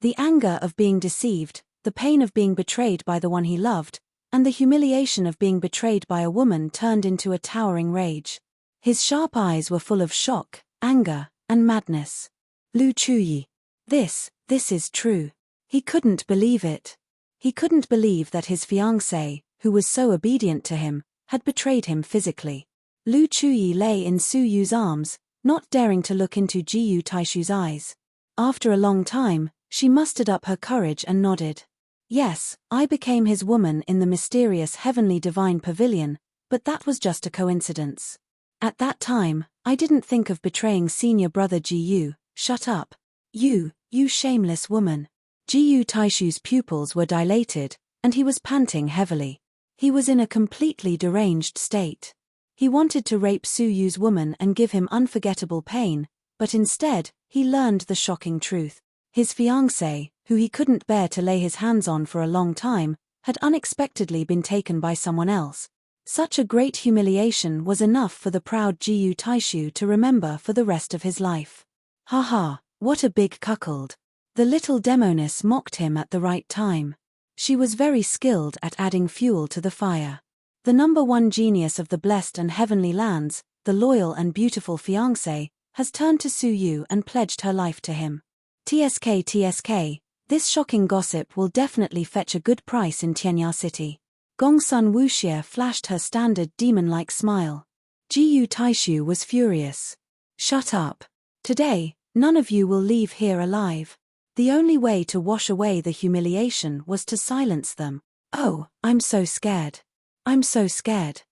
The anger of being deceived, the pain of being betrayed by the one he loved, and the humiliation of being betrayed by a woman turned into a towering rage. His sharp eyes were full of shock, anger, and madness. Lu Chuyi. This is true. He couldn't believe it. He couldn't believe that his fiancée, who was so obedient to him, had betrayed him physically. Lu Chuyi lay in Suyu's arms, not daring to look into Jiyu Taishu's eyes. After a long time, she mustered up her courage and nodded. Yes, I became his woman in the mysterious heavenly divine pavilion, but that was just a coincidence. At that time, I didn't think of betraying senior brother Jiyu. Shut up. You shameless woman. Jiyu Taishu's pupils were dilated, and he was panting heavily. He was in a completely deranged state. He wanted to rape Suyu's woman and give him unforgettable pain, But instead, he learned the shocking truth. His fiancée, who he couldn't bear to lay his hands on for a long time, had unexpectedly been taken by someone else. Such a great humiliation was enough for the proud Jiyu Taishu to remember for the rest of his life. Haha, what a big cuckold. The little demoness mocked him at the right time. She was very skilled at adding fuel to the fire. The number one genius of the blessed and heavenly lands, the loyal and beautiful fiancée, has turned to Su Yu and pledged her life to him. TSK, this shocking gossip will definitely fetch a good price in Tianya City. Gongsun Wuxie flashed her standard demon-like smile. Jiyu Taishu was furious. Shut up. Today, none of you will leave here alive. The only way to wash away the humiliation was to silence them. Oh, I'm so scared. I'm so scared.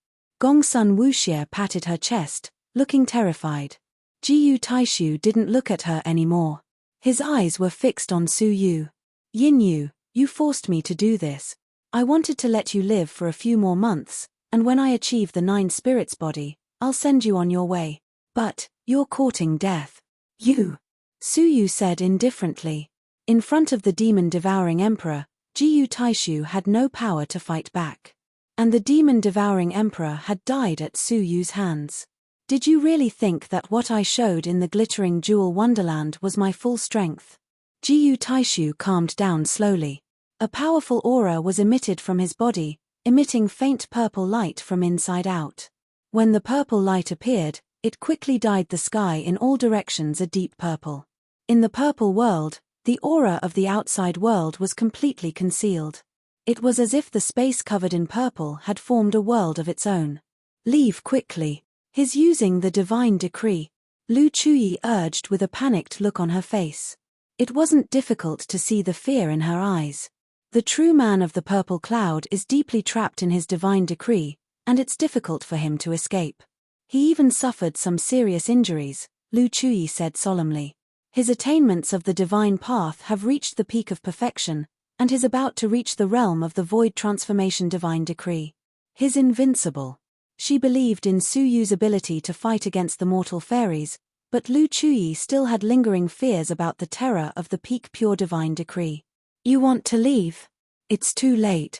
Gongsun Wuxie patted her chest, looking terrified. Jiyu Taishu didn't look at her anymore. His eyes were fixed on Su Yu. Yin Yu, you forced me to do this. I wanted to let you live for a few more months, and when I achieve the 9 spirits body, I'll send you on your way. But, you're courting death. You. Su Yu said indifferently. In front of the demon-devouring emperor, Jiyu Taishu had no power to fight back. And the demon-devouring emperor had died at Su Yu's hands. Did you really think that what I showed in the glittering jewel wonderland was my full strength? Jiyu Taishu calmed down slowly. A powerful aura was emitted from his body, emitting faint purple light from inside out. When the purple light appeared, it quickly dyed the sky in all directions a deep purple. In the purple world, the aura of the outside world was completely concealed. It was as if the space covered in purple had formed a world of its own. Leave quickly. His using the divine decree. Lu Chuyi urged with a panicked look on her face. It wasn't difficult to see the fear in her eyes. The true man of the purple cloud is deeply trapped in his divine decree, and it's difficult for him to escape. He even suffered some serious injuries, Lu Chuyi said solemnly. His attainments of the divine path have reached the peak of perfection, and is about to reach the realm of the void transformation divine decree. His invincible. She believed in Su Yu's ability to fight against the mortal fairies, but Lu Chuyi still had lingering fears about the terror of the peak pure divine decree. You want to leave? It's too late.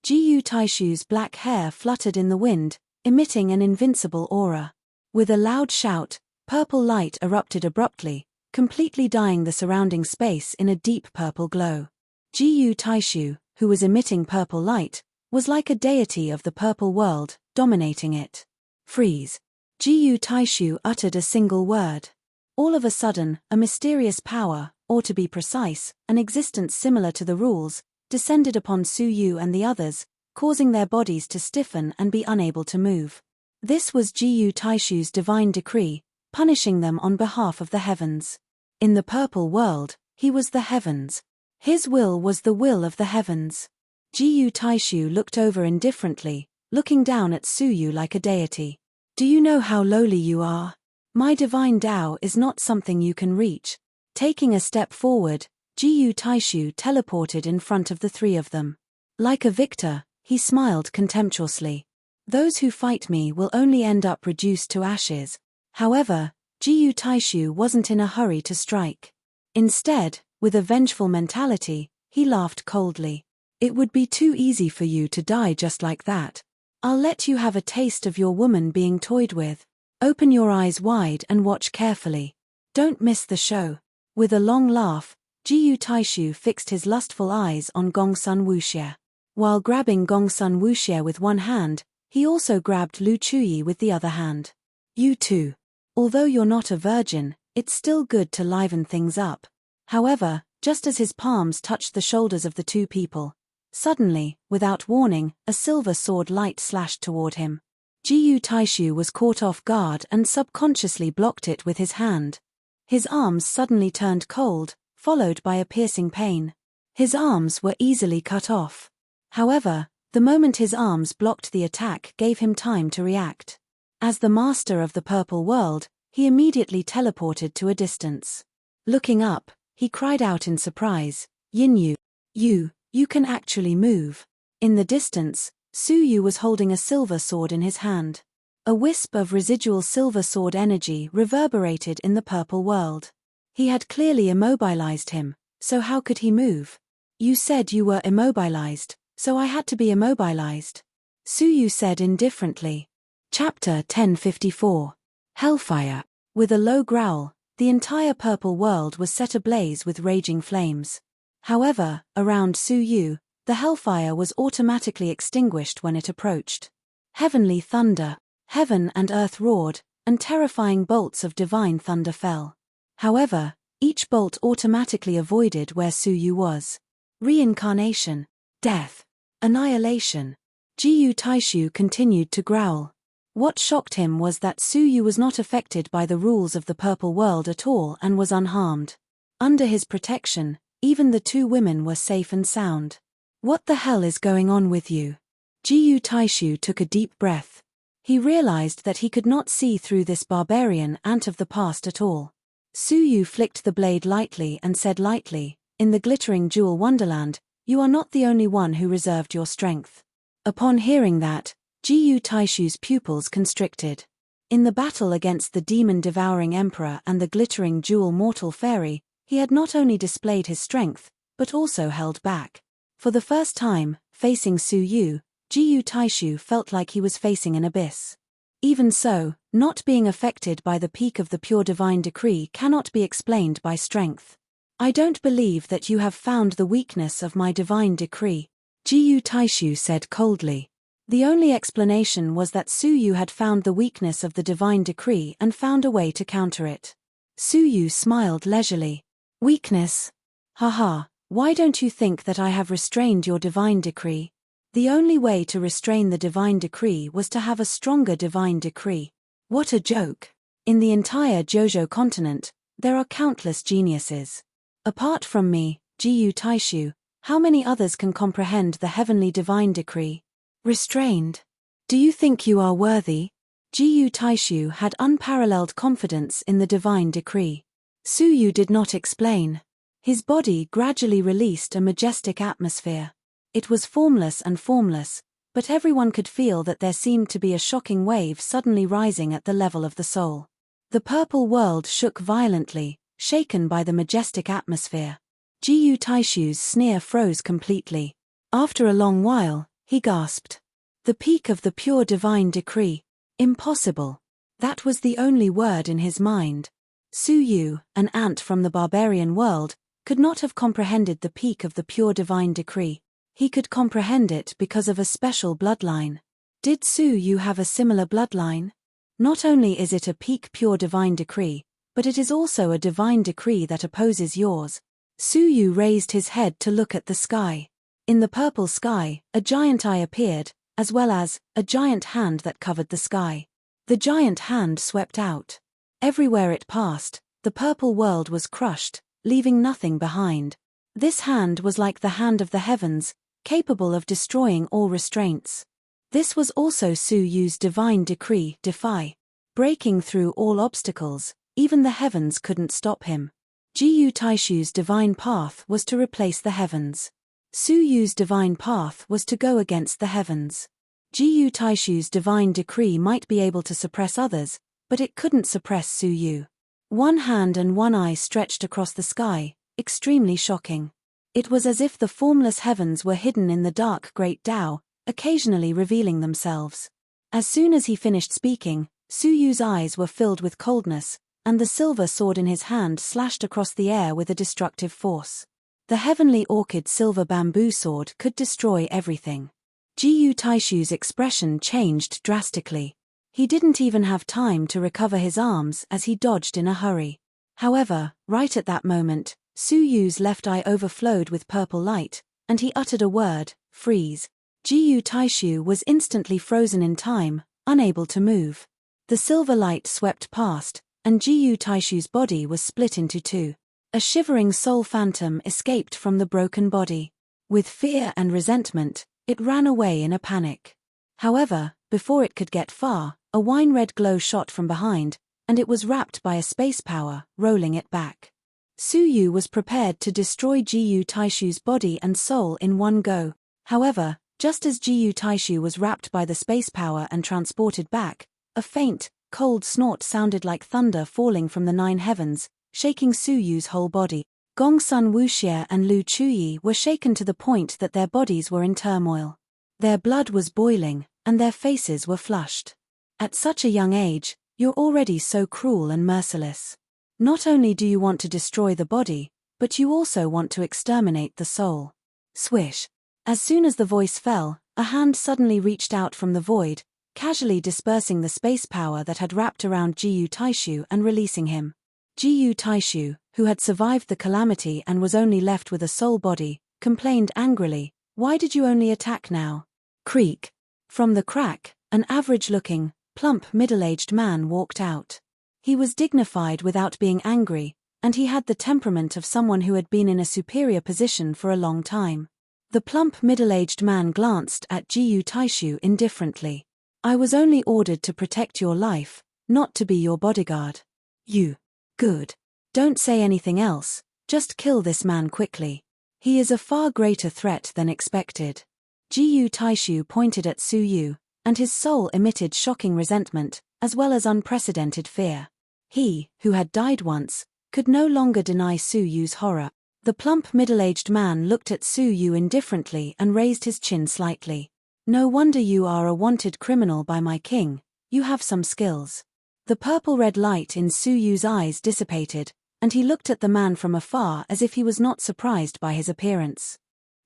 Jiyu Taishu's black hair fluttered in the wind, emitting an invincible aura. With a loud shout, purple light erupted abruptly, completely dyeing the surrounding space in a deep purple glow. Jiyu Taishu, who was emitting purple light, was like a deity of the purple world, dominating it. Freeze. Jiyu Taishu uttered a single word. All of a sudden, a mysterious power, or to be precise, an existence similar to the rules, descended upon Su Yu and the others, causing their bodies to stiffen and be unable to move. This was Jiyu Taishu's divine decree, punishing them on behalf of the heavens. In the purple world, he was the heavens. His will was the will of the heavens. Jiyu Taishu looked over indifferently, looking down at Su Yu like a deity. Do you know how lowly you are? My divine Tao is not something you can reach. Taking a step forward, Jiyu Taishu teleported in front of the 3 of them. Like a victor, he smiled contemptuously. Those who fight me will only end up reduced to ashes. However, Jiyu Taishu wasn't in a hurry to strike. Instead, with a vengeful mentality, he laughed coldly. It would be too easy for you to die just like that. I'll let you have a taste of your woman being toyed with. Open your eyes wide and watch carefully. Don't miss the show. With a long laugh, Jiyu Taishu fixed his lustful eyes on Gongsun Wuxie. While grabbing Gongsun Wuxie with one hand, he also grabbed Lu Chuyi with the other hand. You too. Although you're not a virgin, it's still good to liven things up. However, just as his palms touched the shoulders of the 2 people, suddenly, without warning, a silver sword light slashed toward him. Jiyu Taishu was caught off guard and subconsciously blocked it with his hand. His arms suddenly turned cold, followed by a piercing pain. His arms were easily cut off. However, the moment his arms blocked the attack gave him time to react. As the master of the purple world, he immediately teleported to a distance. Looking up, he cried out in surprise, Yin Yu, you can actually move. In the distance, Su Yu was holding a silver sword in his hand. A wisp of residual silver sword energy reverberated in the purple world. He had clearly immobilized him, so how could he move? You said you were immobilized, so I had to be immobilized. Suyu said indifferently. Chapter 1054. Hellfire. With a low growl, the entire purple world was set ablaze with raging flames. However, around Suyu, the hellfire was automatically extinguished when it approached. Heavenly thunder. Heaven and earth roared, and terrifying bolts of divine thunder fell. However, each bolt automatically avoided where Suyu was. Reincarnation. Death. Annihilation. Jiyu Taishu continued to growl. What shocked him was that Suyu was not affected by the rules of the purple world at all and was unharmed. Under his protection, even the two women were safe and sound. What the hell is going on with you? Jiyu Taishu took a deep breath. He realized that he could not see through this barbarian ant of the past at all. Suyu flicked the blade lightly and said lightly, "In the glittering jewel wonderland, you are not the only one who reserved your strength." Upon hearing that, Jiyu Taishu's pupils constricted. In the battle against the demon-devouring emperor and the glittering jewel mortal fairy, he had not only displayed his strength, but also held back. For the first time, facing Suyu, Jiyu Taishu felt like he was facing an abyss. Even so, not being affected by the peak of the pure divine decree cannot be explained by strength. "I don't believe that you have found the weakness of my divine decree," Jiyu Taishu said coldly. The only explanation was that Suyu had found the weakness of the divine decree and found a way to counter it. Suyu smiled leisurely. "Weakness? Haha, why don't you think that I have restrained your divine decree? The only way to restrain the divine decree was to have a stronger divine decree. What a joke. In the entire Jojo continent, there are countless geniuses. Apart from me, Jiyu Taishu, how many others can comprehend the heavenly divine decree? Restrained? Do you think you are worthy?" Jiyu Taishu had unparalleled confidence in the divine decree. Suyu did not explain. His body gradually released a majestic atmosphere. It was formless and formless, but everyone could feel that there seemed to be a shocking wave suddenly rising at the level of the soul. The purple world shook violently, shaken by the majestic atmosphere. Jiyu Taishu's sneer froze completely. After a long while, he gasped. "The peak of the pure divine decree. Impossible." That was the only word in his mind. Suyu, an ant from the barbarian world, could not have comprehended the peak of the pure divine decree. He could comprehend it because of a special bloodline. Did Suyu have a similar bloodline? Not only is it a peak pure divine decree, but it is also a divine decree that opposes yours. Suyu raised his head to look at the sky. In the purple sky, a giant eye appeared, as well as a giant hand that covered the sky. The giant hand swept out. Everywhere it passed, the purple world was crushed, leaving nothing behind. This hand was like the hand of the heavens, capable of destroying all restraints. This was also Suyu's divine decree, defy. Breaking through all obstacles, even the heavens couldn't stop him. Jiyu Taishu's divine path was to replace the heavens. Suyu's divine path was to go against the heavens. Jiyu Taishu's divine decree might be able to suppress others, but it couldn't suppress Suyu. One hand and one eye stretched across the sky, extremely shocking. It was as if the formless heavens were hidden in the dark great Tao, occasionally revealing themselves. As soon as he finished speaking, Suyu's eyes were filled with coldness, and the silver sword in his hand slashed across the air with a destructive force. The heavenly orchid silver bamboo sword could destroy everything. Jiyu Taishu's expression changed drastically. He didn't even have time to recover his arms as he dodged in a hurry. However, right at that moment, Suyu's left eye overflowed with purple light, and he uttered a word, "Freeze." Jiyu Taishu was instantly frozen in time, unable to move. The silver light swept past, and Jiyu Taishu's body was split into two. A shivering soul phantom escaped from the broken body. With fear and resentment, it ran away in a panic. However, before it could get far, a wine-red glow shot from behind, and it was wrapped by a space power, rolling it back. Suyu was prepared to destroy Jiyu Taishu's body and soul in one go. However, just as Jiyu Taishu was wrapped by the space power and transported back, A faint, cold snort sounded like thunder falling from the 9 heavens, shaking Su Yu's whole body. Gong Sun Wuxie and Lu Chuyi were shaken to the point that their bodies were in turmoil. Their blood was boiling, and their faces were flushed. At such a young age, you're already so cruel and merciless. Not only do you want to destroy the body, but you also want to exterminate the soul. Swish. As soon as the voice fell, a hand suddenly reached out from the void, casually dispersing the space power that had wrapped around Jiyu Taishu and releasing him. Jiyu Taishu, who had survived the calamity and was only left with a soul body, complained angrily, "Why did you only attack now?" Creak. From the crack, an average-looking, plump middle-aged man walked out. He was dignified without being angry, and he had the temperament of someone who had been in a superior position for a long time. The plump middle-aged man glanced at Jiyu Taishu indifferently. "I was only ordered to protect your life, not to be your bodyguard." "You. Good. Don't say anything else, just kill this man quickly. He is a far greater threat than expected." Jiyu Taishu pointed at Su Yu, and his soul emitted shocking resentment, as well as unprecedented fear. He, who had died once, could no longer deny Su Yu's horror. The plump middle-aged man looked at Su Yu indifferently and raised his chin slightly. "No wonder you are a wanted criminal by my king, you have some skills." The purple-red light in Su Yu's eyes dissipated, and he looked at the man from afar as if he was not surprised by his appearance.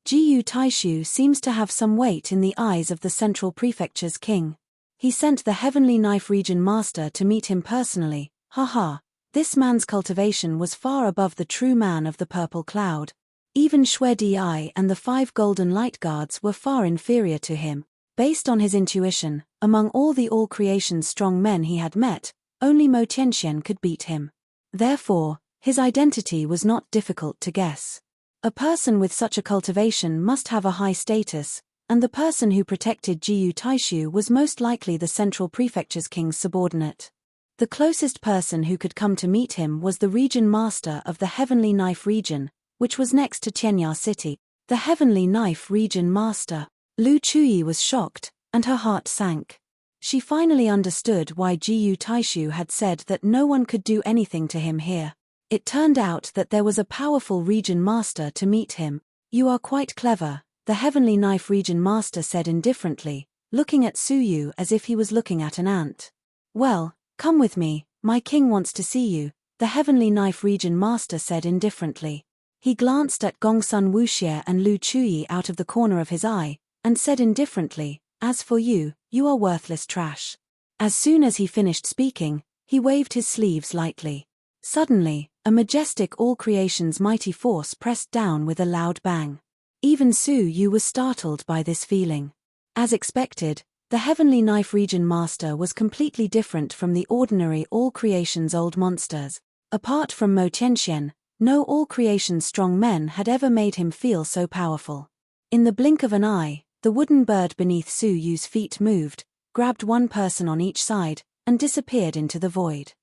Jiyu Taishu seems to have some weight in the eyes of the Central Prefecture's king. He sent the Heavenly Knife Region Master to meet him personally. Haha, this man's cultivation was far above the true man of the Purple Cloud. Even Xue Di and the 5 Golden Light Guards were far inferior to him. Based on his intuition, among all the All Creation's strong men he had met, only Mo Tianxian could beat him. Therefore, his identity was not difficult to guess. A person with such a cultivation must have a high status, and the person who protected Jiyu Taishu was most likely the Central Prefecture's king's subordinate. The closest person who could come to meet him was the region master of the Heavenly Knife region, which was next to Qianya City. The Heavenly Knife region master. Lu Chuyi was shocked, and her heart sank. She finally understood why Jiyu Taishu had said that no one could do anything to him here. It turned out that there was a powerful region master to meet him. "You are quite clever," the Heavenly Knife region master said indifferently, looking at Su Yu as if he was looking at an ant. "Well, come with me, my king wants to see you," the Heavenly Knife region master said indifferently. He glanced at Gong Sun Wuxie and Lu Chuyi out of the corner of his eye, and said indifferently, "As for you, you are worthless trash." As soon as he finished speaking, he waved his sleeves lightly. Suddenly, a majestic all creation's mighty force pressed down with a loud bang. Even Su Yu was startled by this feeling. As expected, the Heavenly Knife region master was completely different from the ordinary all creation's old monsters. Apart from Mo Tianxian, no all creation's strong men had ever made him feel so powerful. In the blink of an eye, the wooden bird beneath Su Yu's feet moved, grabbed one person on each side, and disappeared into the void.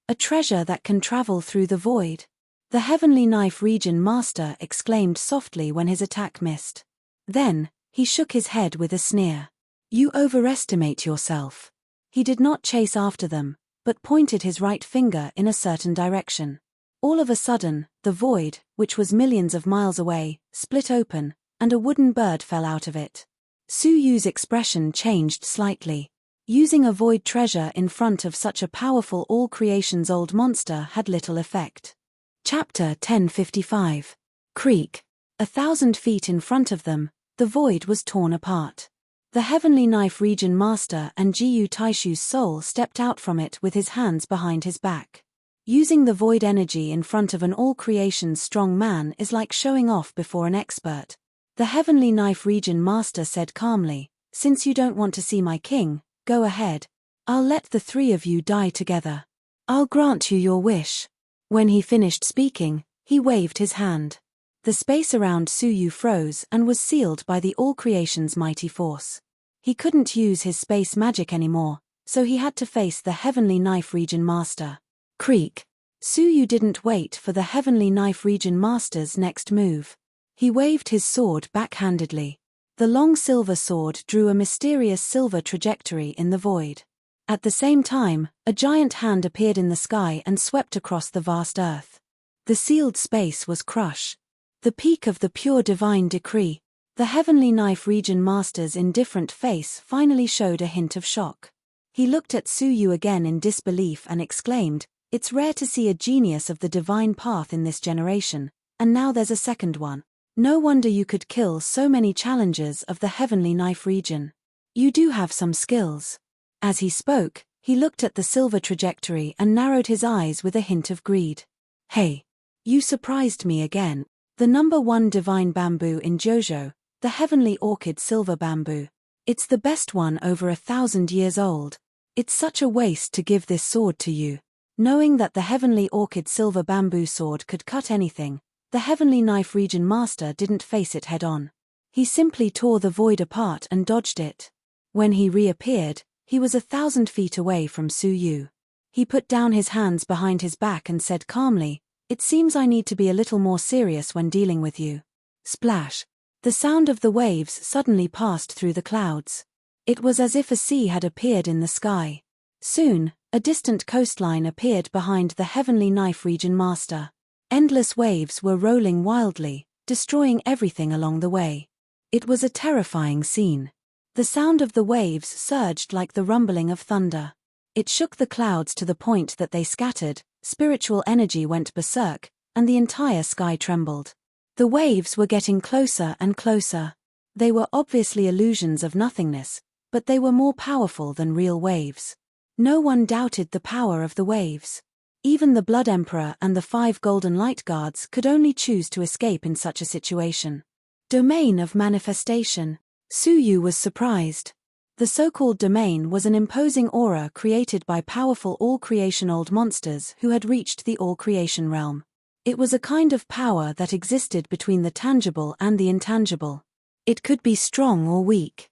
A treasure that can travel through the void. The Heavenly Knife region master exclaimed softly when his attack missed. Then, he shook his head with a sneer. "You overestimate yourself." He did not chase after them, but pointed his right finger in a certain direction. All of a sudden, the void, which was millions of miles away, split open, and a wooden bird fell out of it. Su Yu's expression changed slightly. Using a void treasure in front of such a powerful all creation's old monster had little effect. Chapter 1055. Creak. 1,000 feet in front of them, the void was torn apart. The Heavenly Knife region master and Jiyu Taishu's soul stepped out from it with his hands behind his back. Using the void energy in front of an all creation's strong man is like showing off before an expert. The Heavenly Knife region master said calmly, "Since you don't want to see my king, go ahead. I'll let the 3 of you die together. I'll grant you your wish." When he finished speaking, he waved his hand. The space around Su Yu froze and was sealed by the all creation's mighty force. He couldn't use his space magic anymore, so he had to face the Heavenly Knife region master. Creak. Su Yu didn't wait for the Heavenly Knife region master's next move. He waved his sword backhandedly. The long silver sword drew a mysterious silver trajectory in the void. At the same time, a giant hand appeared in the sky and swept across the vast earth. The sealed space was crushed. The peak of the pure divine decree. The heavenly knife region master's indifferent face finally showed a hint of shock. He looked at Su Yu again in disbelief and exclaimed, "It's rare to see a genius of the divine path in this generation, and now there's a second one. No wonder you could kill so many challengers of the heavenly knife region. You do have some skills." As he spoke, he looked at the silver trajectory and narrowed his eyes with a hint of greed. "Hey! You surprised me again. The #1 divine bamboo in Jojo, the heavenly orchid silver bamboo. It's the best one over 1,000 years old. It's such a waste to give this sword to you." Knowing that the heavenly orchid silver bamboo sword could cut anything, the heavenly knife region master didn't face it head-on. He simply tore the void apart and dodged it. When he reappeared, he was 1,000 feet away from Su Yu. He put down his hands behind his back and said calmly, "It seems I need to be a little more serious when dealing with you." Splash! The sound of the waves suddenly passed through the clouds. It was as if a sea had appeared in the sky. Soon, a distant coastline appeared behind the heavenly knife region master. Endless waves were rolling wildly, destroying everything along the way. It was a terrifying scene. The sound of the waves surged like the rumbling of thunder. It shook the clouds to the point that they scattered, spiritual energy went berserk, and the entire sky trembled. The waves were getting closer and closer. They were obviously illusions of nothingness, but they were more powerful than real waves. No one doubted the power of the waves. Even the Blood Emperor and the 5 golden light guards could only choose to escape in such a situation. Domain of manifestation. Su Yu was surprised. The so-called domain was an imposing aura created by powerful all-creation old monsters who had reached the all-creation realm. It was a kind of power that existed between the tangible and the intangible. It could be strong or weak.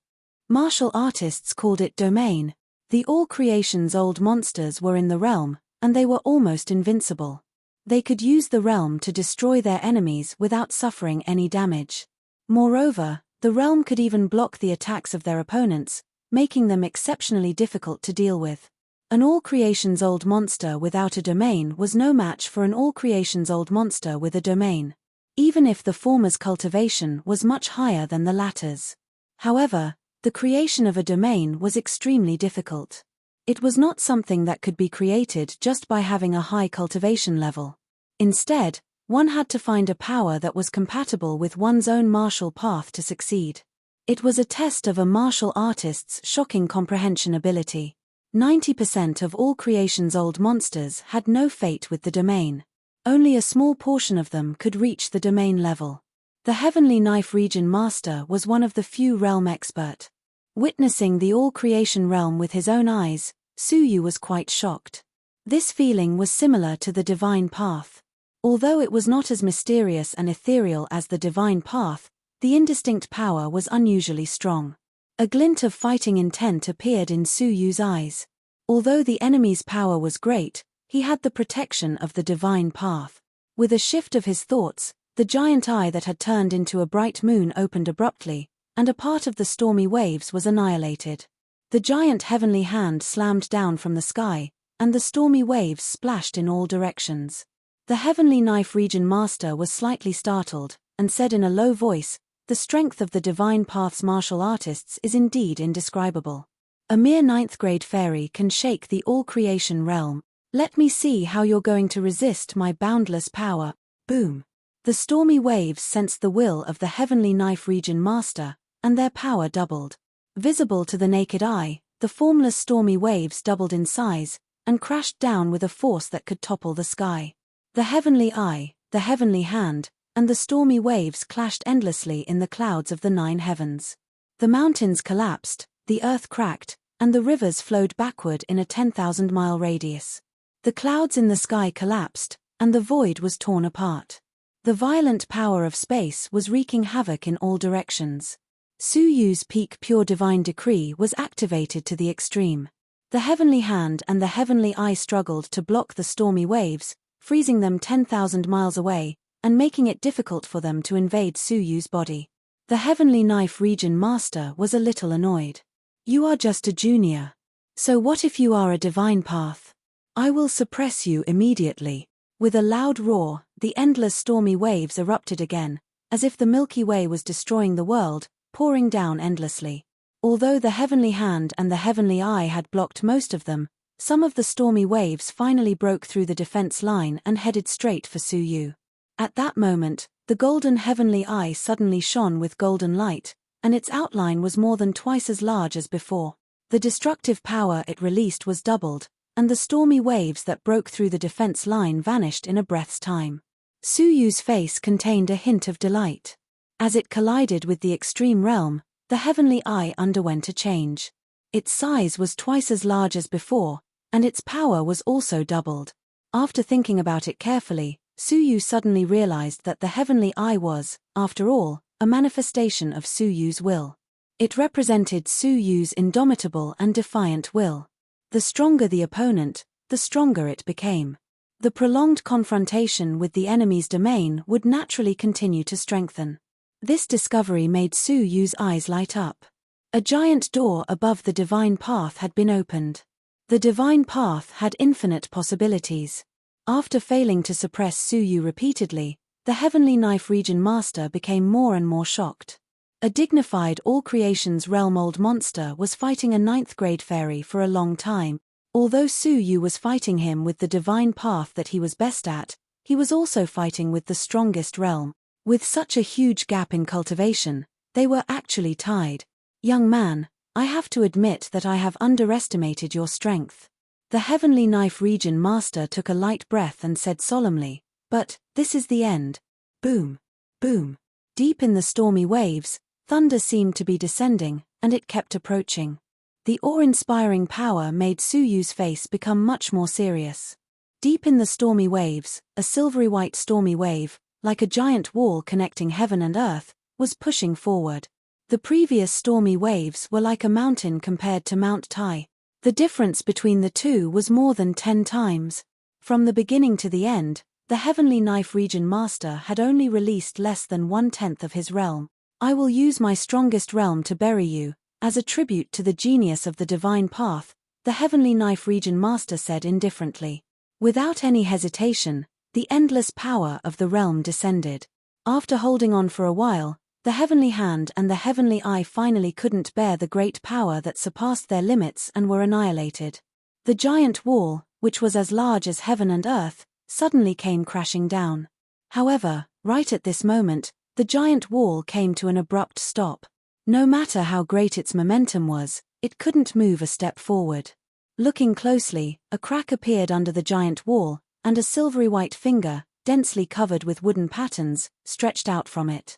Martial artists called it domain. The all-creation's old monsters were in the realm, and they were almost invincible. They could use the realm to destroy their enemies without suffering any damage. Moreover, the realm could even block the attacks of their opponents, making them exceptionally difficult to deal with. An all-creation's old monster without a domain was no match for an all-creation's old monster with a domain, even if the former's cultivation was much higher than the latter's. However, the creation of a domain was extremely difficult. It was not something that could be created just by having a high cultivation level. Instead, one had to find a power that was compatible with one's own martial path to succeed. It was a test of a martial artist's shocking comprehension ability. 90% of all creation's old monsters had no fate with the domain. Only a small portion of them could reach the domain level. The Heavenly Knife Region Master was one of the few realm expert. Witnessing the all-creation realm with his own eyes, Su Yu was quite shocked. This feeling was similar to the divine path. Although it was not as mysterious and ethereal as the divine path, the indistinct power was unusually strong. A glint of fighting intent appeared in Su Yu's eyes. Although the enemy's power was great, he had the protection of the divine path. With a shift of his thoughts, the giant eye that had turned into a bright moon opened abruptly, and a part of the stormy waves was annihilated. The giant heavenly hand slammed down from the sky, and the stormy waves splashed in all directions. The Heavenly Knife Region Master was slightly startled, and said in a low voice, "The strength of the divine path's martial artists is indeed indescribable. A mere 9th grade fairy can shake the all-creation realm. Let me see how you're going to resist my boundless power." Boom! The stormy waves sensed the will of the Heavenly Knife Region Master, and their power doubled. Visible to the naked eye, the formless stormy waves doubled in size, and crashed down with a force that could topple the sky. The heavenly eye, the heavenly hand, and the stormy waves clashed endlessly in the clouds of the 9 heavens. The mountains collapsed, the earth cracked, and the rivers flowed backward in a 10,000-mile radius. The clouds in the sky collapsed, and the void was torn apart. The violent power of space was wreaking havoc in all directions. Su Yu's peak pure divine decree was activated to the extreme. The heavenly hand and the heavenly eye struggled to block the stormy waves, freezing them 10,000 miles away, and making it difficult for them to invade Su Yu's body. The Heavenly Knife Region Master was a little annoyed. "You are just a junior. So what if you are a divine path? I will suppress you immediately. With a loud roar, the endless stormy waves erupted again, as if the Milky Way was destroying the world, pouring down endlessly. Although the heavenly hand and the heavenly eye had blocked most of them, some of the stormy waves finally broke through the defense line and headed straight for Su Yu. At that moment, the golden heavenly eye suddenly shone with golden light, and its outline was more than twice as large as before. The destructive power it released was doubled, and the stormy waves that broke through the defense line vanished in a breath's time. Su Yu's face contained a hint of delight. As it collided with the extreme realm, the heavenly eye underwent a change. Its size was twice as large as before, and its power was also doubled. After thinking about it carefully, Su Yu suddenly realized that the heavenly eye was, after all, a manifestation of Su Yu's will. It represented Su Yu's indomitable and defiant will. The stronger the opponent, the stronger it became. The prolonged confrontation with the enemy's domain would naturally continue to strengthen. This discovery made Su Yu's eyes light up. A giant door above the divine path had been opened. The divine path had infinite possibilities. After failing to suppress Su Yu repeatedly, the heavenly knife region master became more and more shocked. A dignified all-creations realm-old monster was fighting a 9th-grade fairy for a long time. Although Su Yu was fighting him with the divine path that he was best at, he was also fighting with the strongest realm. With such a huge gap in cultivation, they were actually tied. Young man, I have to admit that I have underestimated your strength. The heavenly knife region master took a light breath and said solemnly, but, this is the end. Boom. Boom. Deep in the stormy waves, thunder seemed to be descending, and it kept approaching. The awe-inspiring power made Su Yu's face become much more serious. Deep in the stormy waves, a silvery white stormy wave, like a giant wall connecting heaven and earth, was pushing forward. The previous stormy waves were like a mountain compared to Mount Tai. The difference between the two was more than 10 times. From the beginning to the end, the heavenly knife region master had only released less than 1/10 of his realm. I will use my strongest realm to bury you, as a tribute to the genius of the divine path, the heavenly knife region master said indifferently. Without any hesitation, the endless power of the realm descended. After holding on for a while, the heavenly hand and the heavenly eye finally couldn't bear the great power that surpassed their limits and were annihilated. The giant wall, which was as large as heaven and earth, suddenly came crashing down. However, right at this moment, the giant wall came to an abrupt stop. No matter how great its momentum was, it couldn't move a step forward. Looking closely, a crack appeared under the giant wall, and a silvery white finger, densely covered with wooden patterns, stretched out from it.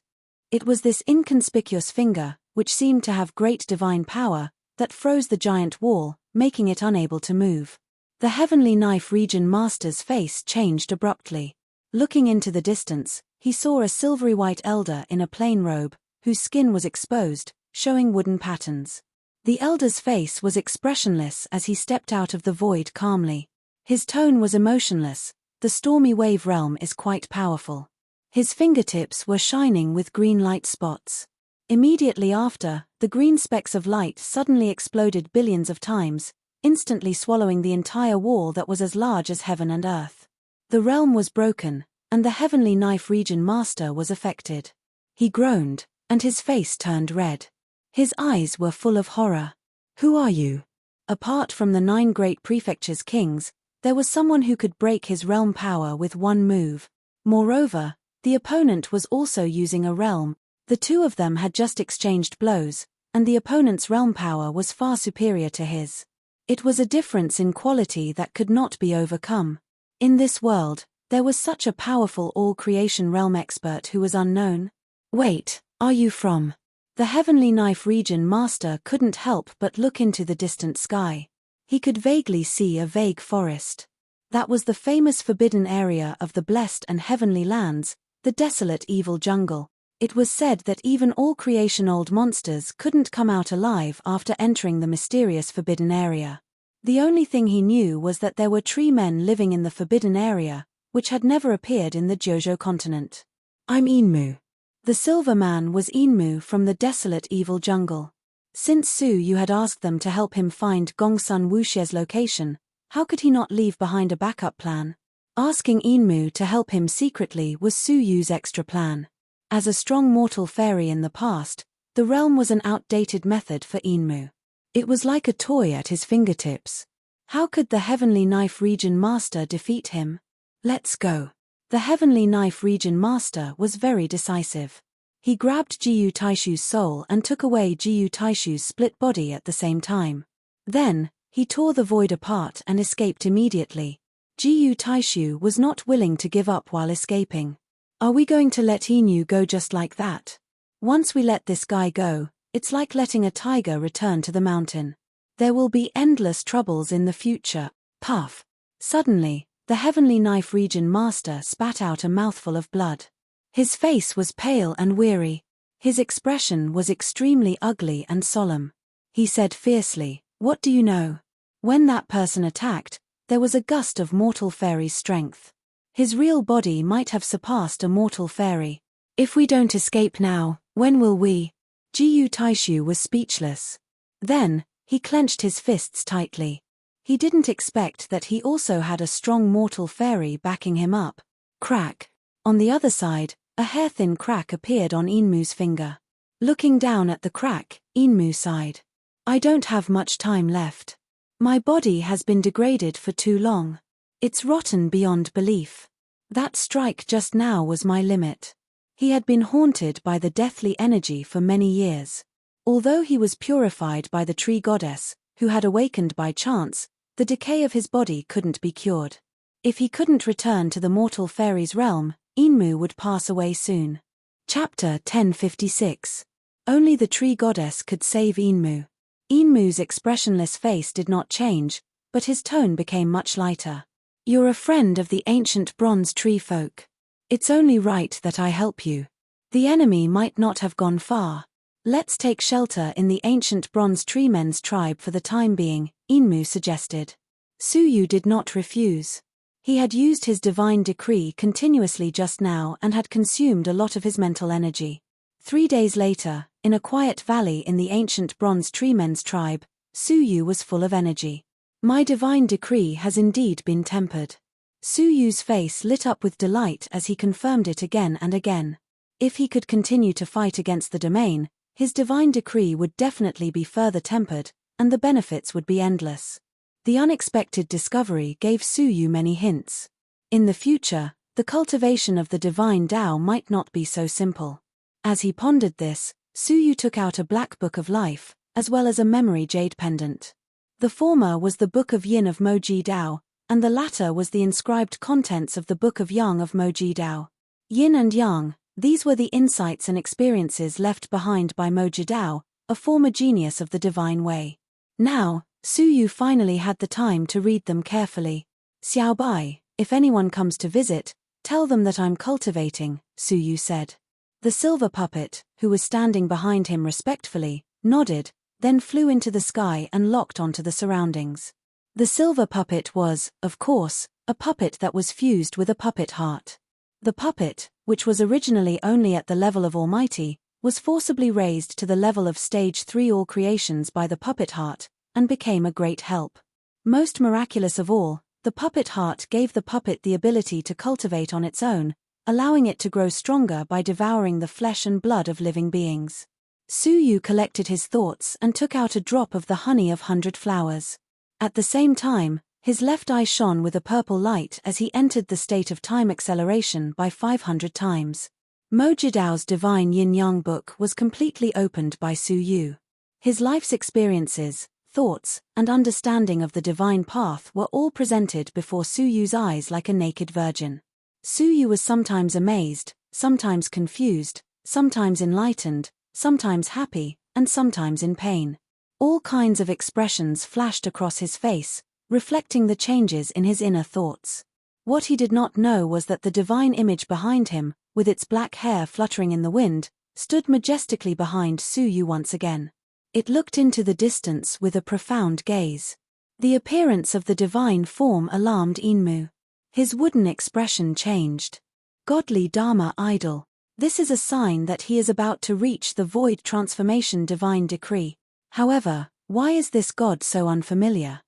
It was this inconspicuous finger, which seemed to have great divine power, that froze the giant wall, making it unable to move. The heavenly knife region master's face changed abruptly. Looking into the distance, he saw a silvery white elder in a plain robe, whose skin was exposed, showing wooden patterns. The elder's face was expressionless as he stepped out of the void calmly. His tone was emotionless. The stormy wave realm is quite powerful. His fingertips were shining with green light spots. Immediately after, the green specks of light suddenly exploded billions of times, instantly swallowing the entire wall that was as large as heaven and earth. The realm was broken, and the heavenly knife region master was affected. He groaned, and his face turned red. His eyes were full of horror. Who are you? Apart from the 9 great prefecture's kings, there was someone who could break his realm power with one move. Moreover, the opponent was also using a realm. The two of them had just exchanged blows, and the opponent's realm power was far superior to his. It was a difference in quality that could not be overcome. In this world, there was such a powerful all-creation realm expert who was unknown. Wait, are you from? The heavenly knife region master couldn't help but look into the distant sky. He could vaguely see a vague forest. That was the famous forbidden area of the blessed and heavenly lands, the desolate evil jungle. It was said that even all creation old monsters couldn't come out alive after entering the mysterious forbidden area. The only thing he knew was that there were tree men living in the forbidden area, which had never appeared in the Jojo continent. I'm Enmu. The silver man was Enmu from the desolate evil jungle. Since Su Yu had asked them to help him find Gongsun Wuxie's location, how could he not leave behind a backup plan? Asking Inmu to help him secretly was Su Yu's extra plan. As a strong mortal fairy in the past, the realm was an outdated method for Inmu. It was like a toy at his fingertips. How could the Heavenly Knife Region Master defeat him? Let's go. The Heavenly Knife Region Master was very decisive. He grabbed Jiyu Taishu's soul and took away Jiyu Taishu's split body at the same time. Then, he tore the void apart and escaped immediately. Jiyu Taishu was not willing to give up while escaping. Are we going to let Inu go just like that? Once we let this guy go, it's like letting a tiger return to the mountain. There will be endless troubles in the future. Puff. Suddenly, the Heavenly Knife Region Master spat out a mouthful of blood. His face was pale and weary. His expression was extremely ugly and solemn. He said fiercely, "What do you know?" When that person attacked, there was a gust of mortal fairy's strength. His real body might have surpassed a mortal fairy. If we don't escape now, when will we? Jiyu Taishu was speechless. Then, he clenched his fists tightly. He didn't expect that he also had a strong mortal fairy backing him up. Crack. On the other side, a hair-thin crack appeared on Inmu's finger. Looking down at the crack, Inmu sighed. "I don't have much time left. My body has been degraded for too long. It's rotten beyond belief. That strike just now was my limit." He had been haunted by the deathly energy for many years. Although he was purified by the tree goddess, who had awakened by chance, the decay of his body couldn't be cured. If he couldn't return to the mortal fairy's realm, Inmu would pass away soon. Chapter 1056. Only the tree goddess could save Inmu. Inmu's expressionless face did not change, but his tone became much lighter. "You're a friend of the ancient bronze tree folk. It's only right that I help you. The enemy might not have gone far. Let's take shelter in the ancient bronze tree men's tribe for the time being," Inmu suggested. Su Yu did not refuse. He had used his divine decree continuously just now and had consumed a lot of his mental energy. 3 days later, in a quiet valley in the ancient bronze tree men's tribe, Su Yu was full of energy. "My divine decree has indeed been tempered." Su Yu's face lit up with delight as he confirmed it again and again. If he could continue to fight against the domain, his divine decree would definitely be further tempered, and the benefits would be endless. The unexpected discovery gave Su Yu many hints. In the future, the cultivation of the divine Tao might not be so simple. As he pondered this, Su Yu took out a black book of life, as well as a memory jade pendant. The former was the Book of Yin of Moji Dao, and the latter was the inscribed contents of the Book of Yang of Moji Dao. Yin and Yang, these were the insights and experiences left behind by Moji Dao, a former genius of the divine way. Now, Su Yu finally had the time to read them carefully. "Xiao Bai, if anyone comes to visit, tell them that I'm cultivating," Su Yu said. The silver puppet, who was standing behind him respectfully, nodded, then flew into the sky and locked onto the surroundings. The silver puppet was, of course, a puppet that was fused with a puppet heart. The puppet, which was originally only at the level of Almighty, was forcibly raised to the level of Stage 3 All Creations by the puppet heart, and became a great help. Most miraculous of all, the puppet heart gave the puppet the ability to cultivate on its own, allowing it to grow stronger by devouring the flesh and blood of living beings. Su Yu collected his thoughts and took out a drop of the honey of 100 flowers. At the same time, his left eye shone with a purple light as he entered the state of time acceleration by 500 times. Moji Dao's divine yin-yang book was completely opened by Su Yu. His life's experiences, thoughts, and understanding of the divine path were all presented before Su Yu's eyes like a naked virgin. Su Yu was sometimes amazed, sometimes confused, sometimes enlightened, sometimes happy, and sometimes in pain. All kinds of expressions flashed across his face, reflecting the changes in his inner thoughts. What he did not know was that the divine image behind him, with its black hair fluttering in the wind, stood majestically behind Su Yu once again. It looked into the distance with a profound gaze. The appearance of the divine form alarmed Inmu. His wooden expression changed. "Godly Dharma idol. This is a sign that he is about to reach the void transformation divine decree." However, why is this god so unfamiliar?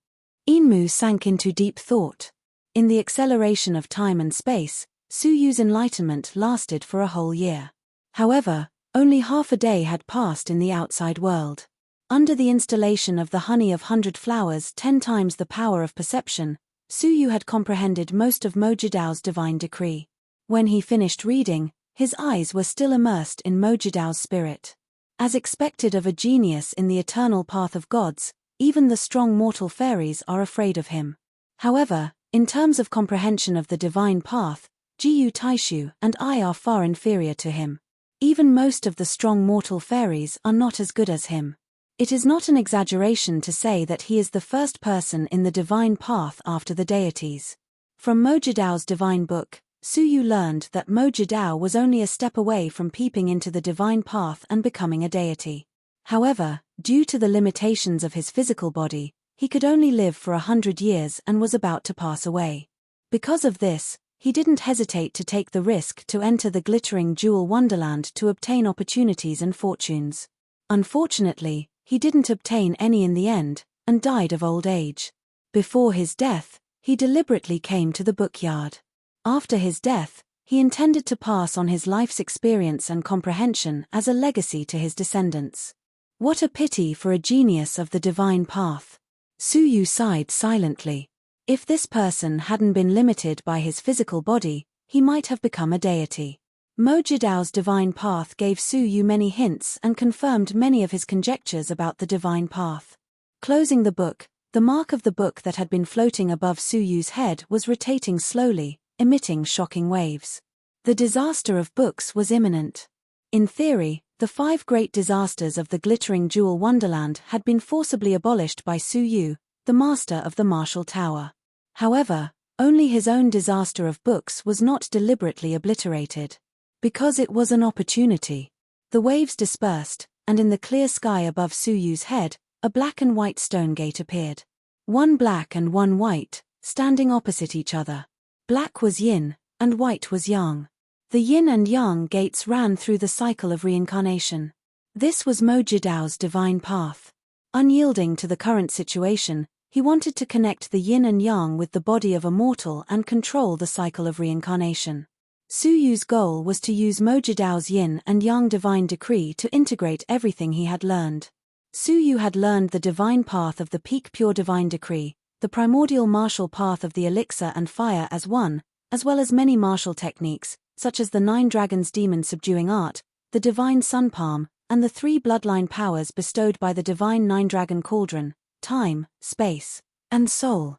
Enmu sank into deep thought. In the acceleration of time and space, Su Yu's enlightenment lasted for a whole year. However, only half a day had passed in the outside world. Under the installation of the honey of 100 flowers 10 times the power of perception, Su Yu had comprehended most of Mojidao's divine decree. When he finished reading, his eyes were still immersed in Mojidao's spirit. As expected of a genius in the eternal path of gods, even the strong mortal fairies are afraid of him. However, in terms of comprehension of the divine path, Jiyu Taishu and I are far inferior to him. Even most of the strong mortal fairies are not as good as him. It is not an exaggeration to say that he is the first person in the divine path after the deities. From Mojidao's divine book, Su Yu learned that Mojidao was only a step away from peeping into the divine path and becoming a deity. However, due to the limitations of his physical body, he could only live for 100 years and was about to pass away. Because of this, he didn't hesitate to take the risk to enter the glittering jewel wonderland to obtain opportunities and fortunes. Unfortunately, he didn't obtain any in the end, and died of old age. Before his death, he deliberately came to the bookyard. After his death, he intended to pass on his life's experience and comprehension as a legacy to his descendants. What a pity for a genius of the divine path. Su Yu sighed silently. If this person hadn't been limited by his physical body, he might have become a deity. Mojidao's divine path gave Su Yu many hints and confirmed many of his conjectures about the divine path. Closing the book, the mark of the book that had been floating above Su Yu's head was rotating slowly, emitting shocking waves. The disaster of books was imminent. In theory, the 5 great disasters of the glittering jewel wonderland had been forcibly abolished by Su Yu, the master of the martial tower. However, only his own disaster of books was not deliberately obliterated. Because it was an opportunity. The waves dispersed, and in the clear sky above Su Yu's head, a black and white stone gate appeared. One black and one white, standing opposite each other. Black was yin, and white was yang. The yin and yang gates ran through the cycle of reincarnation. This was Mojidao's divine path. Unyielding to the current situation, he wanted to connect the yin and yang with the body of a mortal and control the cycle of reincarnation. Su Yu's goal was to use Mojidao's yin and yang divine decree to integrate everything he had learned. Su Yu had learned the divine path of the peak pure divine decree, the primordial martial path of the elixir and fire as one, as well as many martial techniques, such as the 9 dragons demon subduing art, the divine sun palm, and the 3 bloodline powers bestowed by the divine 9-dragon cauldron, time, space, and soul.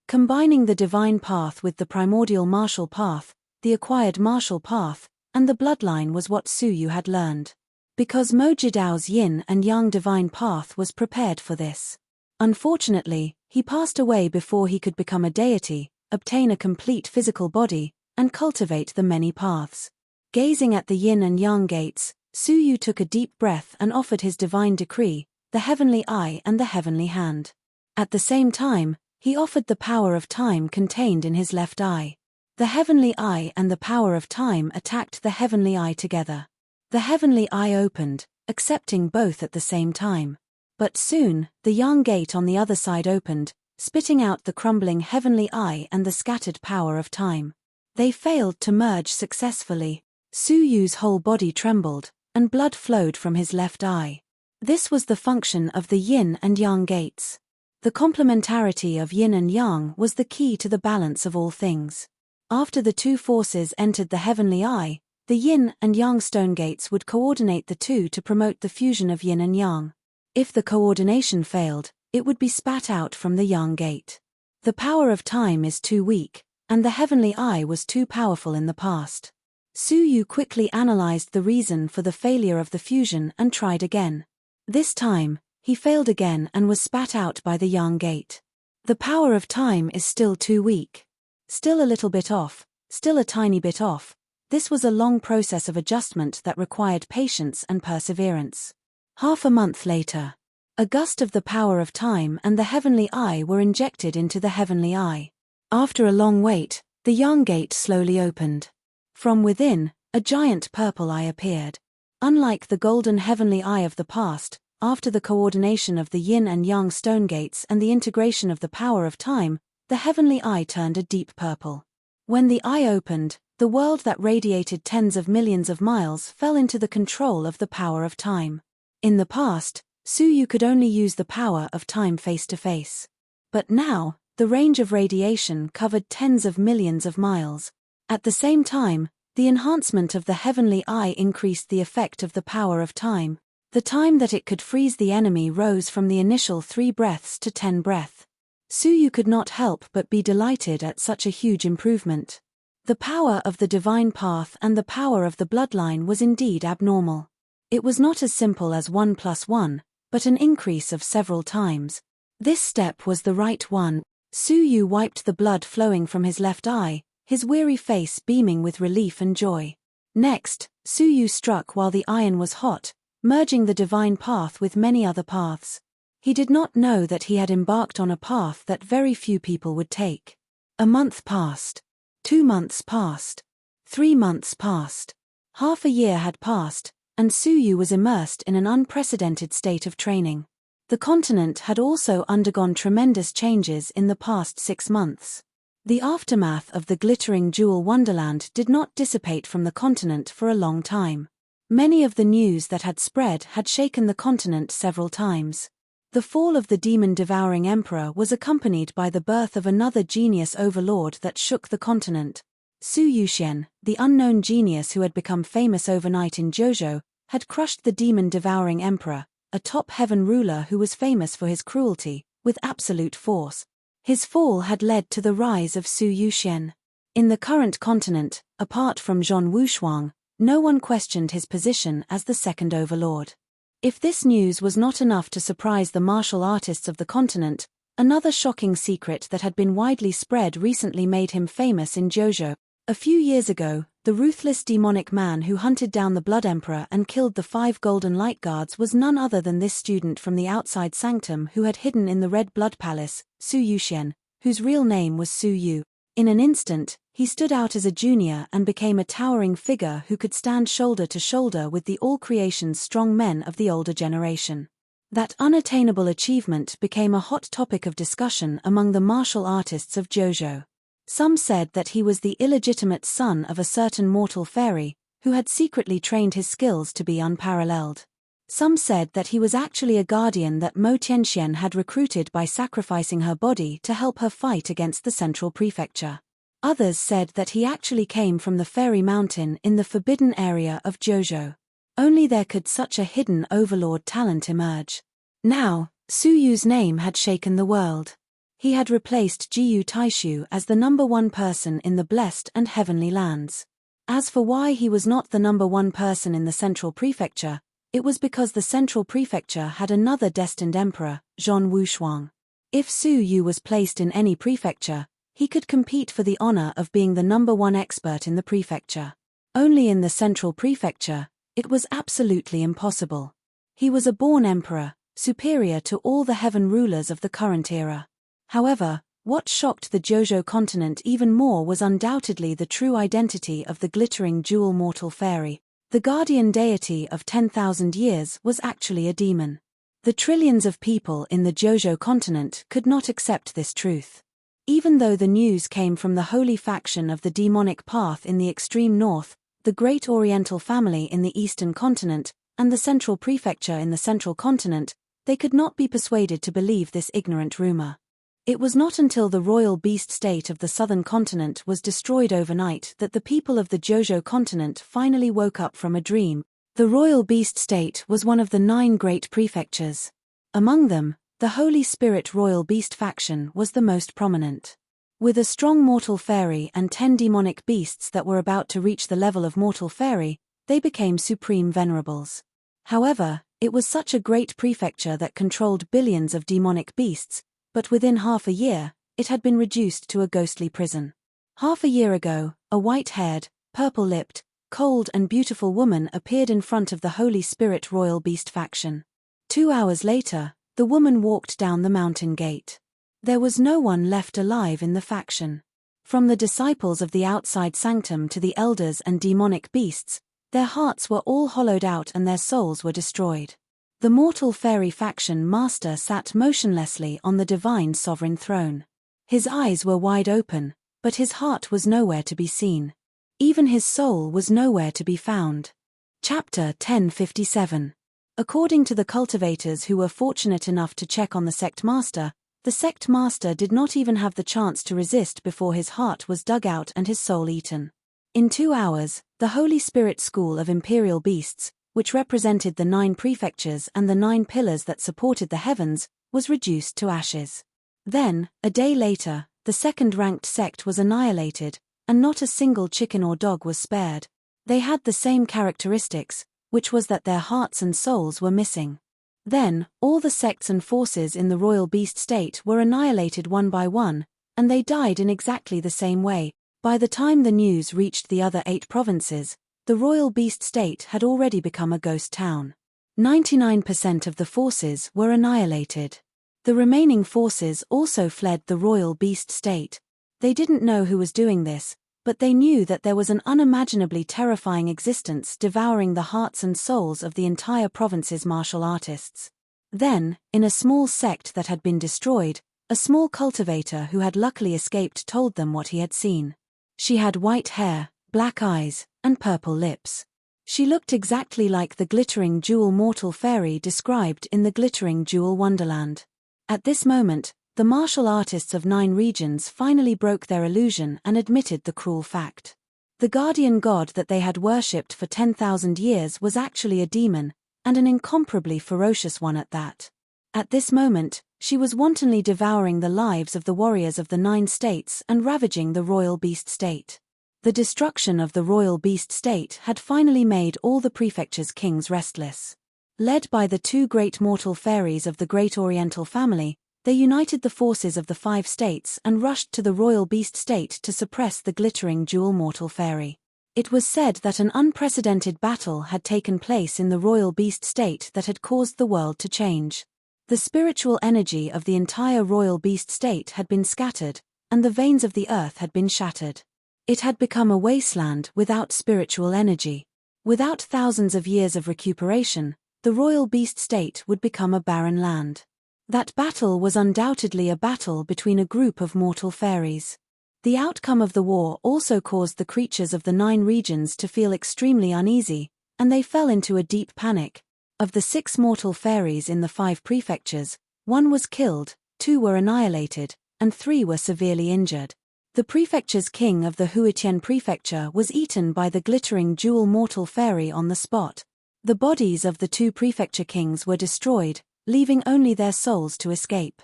Combining the divine path with the primordial martial path, the acquired martial path, and the bloodline was what Su Yu had learned. Because Mojidao's yin and yang divine path was prepared for this. Unfortunately, he passed away before he could become a deity, obtain a complete physical body, and cultivate the many paths. Gazing at the yin and yang gates, Su Yu took a deep breath and offered his divine decree, the heavenly eye and the heavenly hand. At the same time, he offered the power of time contained in his left eye. The heavenly eye and the power of time attacked the heavenly eye together. The heavenly eye opened, accepting both at the same time. But soon, the yang gate on the other side opened, spitting out the crumbling heavenly eye and the scattered power of time. They failed to merge successfully. Su Yu's whole body trembled, and blood flowed from his left eye. This was the function of the yin and yang gates. The complementarity of yin and yang was the key to the balance of all things. After the 2 forces entered the heavenly eye, the yin and yang stone gates would coordinate the 2 to promote the fusion of yin and yang. If the coordination failed, it would be spat out from the yang gate. The power of time is too weak, and the heavenly eye was too powerful in the past. Su Yu quickly analyzed the reason for the failure of the fusion and tried again. This time, he failed again and was spat out by the yang gate. The power of time is still too weak. Still a little bit off, still a tiny bit off. This was a long process of adjustment that required patience and perseverance. Half a month later, a gust of the power of time and the heavenly eye were injected into the heavenly eye. After a long wait, the yang gate slowly opened. From within, a giant purple eye appeared. Unlike the golden heavenly eye of the past, after the coordination of the yin and yang stone gates and the integration of the power of time, the heavenly eye turned a deep purple. When the eye opened, the world that radiated tens of millions of miles fell into the control of the power of time. In the past, Suyu could only use the power of time face to face. But now, the range of radiation covered tens of millions of miles. At the same time, the enhancement of the heavenly eye increased the effect of the power of time. The time that it could freeze the enemy rose from the initial 3 breaths to 10 breaths. Suyu could not help but be delighted at such a huge improvement. The power of the divine path and the power of the bloodline was indeed abnormal. It was not as simple as 1 plus 1, but an increase of several times. This step was the right one. Suyu wiped the blood flowing from his left eye, his weary face beaming with relief and joy. Next, Suyu struck while the iron was hot, merging the divine path with many other paths. He did not know that he had embarked on a path that very few people would take. A month passed. 2 months passed. 3 months passed. Half a year had passed, and Suyu was immersed in an unprecedented state of training. The continent had also undergone tremendous changes in the past 6 months. The aftermath of the glittering jewel wonderland did not dissipate from the continent for a long time. Many of the news that had spread had shaken the continent several times. The fall of the demon-devouring emperor was accompanied by the birth of another genius overlord that shook the continent. Su Yuxian, the unknown genius who had become famous overnight in Jojo, had crushed the demon-devouring emperor, a top heaven ruler who was famous for his cruelty, with absolute force. His fall had led to the rise of Su Yuxian. In the current continent, apart from Zhong Wushuang, no one questioned his position as the second overlord. If this news was not enough to surprise the martial artists of the continent, another shocking secret that had been widely spread recently made him famous in Jojo. A few years ago, the ruthless demonic man who hunted down the Blood Emperor and killed the 5 golden light guards was none other than this student from the outside sanctum who had hidden in the Red Blood Palace, Su Yuxian, whose real name was Su Yu. In an instant, he stood out as a junior and became a towering figure who could stand shoulder to shoulder with the all-creation's strong men of the older generation. That unattainable achievement became a hot topic of discussion among the martial artists of Jojo. Some said that he was the illegitimate son of a certain mortal fairy, who had secretly trained his skills to be unparalleled. Some said that he was actually a guardian that Mo Tianxian had recruited by sacrificing her body to help her fight against the central prefecture. Others said that he actually came from the Fairy Mountain in the forbidden area of Jojo. Only there could such a hidden overlord talent emerge. Now, Su Yu's name had shaken the world. He had replaced Jiyu Taishu as the #1 person in the blessed and heavenly lands. As for why he was not the #1 person in the central prefecture, it was because the central prefecture had another destined emperor, Zhong Wushuang. If Su Yu was placed in any prefecture, he could compete for the honor of being the #1 expert in the prefecture. Only in the central prefecture, it was absolutely impossible. He was a born emperor, superior to all the heaven rulers of the current era. However, what shocked the Jojo continent even more was undoubtedly the true identity of the glittering jewel mortal fairy. The guardian deity of 10,000 years was actually a demon. The trillions of people in the Jojo continent could not accept this truth. Even though the news came from the holy faction of the demonic path in the extreme north, the great oriental family in the eastern continent, and the central prefecture in the central continent, they could not be persuaded to believe this ignorant rumor. It was not until the royal beast state of the southern continent was destroyed overnight that the people of the Jojo continent finally woke up from a dream. The royal beast state was one of the 9 great prefectures. Among them, the Holy Spirit royal beast faction was the most prominent. With a strong mortal fairy and 10 demonic beasts that were about to reach the level of mortal fairy, they became supreme venerables. However, it was such a great prefecture that controlled billions of demonic beasts, but within half a year, it had been reduced to a ghostly prison. Half a year ago, a white-haired, purple-lipped, cold and beautiful woman appeared in front of the Holy Spirit royal beast faction. 2 hours later, the woman walked down the mountain gate. There was no one left alive in the faction. From the disciples of the outside sanctum to the elders and demonic beasts, their hearts were all hollowed out and their souls were destroyed. The mortal fairy faction master sat motionlessly on the divine sovereign throne. His eyes were wide open, but his heart was nowhere to be seen. Even his soul was nowhere to be found. Chapter 1057. According to the cultivators who were fortunate enough to check on the sect master, the sect master did not even have the chance to resist before his heart was dug out and his soul eaten. In 2 hours, the Holy Spirit School of Imperial Beasts, which represented the 9 prefectures and the 9 pillars that supported the heavens, was reduced to ashes. Then, a day later, the second-ranked sect was annihilated, and not a single chicken or dog was spared. They had the same characteristics, which was that their hearts and souls were missing. Then, all the sects and forces in the royal beast state were annihilated one by one, and they died in exactly the same way. By the time the news reached the other 8 provinces, the royal beast state had already become a ghost town. 99% of the forces were annihilated. The remaining forces also fled the royal beast state. They didn't know who was doing this, but they knew that there was an unimaginably terrifying existence devouring the hearts and souls of the entire province's martial artists. Then, in a small sect that had been destroyed, a small cultivator who had luckily escaped told them what he had seen. She had white hair, black eyes, and purple lips. She looked exactly like the glittering jewel mortal fairy described in the glittering jewel wonderland. At this moment, the martial artists of 9 regions finally broke their illusion and admitted the cruel fact. The guardian god that they had worshipped for 10,000 years was actually a demon, and an incomparably ferocious one at that. At this moment, she was wantonly devouring the lives of the warriors of the 9 states and ravaging the royal beast state. The destruction of the royal beast state had finally made all the prefecture's kings restless. Led by the 2 great mortal fairies of the great Oriental family, they united the forces of the 5 states and rushed to the royal beast state to suppress the glittering jewel mortal fairy. It was said that an unprecedented battle had taken place in the royal beast state that had caused the world to change. The spiritual energy of the entire royal beast state had been scattered, and the veins of the earth had been shattered. It had become a wasteland without spiritual energy. Without thousands of years of recuperation, the royal beast state would become a barren land. That battle was undoubtedly a battle between a group of mortal fairies. The outcome of the war also caused the creatures of the 9 regions to feel extremely uneasy, and they fell into a deep panic. Of the 6 mortal fairies in the 5 prefectures, 1 was killed, 2 were annihilated, and 3 were severely injured. The prefecture's king of the Huitian prefecture was eaten by the glittering jewel mortal fairy on the spot. The bodies of the 2 prefecture kings were destroyed, leaving only their souls to escape.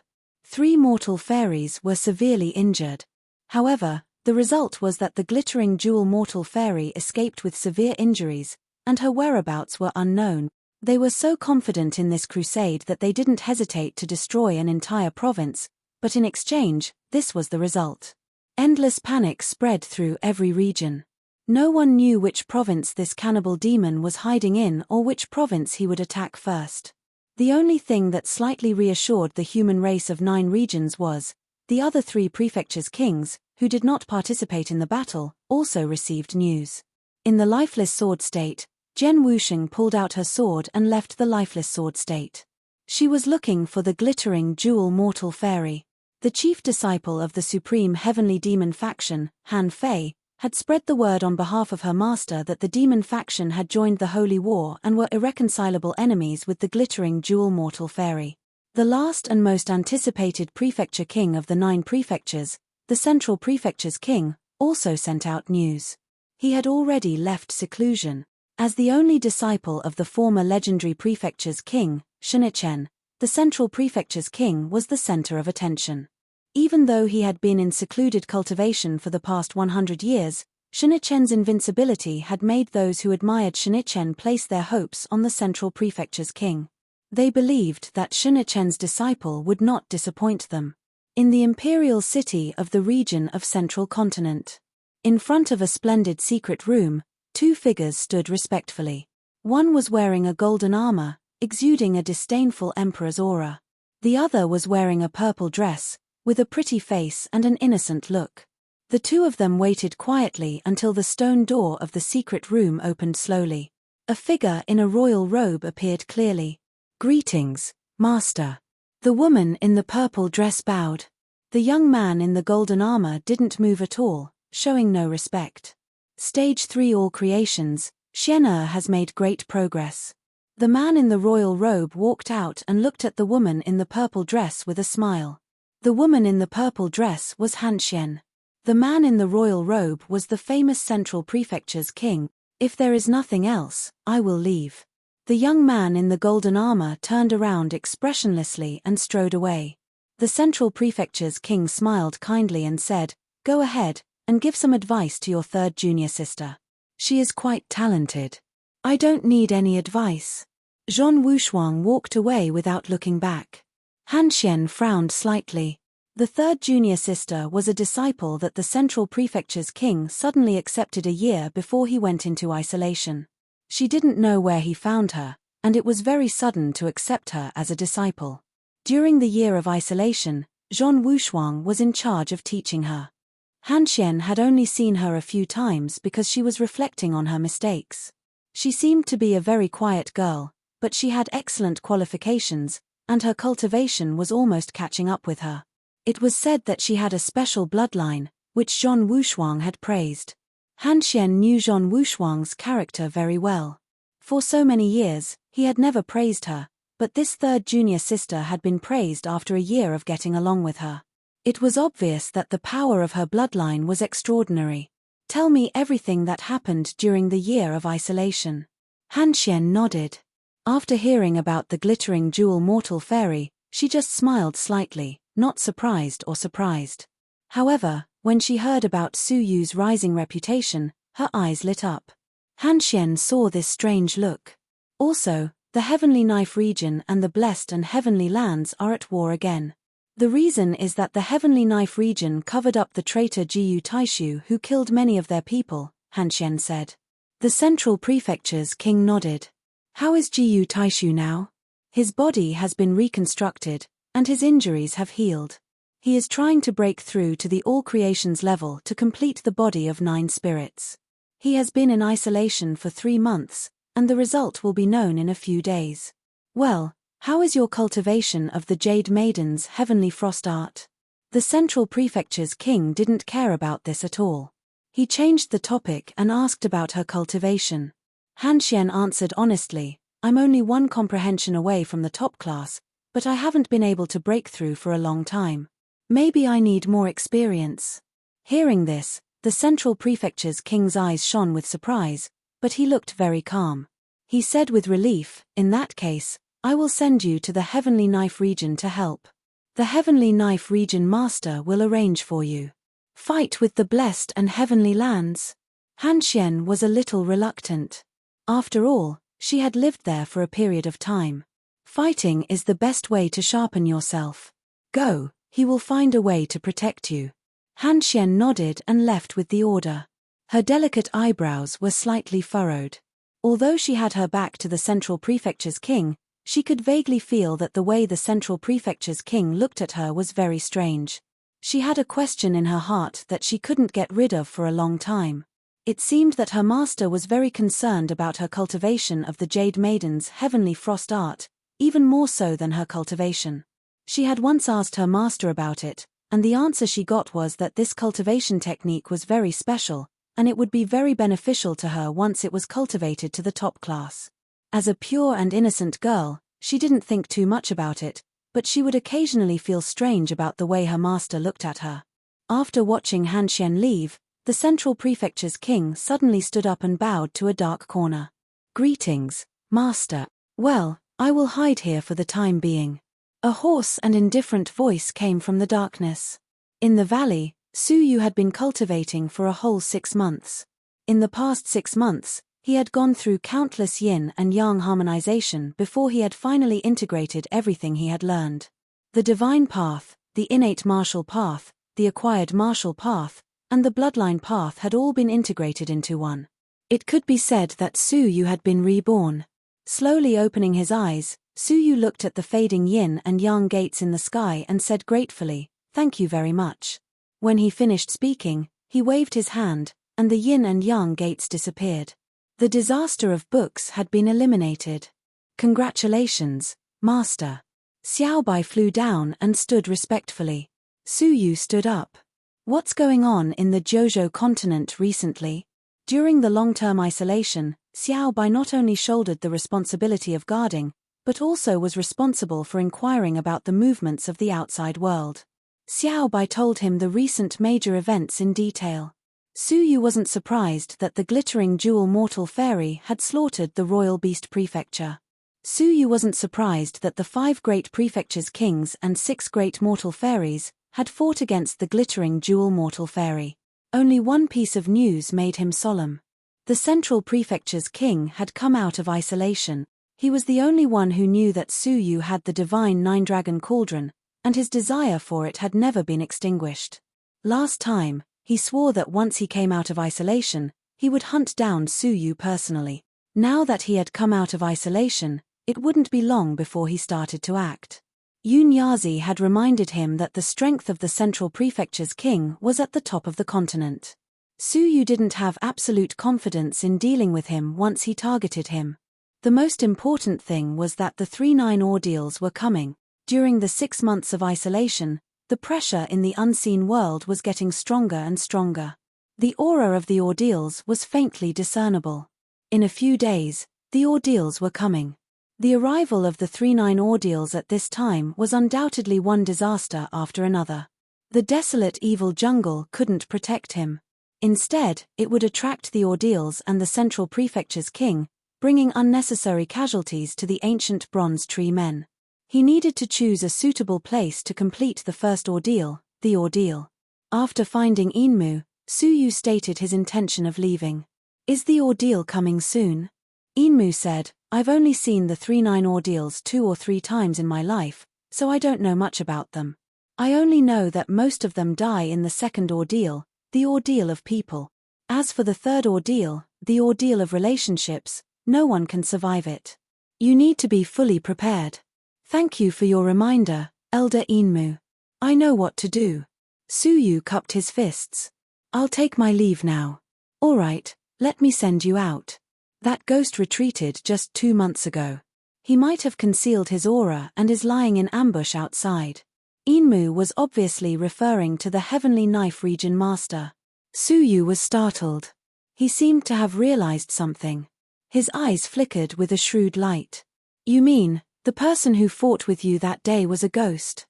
3 mortal fairies were severely injured. However, the result was that the glittering jewel mortal fairy escaped with severe injuries, and her whereabouts were unknown. They were so confident in this crusade that they didn't hesitate to destroy an entire province, but in exchange, this was the result. Endless panic spread through every region. No one knew which province this cannibal demon was hiding in or which province he would attack first. The only thing that slightly reassured the human race of 9 regions was, the other 3 prefectures' kings, who did not participate in the battle, also received news. In the lifeless sword state, Jen Wusheng pulled out her sword and left the lifeless sword state. She was looking for the glittering jewel mortal fairy. The chief disciple of the supreme heavenly demon faction, Han Fei, had spread the word on behalf of her master that the demon faction had joined the holy war and were irreconcilable enemies with the glittering jewel mortal fairy. The last and most anticipated prefecture king of the 9 prefectures, the central prefecture's king, also sent out news. He had already left seclusion. As the only disciple of the former legendary prefecture's king, Shinichen, the central prefecture's king was the center of attention. Even though he had been in secluded cultivation for the past 100 years, Shinichen's invincibility had made those who admired Shinichen place their hopes on the central prefecture's king. They believed that Shinichen's disciple would not disappoint them. In the imperial city of the region of Central Continent, in front of a splendid secret room, 2 figures stood respectfully. One was wearing a golden armor, exuding a disdainful emperor's aura. The other was wearing a purple dress, with a pretty face and an innocent look. The 2 of them waited quietly until the stone door of the secret room opened slowly. A figure in a royal robe appeared clearly. Greetings, Master. The woman in the purple dress bowed. The young man in the golden armor didn't move at all, showing no respect. Stage 3 All creations, Xian'er has made great progress. The man in the royal robe walked out and looked at the woman in the purple dress with a smile. The woman in the purple dress was Hanxian. The man in the royal robe was the famous Central Prefecture's king. If there is nothing else, I will leave. The young man in the golden armor turned around expressionlessly and strode away. The Central Prefecture's king smiled kindly and said, "Go ahead, and give some advice to your third junior sister. She is quite talented." "I don't need any advice." Zhong Wushuang walked away without looking back. Han Xian frowned slightly. The third junior sister was a disciple that the Central Prefecture's king suddenly accepted a year before he went into isolation. She didn't know where he found her, and it was very sudden to accept her as a disciple. During the year of isolation, Zhong Wushuang was in charge of teaching her. Han Xian had only seen her a few times because she was reflecting on her mistakes. She seemed to be a very quiet girl, but she had excellent qualifications, and her cultivation was almost catching up with her. It was said that she had a special bloodline, which Zhong Wushuang had praised. Han Xian knew Zhong Wushuang's character very well. For so many years, he had never praised her, but this third junior sister had been praised after a year of getting along with her. It was obvious that the power of her bloodline was extraordinary. "Tell me everything that happened during the year of isolation." Han Xian nodded. After hearing about the glittering jewel mortal fairy, she just smiled slightly, not surprised or surprised. However, when she heard about Su Yu's rising reputation, her eyes lit up. Han Xian saw this strange look. Also, the Heavenly Knife region and the Blessed and Heavenly Lands are at war again. The reason is that the Heavenly Knife region covered up the traitor Jiyu Taishu who killed many of their people, Han Xian said. The Central Prefecture's king nodded. "How is Jiyu Taishu now?" "His body has been reconstructed, and his injuries have healed. He is trying to break through to the All Creations level to complete the body of 9 spirits. He has been in isolation for 3 months, and the result will be known in a few days." "Well, how is your cultivation of the Jade Maiden's heavenly frost art?" The Central Prefecture's king didn't care about this at all. He changed the topic and asked about her cultivation. Han Xian answered honestly, "I'm only 1 comprehension away from the top class, but I haven't been able to break through for a long time. Maybe I need more experience." Hearing this, the Central Prefecture's king's eyes shone with surprise, but he looked very calm. He said with relief, "In that case, I will send you to the Heavenly Knife region to help. The Heavenly Knife region master will arrange for you. Fight with the Blessed and Heavenly Lands." Han Xian was a little reluctant. After all, she had lived there for a period of time. Fighting is the best way to sharpen yourself. "Go, he will find a way to protect you." Han Xian nodded and left with the order. Her delicate eyebrows were slightly furrowed. Although she had her back to the Central Prefecture's king, she could vaguely feel that the way the Central Prefecture's king looked at her was very strange. She had a question in her heart that she couldn't get rid of for a long time. It seemed that her master was very concerned about her cultivation of the Jade Maiden's heavenly frost art, even more so than her cultivation. She had once asked her master about it, and the answer she got was that this cultivation technique was very special, and it would be very beneficial to her once it was cultivated to the top class. As a pure and innocent girl, she didn't think too much about it, but she would occasionally feel strange about the way her master looked at her. After watching Han Xian leave, the Central Prefecture's king suddenly stood up and bowed to a dark corner. "Greetings, Master. Well, I will hide here for the time being." A hoarse and indifferent voice came from the darkness. In the valley, Su Yu had been cultivating for a whole 6 months. In the past 6 months, he had gone through countless yin and yang harmonization before he had finally integrated everything he had learned. The divine path, the innate martial path, the acquired martial path, and the bloodline path had all been integrated into one. It could be said that Su Yu had been reborn. Slowly opening his eyes, Su Yu looked at the fading yin and yang gates in the sky and said gratefully, "Thank you very much." When he finished speaking, he waved his hand, and the yin and yang gates disappeared. The disaster of books had been eliminated. "Congratulations, Master. Xiaobai flew down and stood respectfully. Su Yu stood up. What's going on in the Jojo continent recently? During the long-term isolation, Xiaobai not only shouldered the responsibility of guarding, but also was responsible for inquiring about the movements of the outside world. Xiaobai told him the recent major events in detail. Su Yu wasn't surprised that the glittering jewel mortal fairy had slaughtered the royal beast prefecture. Su Yu wasn't surprised that the 5 great prefectures' kings and 6 great mortal fairies had fought against the glittering jewel mortal fairy. Only one piece of news made him solemn. The central prefecture's king had come out of isolation. He was the only one who knew that Su Yu had the divine 9-dragon cauldron, and his desire for it had never been extinguished. Last time, he swore that once he came out of isolation, he would hunt down Su Yu personally. Now that he had come out of isolation, it wouldn't be long before he started to act. Yun Yazi had reminded him that the strength of the central prefecture's king was at the top of the continent. Su Yu didn't have absolute confidence in dealing with him once he targeted him. The most important thing was that the 3-9 ordeals were coming. During the 6 months of isolation, the pressure in the unseen world was getting stronger and stronger. The aura of the ordeals was faintly discernible. In a few days, the ordeals were coming. The arrival of the 3-9 ordeals at this time was undoubtedly one disaster after another. The desolate evil jungle couldn't protect him. Instead, it would attract the ordeals and the central prefecture's king, bringing unnecessary casualties to the ancient bronze tree men. He needed to choose a suitable place to complete the first ordeal, the ordeal. After finding Enmu, Su Yu stated his intention of leaving. Is the ordeal coming soon? Enmu said, I've only seen the 3-9 ordeals 2 or 3 times in my life, so I don't know much about them. I only know that most of them die in the second ordeal, the ordeal of people. As for the third ordeal, the ordeal of relationships, no one can survive it. You need to be fully prepared. Thank you for your reminder, Elder Enmu. I know what to do. Su Yu cupped his fists. I'll take my leave now. All right, let me send you out. That ghost retreated just 2 months ago. He might have concealed his aura and is lying in ambush outside. Enmu was obviously referring to the Heavenly Knife Region Master. Su Yu was startled. He seemed to have realized something. His eyes flickered with a shrewd light. You mean, the person who fought with you that day was a ghost?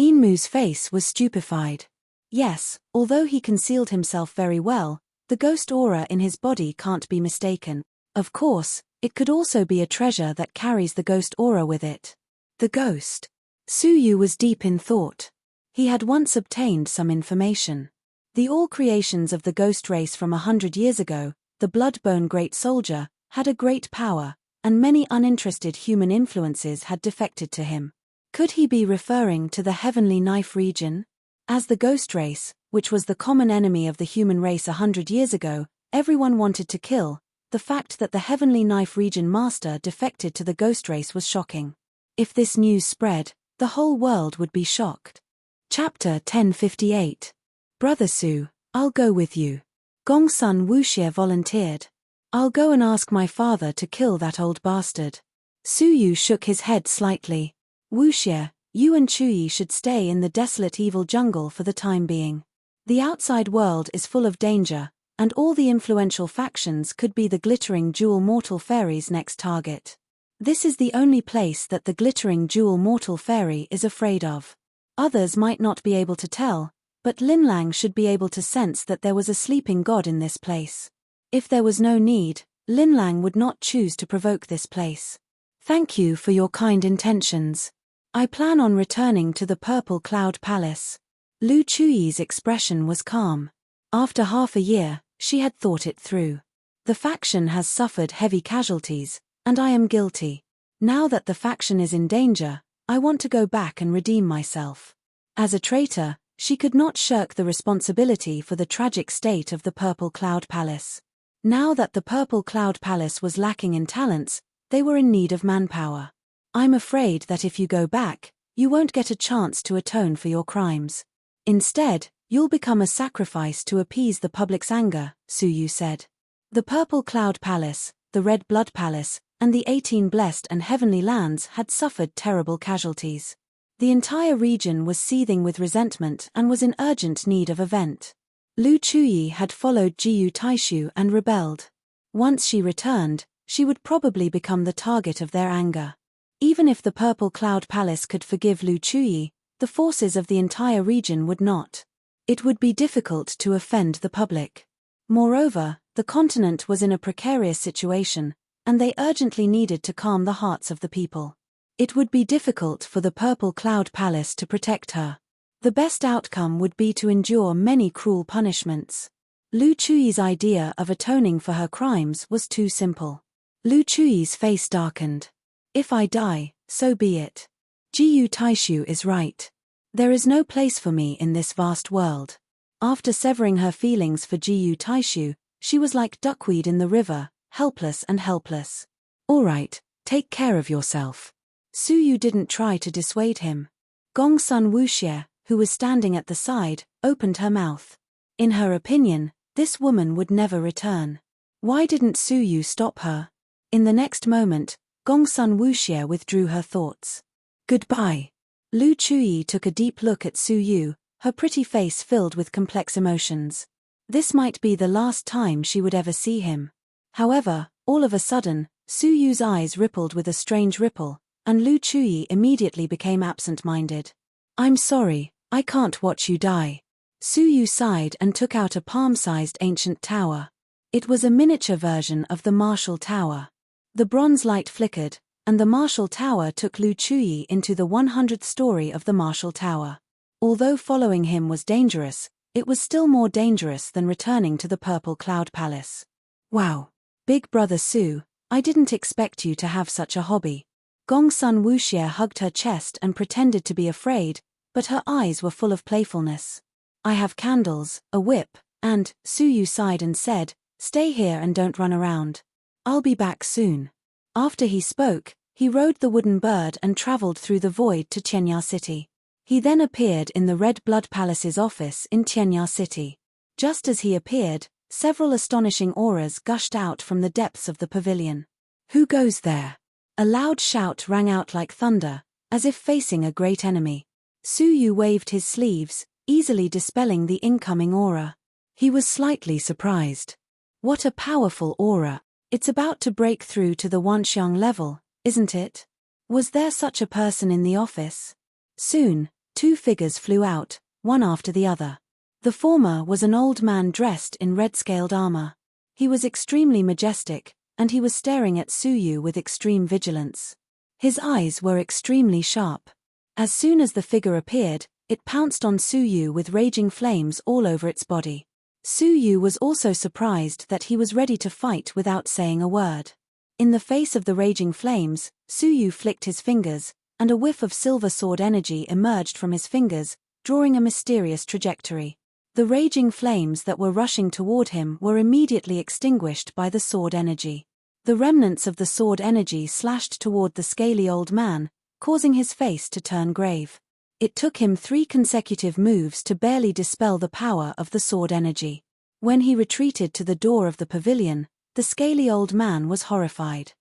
Enmu's face was stupefied. Yes, although he concealed himself very well, the ghost aura in his body can't be mistaken. Of course, it could also be a treasure that carries the ghost aura with it. The ghost. Su Yu was deep in thought. He had once obtained some information. The all-creations of the ghost race from 100 years ago, the Bloodbone Great Soldier, had a great power, and many uninterested human influences had defected to him. Could he be referring to the Heavenly Knife region? As the ghost race, which was the common enemy of the human race 100 years ago, everyone wanted to kill, the fact that the Heavenly Knife region master defected to the ghost race was shocking. If this news spread, the whole world would be shocked. Chapter 1058. Brother Su, I'll go with you. Gongsun Wuxie volunteered. I'll go and ask my father to kill that old bastard. Su Yu shook his head slightly. Wuxie, you and Chuyi should stay in the desolate evil jungle for the time being. The outside world is full of danger, and all the influential factions could be the glittering jewel mortal fairy's next target. This is the only place that the glittering jewel mortal fairy is afraid of. Others might not be able to tell, but Linlang should be able to sense that there was a sleeping god in this place. If there was no need, Linlang would not choose to provoke this place. Thank you for your kind intentions. I plan on returning to the Purple Cloud Palace. Lu Chuyi's expression was calm. After half a year, she had thought it through. The faction has suffered heavy casualties, and I am guilty. Now that the faction is in danger, I want to go back and redeem myself. As a traitor, she could not shirk the responsibility for the tragic state of the Purple Cloud Palace. Now that the Purple Cloud Palace was lacking in talents, they were in need of manpower. I'm afraid that if you go back, you won't get a chance to atone for your crimes. Instead, you'll become a sacrifice to appease the public's anger, Su Yu said. The Purple Cloud Palace, the Red Blood Palace, and the 18 blessed and heavenly lands had suffered terrible casualties. The entire region was seething with resentment and was in urgent need of a vent. Lu Chuyi had followed Jiyu Taishu and rebelled. Once she returned, she would probably become the target of their anger. Even if the Purple Cloud Palace could forgive Lu Chuyi, the forces of the entire region would not. It would be difficult to offend the public. Moreover, the continent was in a precarious situation, and they urgently needed to calm the hearts of the people. It would be difficult for the Purple Cloud Palace to protect her. The best outcome would be to endure many cruel punishments. Lu Chuyi's idea of atoning for her crimes was too simple. Lu Chuyi's face darkened. If I die, so be it. Jiyu Taishu is right. There is no place for me in this vast world. After severing her feelings for Jiyu Taishu, she was like duckweed in the river, helpless and helpless. All right, take care of yourself. Su Yu didn't try to dissuade him. Gongsun Wuxie, who was standing at the side, opened her mouth. In her opinion, this woman would never return. Why didn't Su Yu stop her? In the next moment, Gongsun Wuxie withdrew her thoughts. Goodbye. Lu Chuyi took a deep look at Su Yu, her pretty face filled with complex emotions. This might be the last time she would ever see him. However, all of a sudden, Su Yu's eyes rippled with a strange ripple, and Lu Chuyi immediately became absent-minded. I'm sorry, I can't watch you die. Su Yu sighed and took out a palm-sized ancient tower. It was a miniature version of the Martial Tower. The bronze light flickered, and the Martial Tower took Lu Chuyi into the 100th story of the Martial Tower. Although following him was dangerous, it was still more dangerous than returning to the Purple Cloud Palace. Wow. Big Brother Su, I didn't expect you to have such a hobby. Gongsun Wuxie hugged her chest and pretended to be afraid, but her eyes were full of playfulness. I have candles, a whip, and, Su Yu sighed and said, stay here and don't run around. I'll be back soon. After he spoke, he rode the wooden bird and traveled through the void to Tianya City. He then appeared in the Red Blood Palace's office in Tianya City. Just as he appeared, several astonishing auras gushed out from the depths of the pavilion. Who goes there? A loud shout rang out like thunder, as if facing a great enemy. Su Yu waved his sleeves, easily dispelling the incoming aura. He was slightly surprised. What a powerful aura! It's about to break through to the Wanxiang level, isn't it? Was there such a person in the office? Soon, two figures flew out, one after the other. The former was an old man dressed in red-scaled armor. He was extremely majestic, and he was staring at Su Yu with extreme vigilance. His eyes were extremely sharp. As soon as the figure appeared, it pounced on Su Yu with raging flames all over its body. Su Yu was also surprised that he was ready to fight without saying a word. In the face of the raging flames, Su Yu flicked his fingers, and a whiff of silver sword energy emerged from his fingers, drawing a mysterious trajectory. The raging flames that were rushing toward him were immediately extinguished by the sword energy. The remnants of the sword energy slashed toward the scaly old man, causing his face to turn grave. It took him 3 consecutive moves to barely dispel the power of the sword energy. When he retreated to the door of the pavilion, the scaly old man was horrified.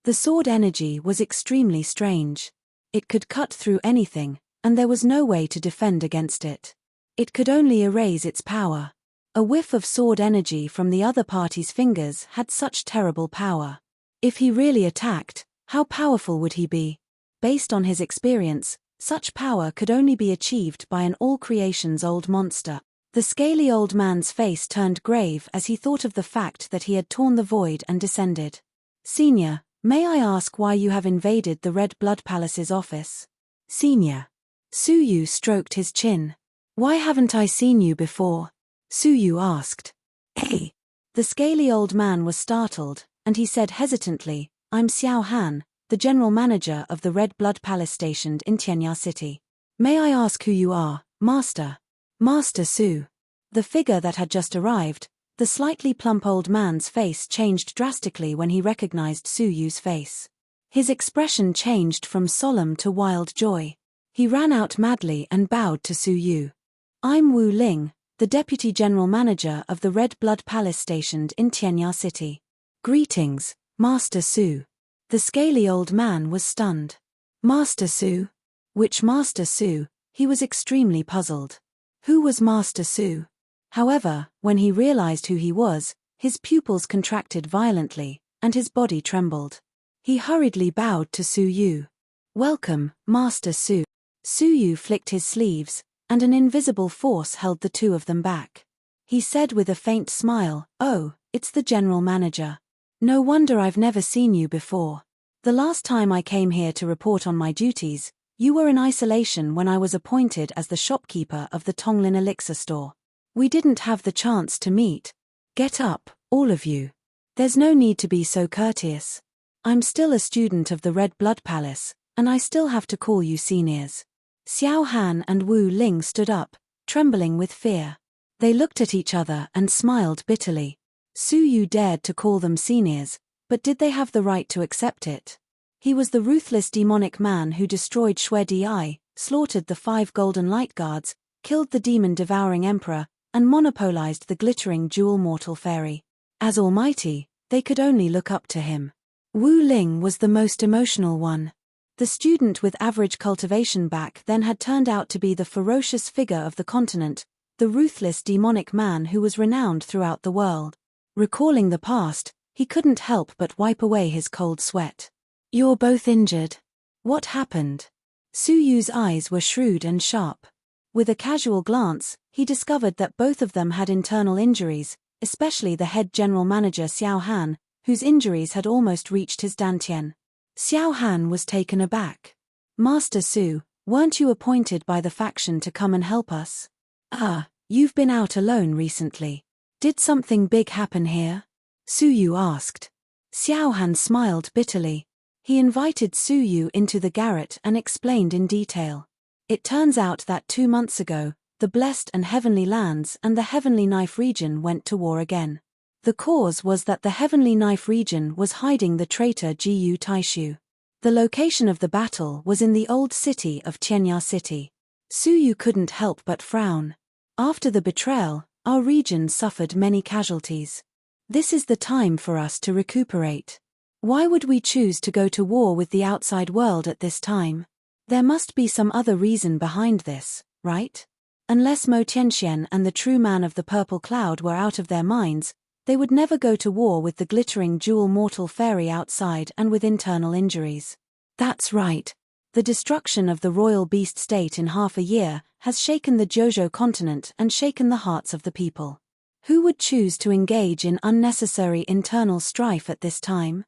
The sword energy was extremely strange. It could cut through anything, and there was no way to defend against it. It could only erase its power. A whiff of sword energy from the other party's fingers had such terrible power. If he really attacked, how powerful would he be? Based on his experience, such power could only be achieved by an all-creations old monster. The scaly old man's face turned grave as he thought of the fact that he had torn the void and descended. Senior, may I ask why you have invaded the Red Blood Palace's office? Senior. Su Yu stroked his chin. Why haven't I seen you before? Su Yu asked. Hey. The scaly old man was startled, and he said hesitantly, I'm Xiao Han, the general manager of the Red Blood Palace stationed in Tianya City. May I ask who you are, Master? Master Su. The figure that had just arrived, the slightly plump old man's face changed drastically when he recognized Su Yu's face. His expression changed from solemn to wild joy. He ran out madly and bowed to Su Yu. I'm Wu Ling, the Deputy General Manager of the Red Blood Palace stationed in Tianya City. Greetings, Master Su. The scaly old man was stunned. Master Su? Which Master Su? He was extremely puzzled. Who was Master Su? However, when he realized who he was, his pupils contracted violently, and his body trembled. He hurriedly bowed to Su Yu. Welcome, Master Su. Su Yu flicked his sleeves, and an invisible force held the two of them back. He said with a faint smile, "Oh, it's the general manager. No wonder I've never seen you before. The last time I came here to report on my duties, you were in isolation when I was appointed as the shopkeeper of the Tonglin elixir store. We didn't have the chance to meet. Get up, all of you. There's no need to be so courteous. I'm still a student of the Red Blood Palace, and I still have to call you seniors." Xiao Han and Wu Ling stood up, trembling with fear. They looked at each other and smiled bitterly. Su Yu dared to call them seniors, but did they have the right to accept it? He was the ruthless demonic man who destroyed Xue Di, slaughtered the 5 golden light guards, killed the demon-devouring emperor, and monopolized the glittering jewel mortal fairy. As almighty, they could only look up to him. Wu Ling was the most emotional one. The student with average cultivation back then had turned out to be the ferocious figure of the continent, the ruthless demonic man who was renowned throughout the world. Recalling the past, he couldn't help but wipe away his cold sweat. "You're both injured. What happened?" Su Yu's eyes were shrewd and sharp. With a casual glance, he discovered that both of them had internal injuries, especially the head general manager Xiao Han, whose injuries had almost reached his dantian. Xiao Han was taken aback. "Master Su, weren't you appointed by the faction to come and help us?" "Ah, you've been out alone recently. Did something big happen here?" Su Yu asked. Xiao Han smiled bitterly. He invited Su Yu into the garret and explained in detail. It turns out that 2 months ago, the Blessed and Heavenly Lands and the Heavenly Knife region went to war again. The cause was that the Heavenly Knife region was hiding the traitor Jiyu Taishu. The location of the battle was in the old city of Tianya City. Su Yu couldn't help but frown. After the betrayal, our region suffered many casualties. This is the time for us to recuperate. Why would we choose to go to war with the outside world at this time? There must be some other reason behind this, right? Unless Mo Tianxian and the true man of the purple cloud were out of their minds, they would never go to war with the glittering jewel mortal fairy outside and with internal injuries. That's right. The destruction of the royal beast state in half a year has shaken the Jojo continent and shaken the hearts of the people. Who would choose to engage in unnecessary internal strife at this time?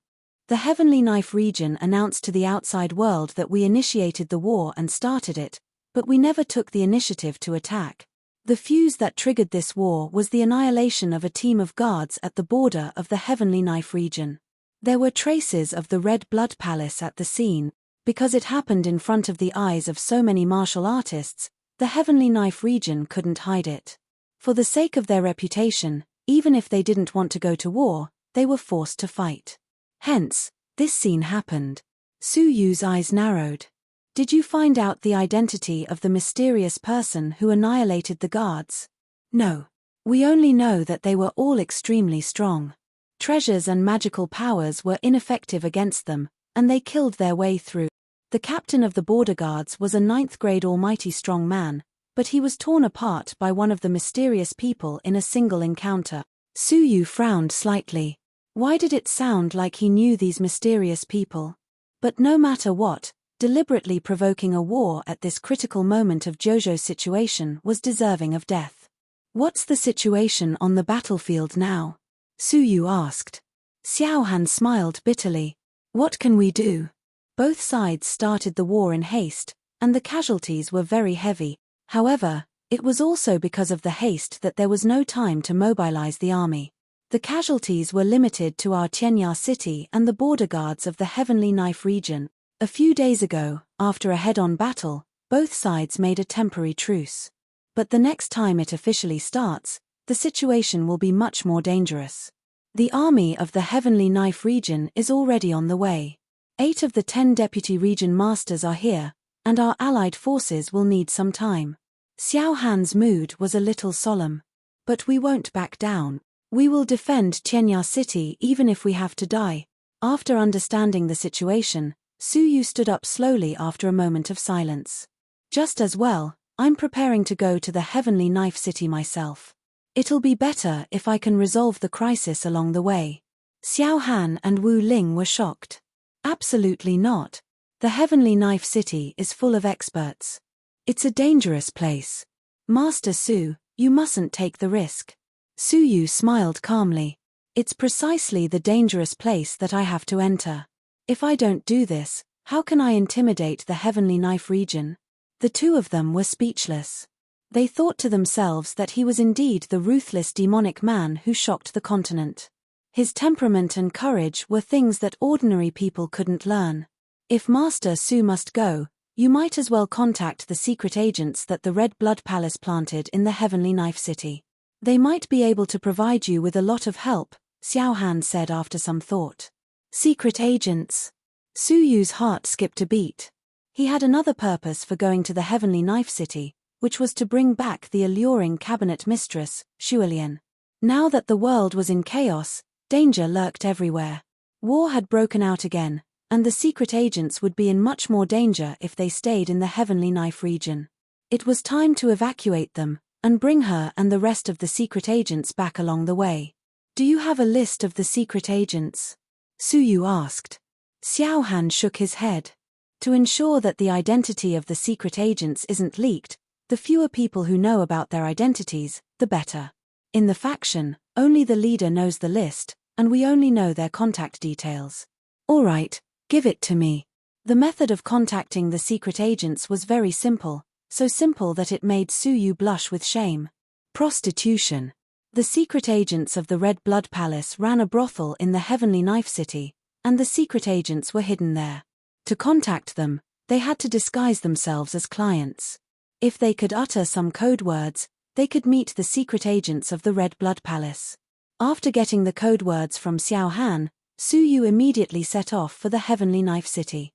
The Heavenly Knife region announced to the outside world that we initiated the war and started it, but we never took the initiative to attack. The fuse that triggered this war was the annihilation of a team of guards at the border of the Heavenly Knife region. There were traces of the Red Blood Palace at the scene. Because it happened in front of the eyes of so many martial artists, the Heavenly Knife region couldn't hide it. For the sake of their reputation, even if they didn't want to go to war, they were forced to fight. Hence, this scene happened. Su Yu's eyes narrowed. Did you find out the identity of the mysterious person who annihilated the guards? No. We only know that they were all extremely strong. Treasures and magical powers were ineffective against them, and they killed their way through. The captain of the border guards was a 9th-grade almighty strong man, but he was torn apart by one of the mysterious people in a single encounter. Su Yu frowned slightly. Why did it sound like he knew these mysterious people? But no matter what, deliberately provoking a war at this critical moment of Jojo's situation was deserving of death. What's the situation on the battlefield now? Su Yu asked. Xiao Han smiled bitterly. What can we do? Both sides started the war in haste, and the casualties were very heavy. However, it was also because of the haste that there was no time to mobilize the army. The casualties were limited to our Tianya city and the border guards of the Heavenly Knife region. A few days ago, after a head-on battle, both sides made a temporary truce. But the next time it officially starts, the situation will be much more dangerous. The army of the Heavenly Knife region is already on the way. 8 of the 10 deputy region masters are here, and our allied forces will need some time. Xiao Han's mood was a little solemn. But we won't back down. We will defend Tianya city even if we have to die. After understanding the situation, Suyu stood up slowly after a moment of silence. Just as well, I'm preparing to go to the Heavenly Knife City myself. It'll be better if I can resolve the crisis along the way. Xiao Han and Wu Ling were shocked. Absolutely not. The Heavenly Knife City is full of experts. It's a dangerous place. Master Su, you mustn't take the risk. Suyu smiled calmly. It's precisely the dangerous place that I have to enter. If I don't do this, how can I intimidate the Heavenly Knife region? The two of them were speechless. They thought to themselves that he was indeed the ruthless demonic man who shocked the continent. His temperament and courage were things that ordinary people couldn't learn. If Master Su must go, you might as well contact the secret agents that the Red Blood Palace planted in the Heavenly Knife City. They might be able to provide you with a lot of help, Xiao Han said after some thought. Secret agents. Suyu's heart skipped a beat. He had another purpose for going to the Heavenly Knife City, which was to bring back the alluring cabinet mistress, Shuilian. Now that the world was in chaos, danger lurked everywhere. War had broken out again, and the secret agents would be in much more danger if they stayed in the Heavenly Knife region. It was time to evacuate them, and bring her and the rest of the secret agents back along the way. Do you have a list of the secret agents? Suyu asked. Xiao Han shook his head. To ensure that the identity of the secret agents isn't leaked, the fewer people who know about their identities, the better. In the faction, only the leader knows the list, and we only know their contact details. All right, give it to me. The method of contacting the secret agents was very simple, so simple that it made Suyu blush with shame. Prostitution. The secret agents of the Red Blood Palace ran a brothel in the Heavenly Knife City, and the secret agents were hidden there. To contact them, they had to disguise themselves as clients. If they could utter some code words, they could meet the secret agents of the Red Blood Palace. After getting the code words from Xiao Han, Suyu immediately set off for the Heavenly Knife City.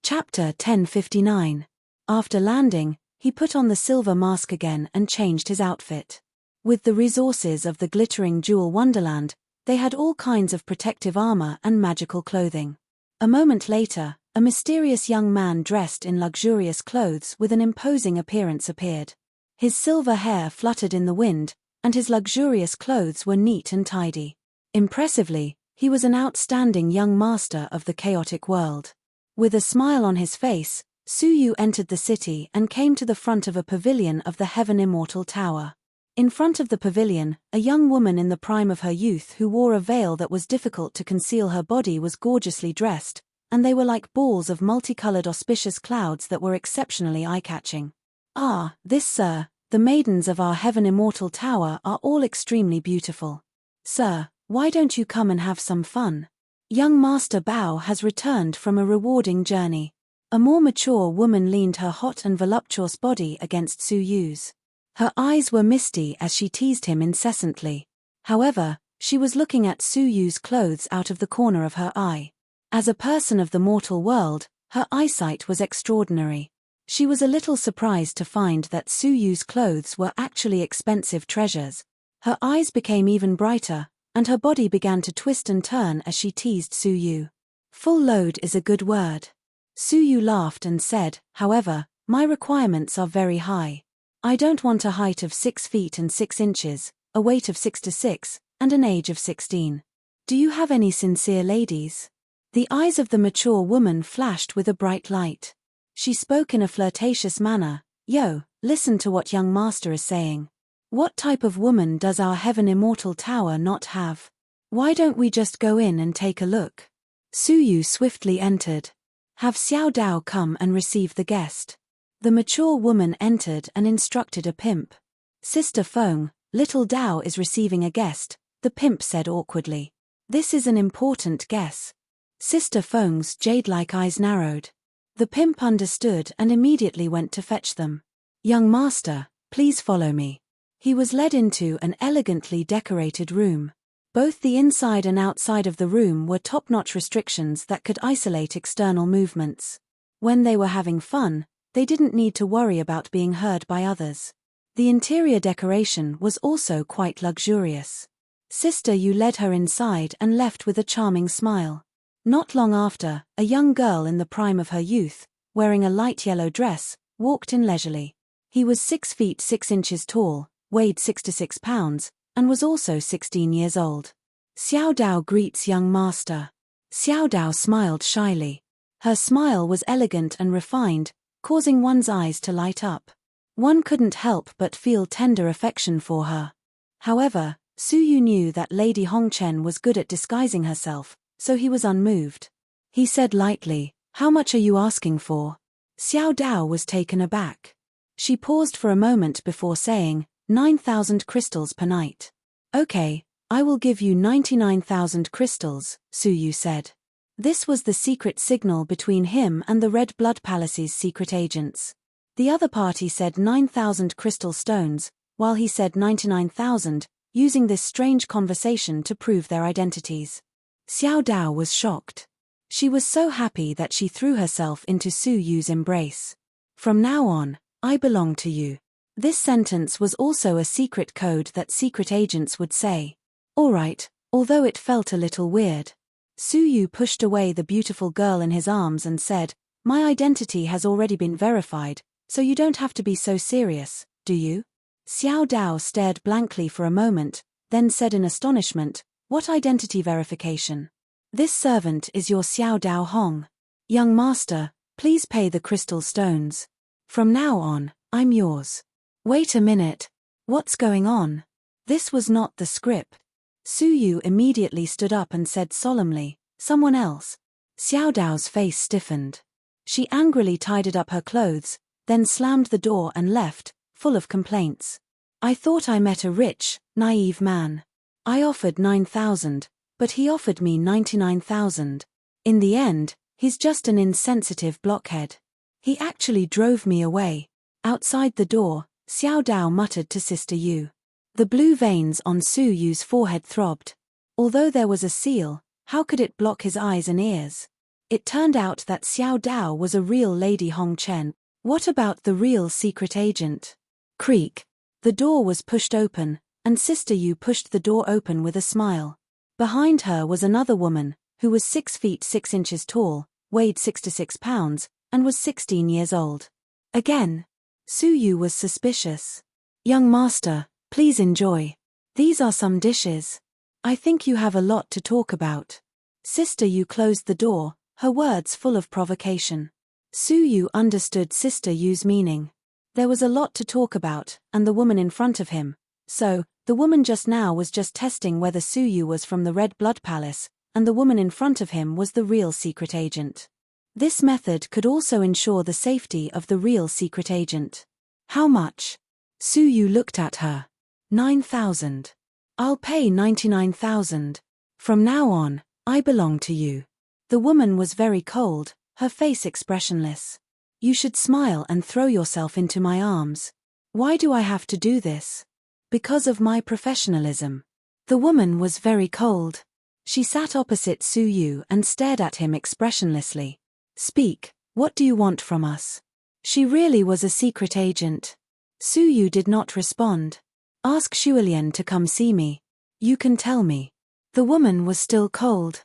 Chapter 1059. After landing, he put on the silver mask again and changed his outfit. With the resources of the glittering jewel wonderland, they had all kinds of protective armor and magical clothing. A moment later, a mysterious young man dressed in luxurious clothes with an imposing appearance appeared. His silver hair fluttered in the wind, and his luxurious clothes were neat and tidy. Impressively, he was an outstanding young master of the chaotic world. With a smile on his face, Suyu entered the city and came to the front of a pavilion of the Heaven Immortal Tower. In front of the pavilion, a young woman in the prime of her youth who wore a veil that was difficult to conceal her body was gorgeously dressed, and they were like balls of multicolored auspicious clouds that were exceptionally eye-catching. Ah, this sir, the maidens of our Heaven Immortal Tower are all extremely beautiful. Sir, why don't you come and have some fun? Young Master Bao has returned from a rewarding journey. A more mature woman leaned her hot and voluptuous body against Suyu's. Her eyes were misty as she teased him incessantly. However, she was looking at Suyu's clothes out of the corner of her eye. As a person of the mortal world, her eyesight was extraordinary. She was a little surprised to find that Suyu's clothes were actually expensive treasures. Her eyes became even brighter, and her body began to twist and turn as she teased Suyu. Full load is a good word. Suyu laughed and said, however, my requirements are very high. I don't want a height of 6 feet and 6 inches, a weight of 6 to 6, and an age of 16. Do you have any sincere ladies? The eyes of the mature woman flashed with a bright light. She spoke in a flirtatious manner. Yo, listen to what young master is saying. What type of woman does our Heaven Immortal Tower not have? Why don't we just go in and take a look? Suyu swiftly entered. Have Xiao Dao come and receive the guest. The mature woman entered and instructed a pimp. Sister Feng, little Dao is receiving a guest, the pimp said awkwardly. This is an important guess. Sister Feng's jade-like eyes narrowed. The pimp understood and immediately went to fetch them. Young master, please follow me. He was led into an elegantly decorated room. Both the inside and outside of the room were top-notch restrictions that could isolate external movements. When they were having fun, they didn't need to worry about being heard by others. The interior decoration was also quite luxurious. Sister Yu led her inside and left with a charming smile. Not long after, a young girl in the prime of her youth, wearing a light yellow dress, walked in leisurely. He was 6 feet 6 inches tall, weighed 66 pounds, and was also 16 years old. Xiao Dao greets young master. Xiao Dao smiled shyly. Her smile was elegant and refined, causing one's eyes to light up. One couldn't help but feel tender affection for her. However, Su Yu knew that Lady Hongchen was good at disguising herself, so he was unmoved. He said lightly, "How much are you asking for?" Xiao Dao was taken aback. She paused for a moment before saying, 9,000 crystals per night. "Okay, I will give you 99,000 crystals," Su Yu said. This was the secret signal between him and the Red Blood Palace's secret agents. The other party said 9,000 crystal stones, while he said 99,000, using this strange conversation to prove their identities. Xiao Dao was shocked. She was so happy that she threw herself into Su Yu's embrace. "From now on, I belong to you." This sentence was also a secret code that secret agents would say. "All right," although it felt a little weird. Su Yu pushed away the beautiful girl in his arms and said, "My identity has already been verified, so you don't have to be so serious, do you?" Xiao Dao stared blankly for a moment, then said in astonishment, "What identity verification?" "This servant is your Xiao Dao Hong. Young master, please pay the crystal stones. From now on, I'm yours." "Wait a minute. What's going on?" This was not the script. Su Yu immediately stood up and said solemnly, "Someone else." Xiao Dao's face stiffened. She angrily tidied up her clothes, then slammed the door and left, full of complaints. "I thought I met a rich, naive man. I offered 9,000, but he offered me 99,000. In the end, he's just an insensitive blockhead. He actually drove me away." Outside the door, Xiao Dao muttered to Sister Yu. The blue veins on Su Yu's forehead throbbed. Although there was a seal, how could it block his eyes and ears? It turned out that Xiao Dao was a real Lady Hongchen. What about the real secret agent? Creak. The door was pushed open, and Sister Yu pushed the door open with a smile. Behind her was another woman, who was 6 feet 6 inches tall, weighed 66 pounds, and was 16 years old. Again, Su Yu was suspicious. "Young master, please enjoy. These are some dishes. I think you have a lot to talk about." Sister Yu closed the door, her words full of provocation. Su Yu understood Sister Yu's meaning. There was a lot to talk about, and the woman in front of him. So, the woman just now was just testing whether Su Yu was from the Red Blood Palace, and the woman in front of him was the real secret agent. This method could also ensure the safety of the real secret agent. "How much?" Su Yu looked at her. 9,000. "I'll pay 99,000. From now on, I belong to you." The woman was very cold, her face expressionless. "You should smile and throw yourself into my arms." "Why do I have to do this?" "Because of my professionalism." The woman was very cold. She sat opposite Su Yu and stared at him expressionlessly. "Speak, what do you want from us?" She really was a secret agent. Su Yu did not respond. "Ask Shuilian to come see me. You can tell me." The woman was still cold.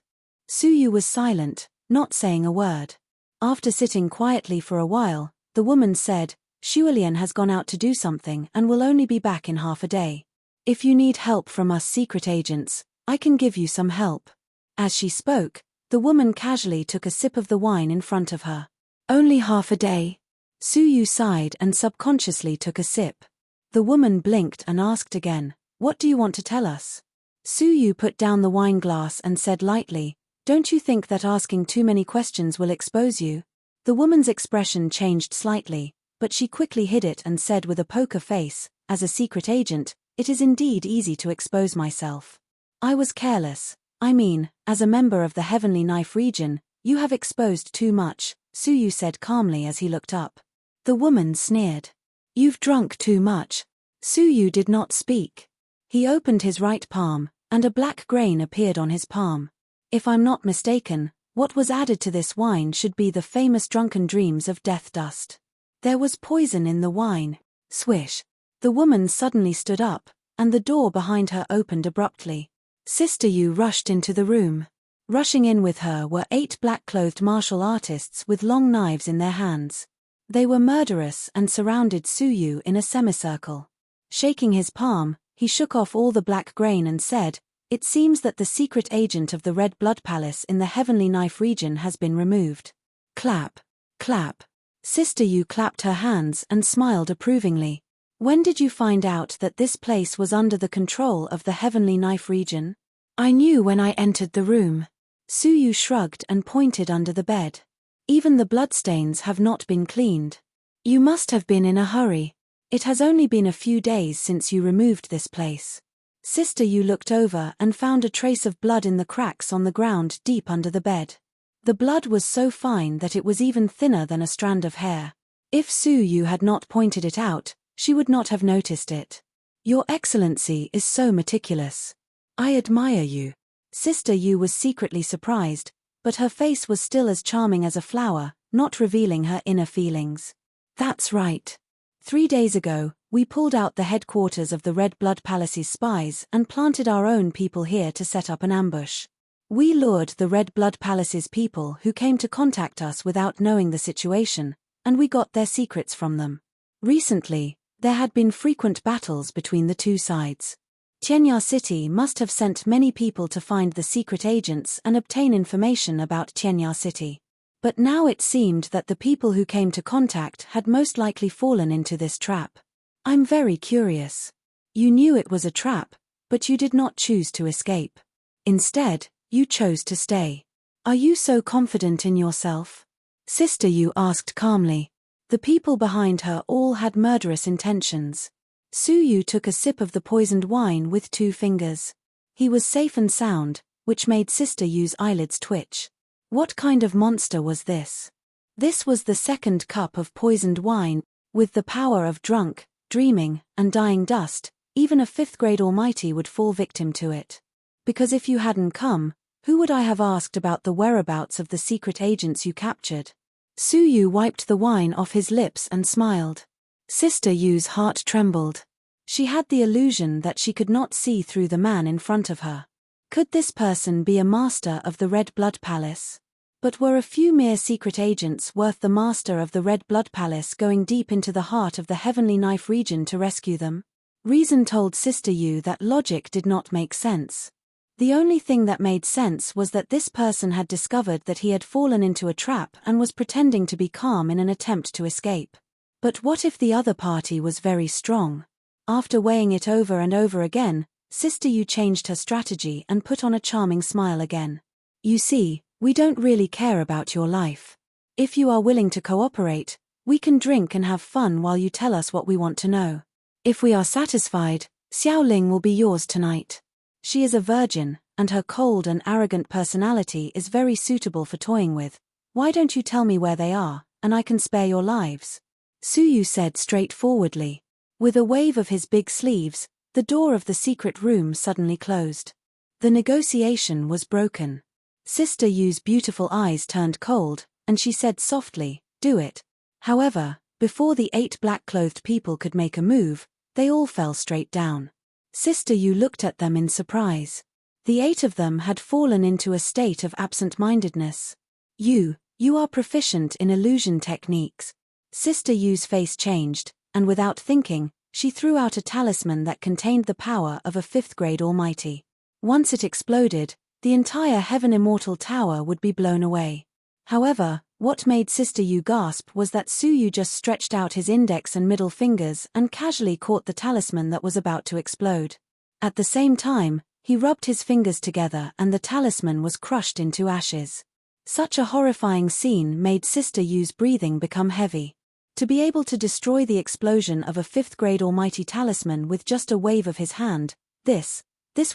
Su Yu was silent, not saying a word. After sitting quietly for a while, the woman said, "Shuilian has gone out to do something and will only be back in half a day. If you need help from us secret agents, I can give you some help." As she spoke, the woman casually took a sip of the wine in front of her. "Only half a day?" Su Yu sighed and subconsciously took a sip. The woman blinked and asked again, "What do you want to tell us?" Su Yu put down the wine glass and said lightly, "Don't you think that asking too many questions will expose you?" The woman's expression changed slightly, but she quickly hid it and said with a poker face, "As a secret agent, it is indeed easy to expose myself. I was careless. I mean, as a member of the Heavenly Knife region, you have exposed too much," Su Yu said calmly as he looked up. The woman sneered. "You've drunk too much." Su Yu did not speak. He opened his right palm, and a black grain appeared on his palm. If I'm not mistaken, what was added to this wine should be the famous drunken dreams of death dust. There was poison in the wine. Swish. The woman suddenly stood up, and the door behind her opened abruptly. Sister Yu rushed into the room. Rushing in with her were 8 black-clothed martial artists with long knives in their hands. They were murderous and surrounded Suyu in a semicircle. Shaking his palm, he shook off all the black grain and said, "It seems that the secret agent of the Red Blood Palace in the Heavenly Knife region has been removed." Clap. Clap. Sister Yu clapped her hands and smiled approvingly. "When did you find out that this place was under the control of the Heavenly Knife region?" "I knew when I entered the room." Suyu shrugged and pointed under the bed. "Even the bloodstains have not been cleaned. You must have been in a hurry. It has only been a few days since you removed this place." Sister Yu looked over and found a trace of blood in the cracks on the ground deep under the bed. The blood was so fine that it was even thinner than a strand of hair. If Suyu had not pointed it out, she would not have noticed it. "Your Excellency is so meticulous. I admire you." Sister Yu was secretly surprised, but her face was still as charming as a flower, not revealing her inner feelings. "That's right. 3 days ago, we pulled out the headquarters of the Red Blood Palace's spies and planted our own people here to set up an ambush. We lured the Red Blood Palace's people who came to contact us without knowing the situation, and we got their secrets from them. Recently, there had been frequent battles between the two sides. Tianya City must have sent many people to find the secret agents and obtain information about Tianya City. But now it seemed that the people who came to contact had most likely fallen into this trap. I'm very curious. You knew it was a trap, but you did not choose to escape. Instead, you chose to stay. Are you so confident in yourself?" Sister Yu asked calmly. The people behind her all had murderous intentions. Suyu took a sip of the poisoned wine with 2 fingers. He was safe and sound, which made Sister Yu's eyelids twitch. What kind of monster was this? This was the 2nd cup of poisoned wine, with the power of drunk, dreaming, and dying dust. Even a 5th-grade almighty would fall victim to it. Because if you hadn't come, who would I have asked about the whereabouts of the secret agents you captured? Suyu wiped the wine off his lips and smiled. Sister Yu's heart trembled. She had the illusion that she could not see through the man in front of her. Could this person be a master of the Red Blood Palace? But were a few mere secret agents worth the master of the Red Blood Palace going deep into the heart of the Heavenly Knife region to rescue them? Reason told Sister Yu that logic did not make sense. The only thing that made sense was that this person had discovered that he had fallen into a trap and was pretending to be calm in an attempt to escape. But what if the other party was very strong? After weighing it over and over again, Sister Yu changed her strategy and put on a charming smile again. "You see, we don't really care about your life. If you are willing to cooperate, we can drink and have fun while you tell us what we want to know. If we are satisfied, Xiaoling will be yours tonight. She is a virgin, and her cold and arrogant personality is very suitable for toying with. Why don't you tell me where they are, and I can spare your lives?" Suyu said straightforwardly. With a wave of his big sleeves, the door of the secret room suddenly closed. The negotiation was broken. Sister Yu's beautiful eyes turned cold, and she said softly, "Do it." However, before the 8 black-clothed people could make a move, they all fell straight down. Sister Yu looked at them in surprise. The 8 of them had fallen into a state of absent-mindedness. You are proficient in illusion techniques." Sister Yu's face changed, and without thinking, she threw out a talisman that contained the power of a 5th-grade almighty. Once it exploded, the entire Heaven Immortal Tower would be blown away. However, what made Sister Yu gasp was that Suyu just stretched out his index and middle fingers and casually caught the talisman that was about to explode. At the same time, he rubbed his fingers together and the talisman was crushed into ashes. Such a horrifying scene made Sister Yu's breathing become heavy. To be able to destroy the explosion of a 5th-grade almighty talisman with just a wave of his hand, this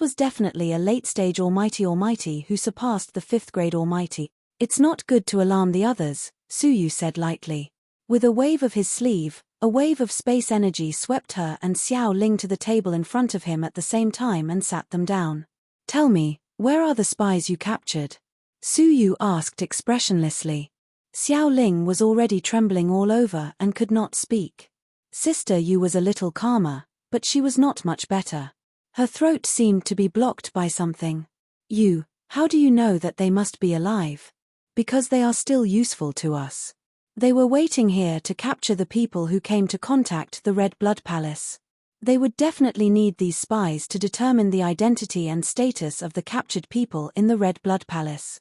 was definitely a late-stage almighty who surpassed the 5th-grade almighty. "It's not good to alarm the others," Suyu said lightly. With a wave of his sleeve, a wave of space energy swept her and Xiao Ling to the table in front of him at the same time and sat them down. "Tell me, where are the spies you captured?" Suyu asked expressionlessly. Xiao Ling was already trembling all over and could not speak. Sister Yu was a little calmer, but she was not much better. Her throat seemed to be blocked by something. You How do you know that they must be alive? Because they are still useful to us. They were waiting here to capture the people who came to contact the Red Blood Palace. They would definitely need these spies to determine the identity and status of the captured people in the Red Blood Palace.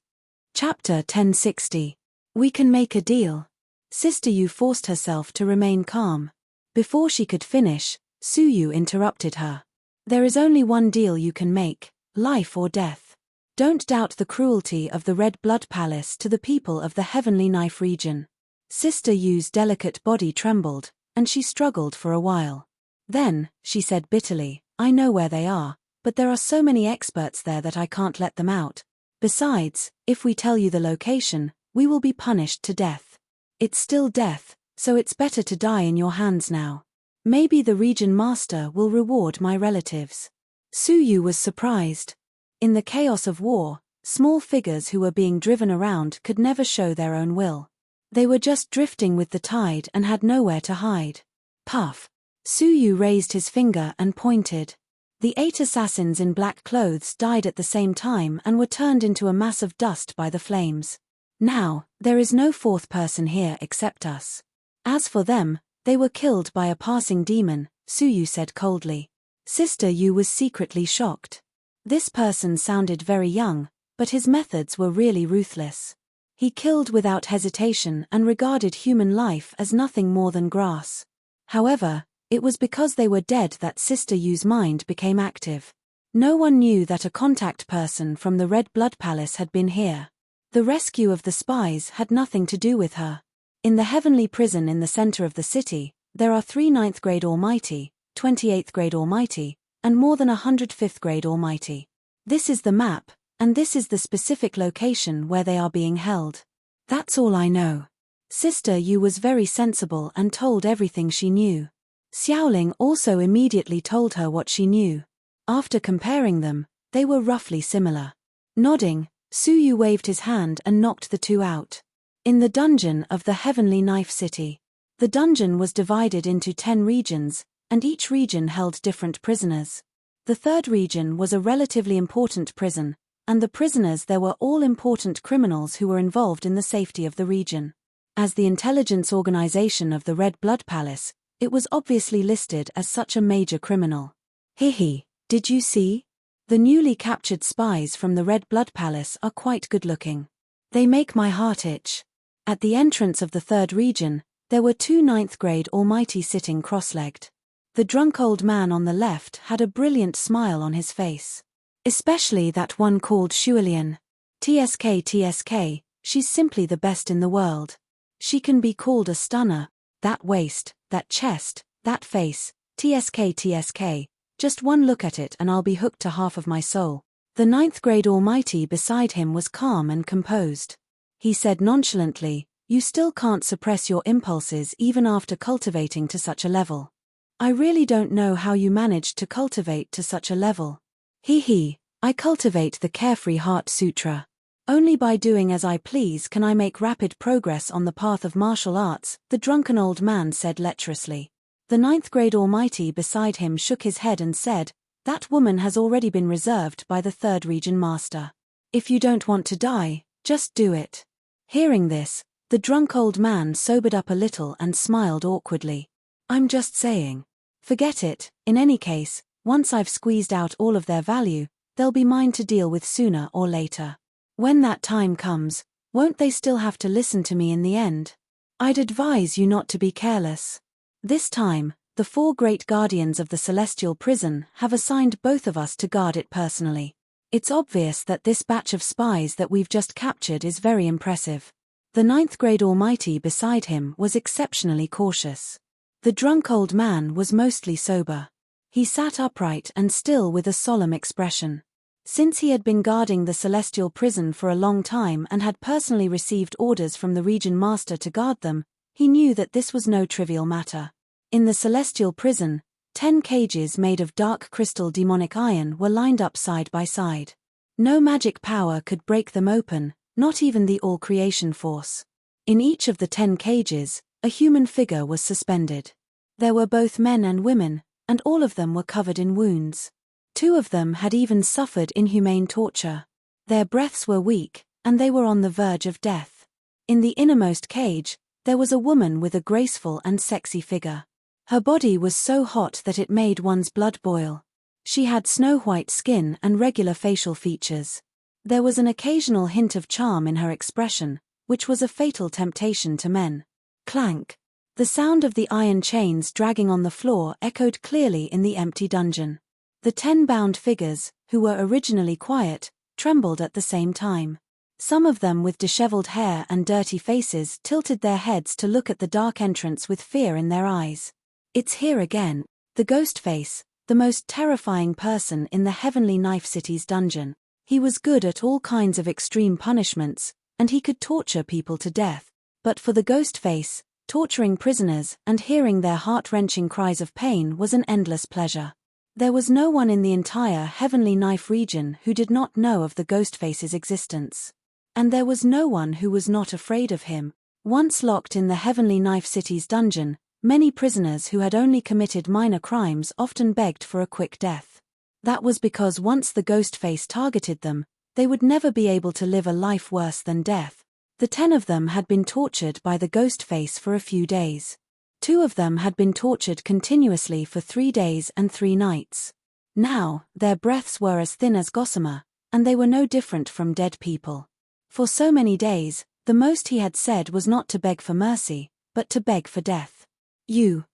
Chapter 1060. We can make a deal. Sister Yu forced herself to remain calm. Before she could finish, Su Yu interrupted her. There is only one deal you can make, life or death. Don't doubt the cruelty of the Red Blood Palace to the people of the Heavenly Knife region. Sister Yu's delicate body trembled, and she struggled for a while. Then, she said bitterly, I know where they are, but there are so many experts there that I can't let them out. Besides, if we tell you the location, we will be punished to death. It's still death, so it's better to die in your hands now. Maybe the region master will reward my relatives. Su Yu was surprised. In the chaos of war, small figures who were being driven around could never show their own will. They were just drifting with the tide and had nowhere to hide. Puff. Su Yu raised his finger and pointed. The 8 assassins in black clothes died at the same time and were turned into a mass of dust by the flames. Now, there is no fourth person here except us. As for them, they were killed by a passing demon, Su Yu said coldly. Sister Yu was secretly shocked. This person sounded very young, but his methods were really ruthless. He killed without hesitation and regarded human life as nothing more than grass. However, it was because they were dead that Sister Yu's mind became active. No one knew that a contact person from the Red Blood Palace had been here. The rescue of the spies had nothing to do with her. In the heavenly prison in the center of the city, there are 3 9th grade Almighty, 28th grade Almighty, and more than 105th grade Almighty. This is the map, and this is the specific location where they are being held. That's all I know. Sister Yu was very sensible and told everything she knew. Xiaoling also immediately told her what she knew. After comparing them, they were roughly similar. Nodding, Su Yu waved his hand and knocked the 2 out. In the dungeon of the Heavenly Knife City. The dungeon was divided into 10 regions, and each region held different prisoners. The 3rd region was a relatively important prison, and the prisoners there were all important criminals who were involved in the safety of the region. As the intelligence organization of the Red Blood Palace, it was obviously listed as such a major criminal. Hihi, did you see? The newly captured spies from the Red Blood Palace are quite good-looking. They make my heart itch. At the entrance of the 3rd region, there were 2 9th grade Almighty sitting cross-legged. The drunk old man on the left had a brilliant smile on his face. Especially that one called Shuilian. TSK, she's simply the best in the world. She can be called a stunner. That waist, that chest, that face, TSK, just one look at it and I'll be hooked to half of my soul. The 9th grade Almighty beside him was calm and composed. He said nonchalantly, you still can't suppress your impulses even after cultivating to such a level. I really don't know how you managed to cultivate to such a level. I cultivate the Carefree Heart Sutra. Only by doing as I please can I make rapid progress on the path of martial arts, the drunken old man said lecherously. The 9th grade Almighty beside him shook his head and said, that woman has already been reserved by the 3rd region master. If you don't want to die, just do it. Hearing this, the drunk old man sobered up a little and smiled awkwardly. I'm just saying. Forget it, in any case, once I've squeezed out all of their value, they'll be mine to deal with sooner or later. When that time comes, won't they still have to listen to me in the end? I'd advise you not to be careless. This time, the 4 great guardians of the celestial prison have assigned both of us to guard it personally. It's obvious that this batch of spies that we've just captured is very impressive. The 9th grade Almighty beside him was exceptionally cautious. The drunk old man was mostly sober. He sat upright and still with a solemn expression. Since he had been guarding the celestial prison for a long time and had personally received orders from the region master to guard them, he knew that this was no trivial matter. In the celestial prison, 10 cages made of dark crystal demonic iron were lined up side by side. No magic power could break them open, not even the all-creation force. In each of the 10 cages, a human figure was suspended. There were both men and women, and all of them were covered in wounds. 2 of them had even suffered inhumane torture. Their breaths were weak, and they were on the verge of death. In the innermost cage, there was a woman with a graceful and sexy figure. Her body was so hot that it made one's blood boil. She had snow-white skin and regular facial features. There was an occasional hint of charm in her expression, which was a fatal temptation to men. Clank. The sound of the iron chains dragging on the floor echoed clearly in the empty dungeon. The 10 bound figures, who were originally quiet, trembled at the same time. Some of them with disheveled hair and dirty faces tilted their heads to look at the dark entrance with fear in their eyes. It's here again, the ghost face, the most terrifying person in the Heavenly Knife City's dungeon. He was good at all kinds of extreme punishments, and he could torture people to death. But for the ghost face, torturing prisoners and hearing their heart-wrenching cries of pain was an endless pleasure. There was no one in the entire Heavenly Knife region who did not know of the Ghostface's existence. And there was no one who was not afraid of him. Once locked in the Heavenly Knife City's dungeon, many prisoners who had only committed minor crimes often begged for a quick death. That was because once the Ghostface targeted them, they would never be able to live a life worse than death. The 10 of them had been tortured by the Ghostface for a few days. 2 of them had been tortured continuously for 3 days and 3 nights. Now, their breaths were as thin as gossamer, and they were no different from dead people. For so many days, the most he had said was not to beg for mercy, but to beg for death.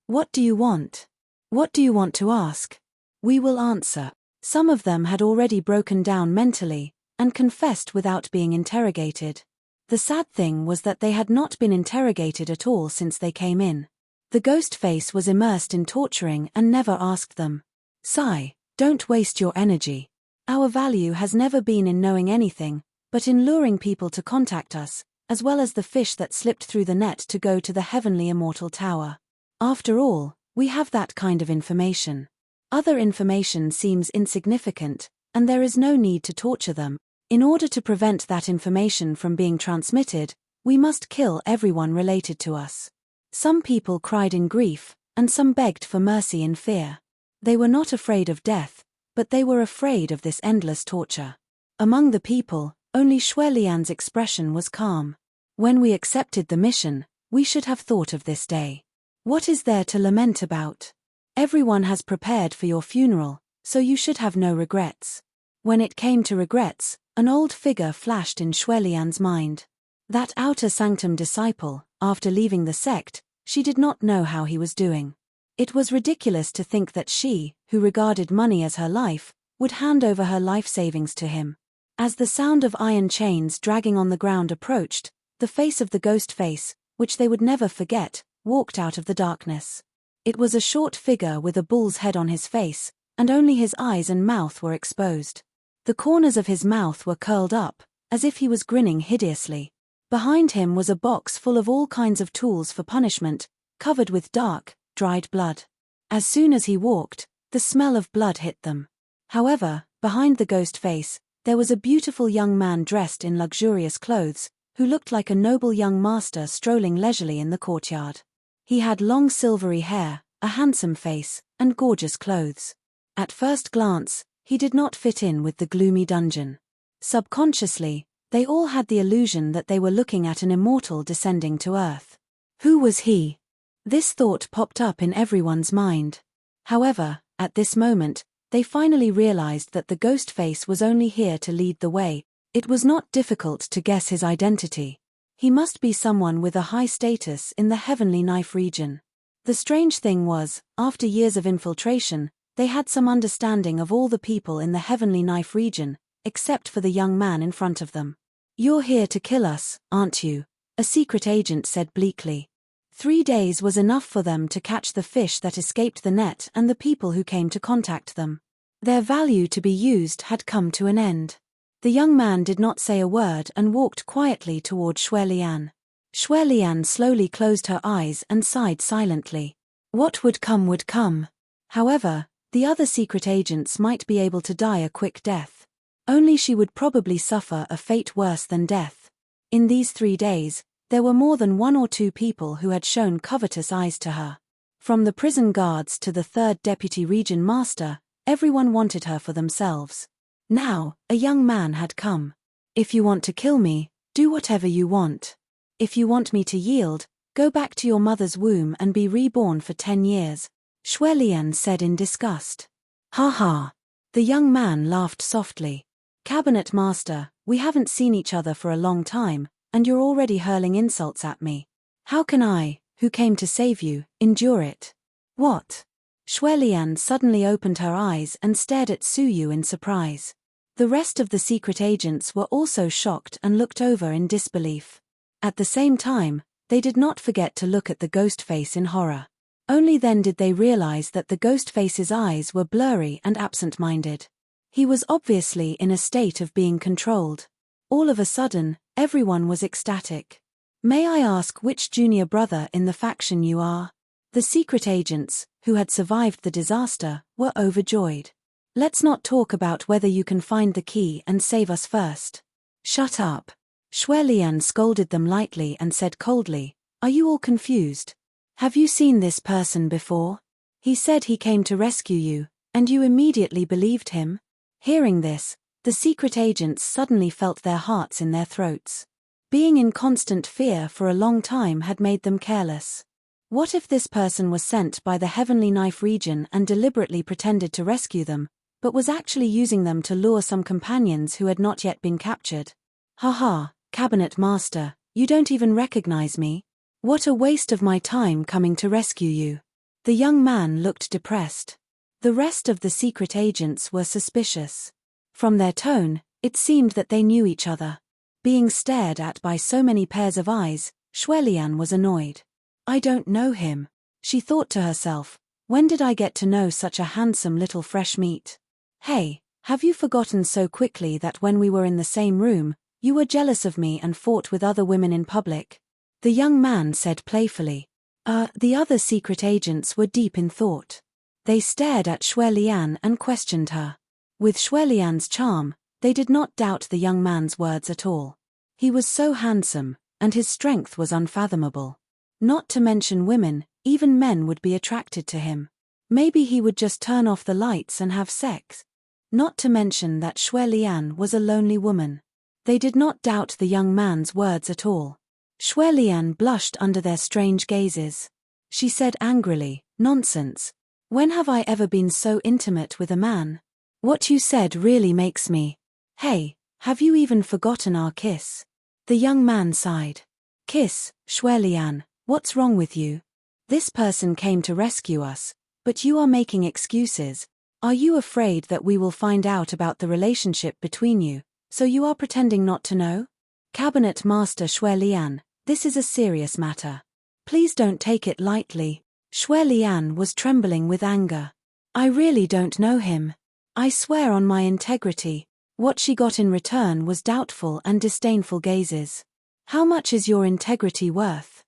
What do you want? What do you want to ask? We will answer. Some of them had already broken down mentally, and confessed without being interrogated. The sad thing was that they had not been interrogated at all since they came in. The Ghostface was immersed in torturing and never asked them. Sigh, don't waste your energy. Our value has never been in knowing anything, but in luring people to contact us, as well as the fish that slipped through the net to go to the Heavenly Immortal Tower. After all, we have that kind of information. Other information seems insignificant, and there is no need to torture them. In order to prevent that information from being transmitted, we must kill everyone related to us. Some people cried in grief, and some begged for mercy in fear. They were not afraid of death, but they were afraid of this endless torture. Among the people, only Shui Lian's expression was calm. When we accepted the mission, we should have thought of this day. What is there to lament about? Everyone has prepared for your funeral, so you should have no regrets. When it came to regrets, an old figure flashed in Shui Lian's mind. That outer sanctum disciple, after leaving the sect, she did not know how he was doing. It was ridiculous to think that she, who regarded money as her life, would hand over her life savings to him. As the sound of iron chains dragging on the ground approached, the face of the Ghostface, which they would never forget, walked out of the darkness. It was a short figure with a bull's head on his face, and only his eyes and mouth were exposed. The corners of his mouth were curled up, as if he was grinning hideously. Behind him was a box full of all kinds of tools for punishment, covered with dark, dried blood. As soon as he walked, the smell of blood hit them. However, behind the Ghostface, there was a beautiful young man dressed in luxurious clothes, who looked like a noble young master strolling leisurely in the courtyard. He had long silvery hair, a handsome face, and gorgeous clothes. At first glance, he did not fit in with the gloomy dungeon. Subconsciously, they all had the illusion that they were looking at an immortal descending to earth. Who was he? This thought popped up in everyone's mind. However, at this moment, they finally realized that the Ghostface was only here to lead the way. It was not difficult to guess his identity. He must be someone with a high status in the Heavenly Knife region. The strange thing was, after years of infiltration, they had some understanding of all the people in the Heavenly Knife region, except for the young man in front of them. You're here to kill us, aren't you? A secret agent said bleakly. 3 days was enough for them to catch the fish that escaped the net and the people who came to contact them. Their value to be used had come to an end. The young man did not say a word and walked quietly toward Shui Lian. Shui Lian slowly closed her eyes and sighed silently. What would come would come. However, the other secret agents might be able to die a quick death. Only she would probably suffer a fate worse than death. In these 3 days, there were more than 1 or 2 people who had shown covetous eyes to her. From the prison guards to the 3rd Deputy Region Master, everyone wanted her for themselves. Now, a young man had come. If you want to kill me, do whatever you want. If you want me to yield, go back to your mother's womb and be reborn for 10 years, Shuelian said in disgust. Ha ha. The young man laughed softly. Cabinet Master, we haven't seen each other for a long time, and you're already hurling insults at me. How can I, who came to save you, endure it? What? Shuelian suddenly opened her eyes and stared at Suyu in surprise. The rest of the secret agents were also shocked and looked over in disbelief. At the same time, they did not forget to look at the ghost face in horror. Only then did they realize that the ghost face's eyes were blurry and absent-minded. He was obviously in a state of being controlled. All of a sudden, everyone was ecstatic. May I ask which junior brother in the faction you are? The secret agents, who had survived the disaster, were overjoyed. Let's not talk about whether you can find the key and save us first. Shut up. Shuelian scolded them lightly and said coldly, Are you all confused? Have you seen this person before? He said he came to rescue you, and you immediately believed him? Hearing this, the secret agents suddenly felt their hearts in their throats. Being in constant fear for a long time had made them careless. What if this person was sent by the Heavenly Knife region and deliberately pretended to rescue them, but was actually using them to lure some companions who had not yet been captured? Haha, Cabinet Master, you don't even recognize me? What a waste of my time coming to rescue you. The young man looked depressed. The rest of the secret agents were suspicious. From their tone, it seemed that they knew each other. Being stared at by so many pairs of eyes, Shuelian was annoyed. I don't know him, she thought to herself. When did I get to know such a handsome little fresh meat? Hey, have you forgotten so quickly that when we were in the same room, you were jealous of me and fought with other women in public? The young man said playfully. The other secret agents were deep in thought. They stared at Shuelian and questioned her. With Shuelian's charm, they did not doubt the young man's words at all. He was so handsome, and his strength was unfathomable. Not to mention women, even men would be attracted to him. Maybe he would just turn off the lights and have sex. Not to mention that Shuelian was a lonely woman. They did not doubt the young man's words at all. Shuelian blushed under their strange gazes. She said angrily, Nonsense. When have I ever been so intimate with a man? What you said really makes me. Hey, have you even forgotten our kiss? The young man sighed. Kiss, Shuelian, what's wrong with you? This person came to rescue us, but you are making excuses. Are you afraid that we will find out about the relationship between you, so you are pretending not to know? Cabinet Master Shuelian, this is a serious matter. Please don't take it lightly. Shuelian was trembling with anger. I really don't know him. I swear on my integrity. What she got in return was doubtful and disdainful gazes. How much is your integrity worth?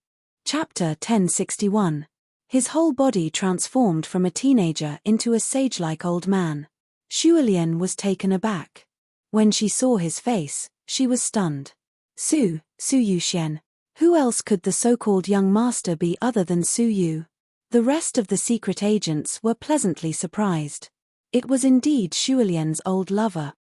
Chapter 1061. His whole body transformed from a teenager into a sage-like old man. Shuelian was taken aback. When she saw his face, she was stunned. Suyu. Who else could the so-called young master be other than Suyu? The rest of the secret agents were pleasantly surprised. It was indeed Shuelian's old lover.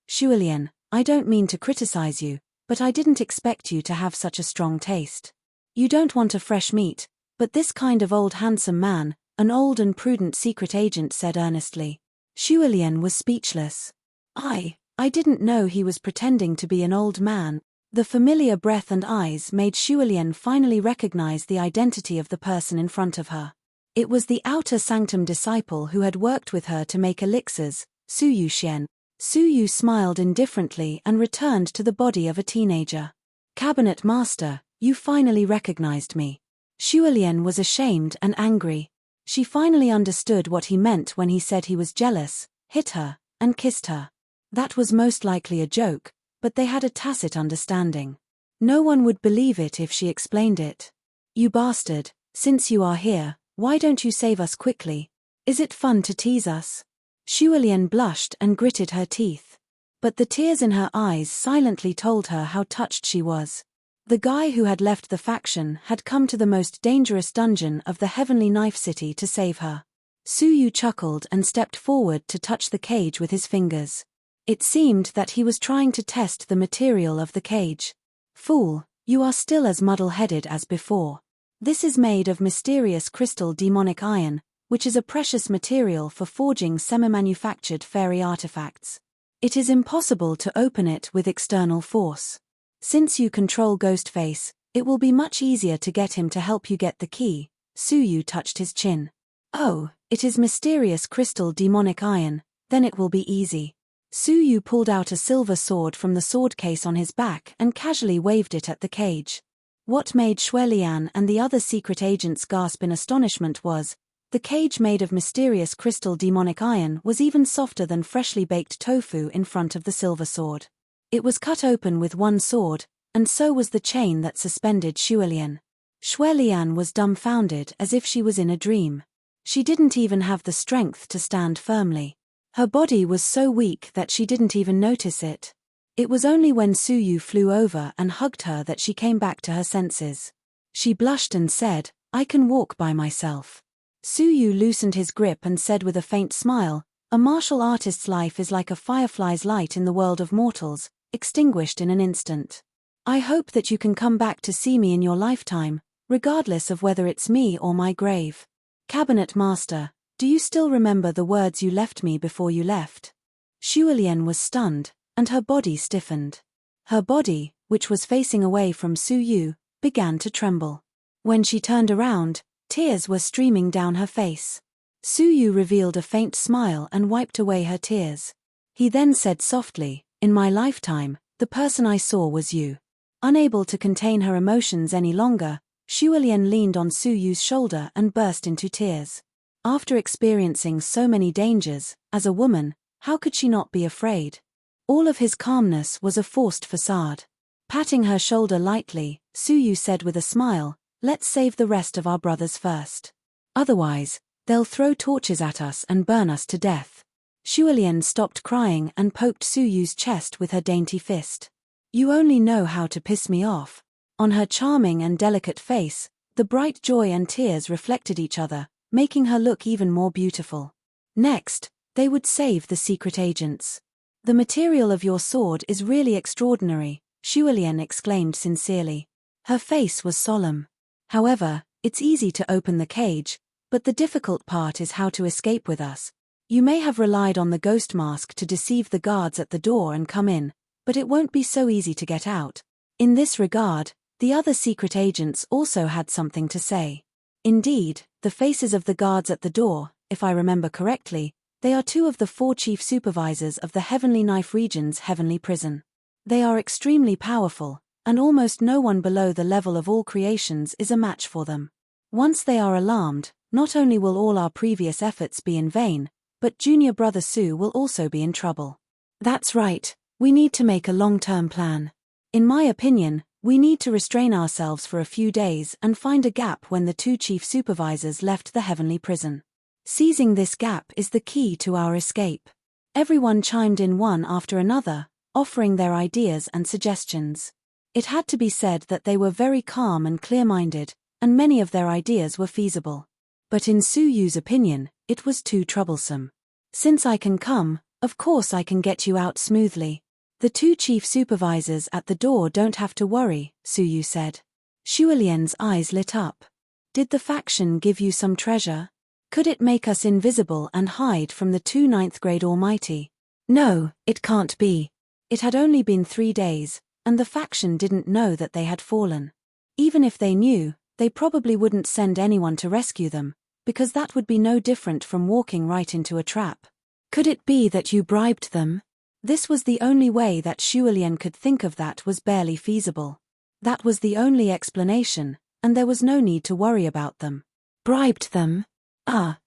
Shuelian, I don't mean to criticize you, but I didn't expect you to have such a strong taste. You don't want a fresh meat, but this kind of old handsome man, an old and prudent secret agent said earnestly. Shuelian was speechless. I didn't know he was pretending to be an old man. The familiar breath and eyes made Shuelian finally recognize the identity of the person in front of her. It was the outer sanctum disciple who had worked with her to make elixirs, Suyu. Suyu smiled indifferently and returned to the body of a teenager. Cabinet Master, you finally recognized me. Shuelian was ashamed and angry. She finally understood what he meant when he said he was jealous, hit her, and kissed her. That was most likely a joke, but they had a tacit understanding. No one would believe it if she explained it. You bastard, since you are here, why don't you save us quickly? Is it fun to tease us? Shuelian blushed and gritted her teeth. But the tears in her eyes silently told her how touched she was. The guy who had left the faction had come to the most dangerous dungeon of the Heavenly Knife City to save her. Suyu chuckled and stepped forward to touch the cage with his fingers. It seemed that he was trying to test the material of the cage. Fool, you are still as muddle-headed as before. This is made of mysterious crystal demonic iron, which is a precious material for forging semi-manufactured fairy artifacts. It is impossible to open it with external force. Since you control Ghostface, it will be much easier to get him to help you get the key. Suyu touched his chin. Oh, it is mysterious crystal demonic iron, then it will be easy. Suyu pulled out a silver sword from the sword case on his back and casually waved it at the cage. What made Shuelian and the other secret agents gasp in astonishment was, the cage made of mysterious crystal demonic iron was even softer than freshly baked tofu in front of the silver sword. It was cut open with one sword, and so was the chain that suspended Shuelian. Shuelian was dumbfounded as if she was in a dream. She didn't even have the strength to stand firmly. Her body was so weak that she didn't even notice it. It was only when Suyu flew over and hugged her that she came back to her senses. She blushed and said, "I can walk by myself." Suyu loosened his grip and said with a faint smile, "A martial artist's life is like a firefly's light in the world of mortals, extinguished in an instant. I hope that you can come back to see me in your lifetime, regardless of whether it's me or my grave. Cabinet Master, do you still remember the words you left me before you left?" Shuelian was stunned, and her body stiffened. Her body, which was facing away from Suyu, began to tremble. When she turned around, tears were streaming down her face. Suyu revealed a faint smile and wiped away her tears. He then said softly, "In my lifetime, the person I saw was you." Unable to contain her emotions any longer, Shuelian leaned on Suyu's shoulder and burst into tears. After experiencing so many dangers, as a woman, how could she not be afraid? All of his calmness was a forced facade. Patting her shoulder lightly, Suyu said with a smile, "Let's save the rest of our brothers first. Otherwise, they'll throw torches at us and burn us to death." Shuelian stopped crying and poked Suyu's chest with her dainty fist. "You only know how to piss me off." On her charming and delicate face, the bright joy and tears reflected each other, making her look even more beautiful. Next, they would save the secret agents. "The material of your sword is really extraordinary," Shuelian exclaimed sincerely. Her face was solemn. "However, it's easy to open the cage, but the difficult part is how to escape with us. You may have relied on the ghost mask to deceive the guards at the door and come in, but it won't be so easy to get out." In this regard, the other secret agents also had something to say. Indeed, the faces of the guards at the door, if I remember correctly, they are two of the 4 chief supervisors of the Heavenly Knife region's heavenly prison. They are extremely powerful, and almost no one below the level of all creations is a match for them. Once they are alarmed, not only will all our previous efforts be in vain, but junior brother Su will also be in trouble. That's right, we need to make a long-term plan. In my opinion, we need to restrain ourselves for a few days and find a gap when the 2 chief supervisors left the heavenly prison. Seizing this gap is the key to our escape. Everyone chimed in one after another, offering their ideas and suggestions. It had to be said that they were very calm and clear-minded, and many of their ideas were feasible. But in Suyu's opinion, it was too troublesome. "Since I can come, of course I can get you out smoothly. The 2 chief supervisors at the door don't have to worry," Suyu said. Shuelian's eyes lit up. "Did the faction give you some treasure? Could it make us invisible and hide from the 2 ninth-grade Almighty?" "No, it can't be. It had only been 3 days, and the faction didn't know that they had fallen. Even if they knew, they probably wouldn't send anyone to rescue them, because that would be no different from walking right into a trap." "Could it be that you bribed them?" This was the only way that Shuelian could think of that was barely feasible. That was the only explanation, and there was no need to worry about them. "Bribed them?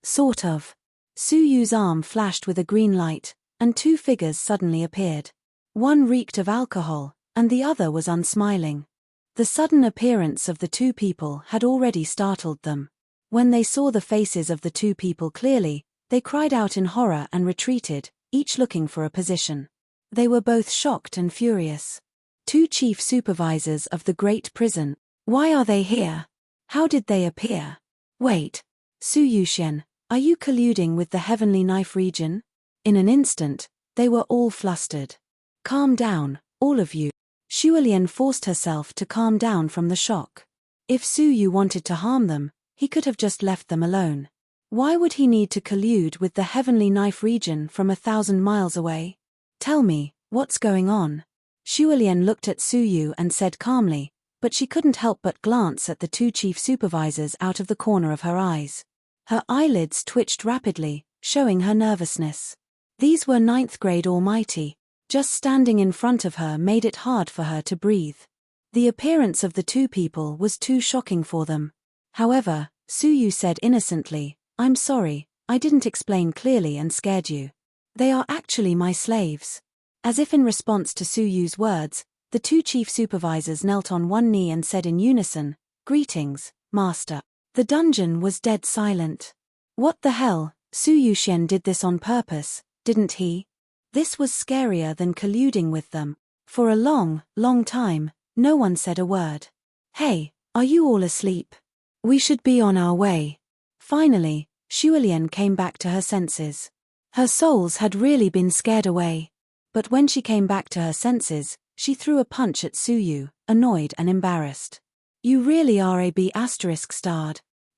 Sort of." Suyu's arm flashed with a green light, and 2 figures suddenly appeared. One reeked of alcohol, and the other was unsmiling. The sudden appearance of the 2 people had already startled them. When they saw the faces of the 2 people clearly, they cried out in horror and retreated, each looking for a position. They were both shocked and furious. 2 chief supervisors of the great prison. Why are they here? How did they appear? Wait. Suyushen, are you colluding with the Heavenly Knife region? In an instant, They were all flustered. Calm down, all of you. Shualian forced herself to calm down from the shock. If Su Yu wanted to harm them, he could have just left them alone. Why would he need to collude with the Heavenly Knife region from 1,000 miles away? Tell me, what's going on? Shualian looked at Su Yu and said calmly, but she couldn't help but glance at the two chief supervisors out of the corner of her eyes. Her eyelids twitched rapidly, showing her nervousness. These were 9th grade Almighty. Just standing in front of her made it hard for her to breathe. The appearance of the two people was too shocking for them. However, Su Yu said innocently, "I'm sorry, I didn't explain clearly and scared you. They are actually my slaves." As if in response to Su Yu's words, the two chief supervisors knelt on one knee and said in unison, "Greetings, Master." The dungeon was dead silent. What the hell, Su Yuxian did this on purpose, didn't he? This was scarier than colluding with them. For a long, long time, no one said a word. "Hey, are you all asleep? We should be on our way." Finally, Shualian came back to her senses. Her souls had really been scared away. But when she came back to her senses, she threw a punch at Su Yu, annoyed and embarrassed. "You really are a B*****.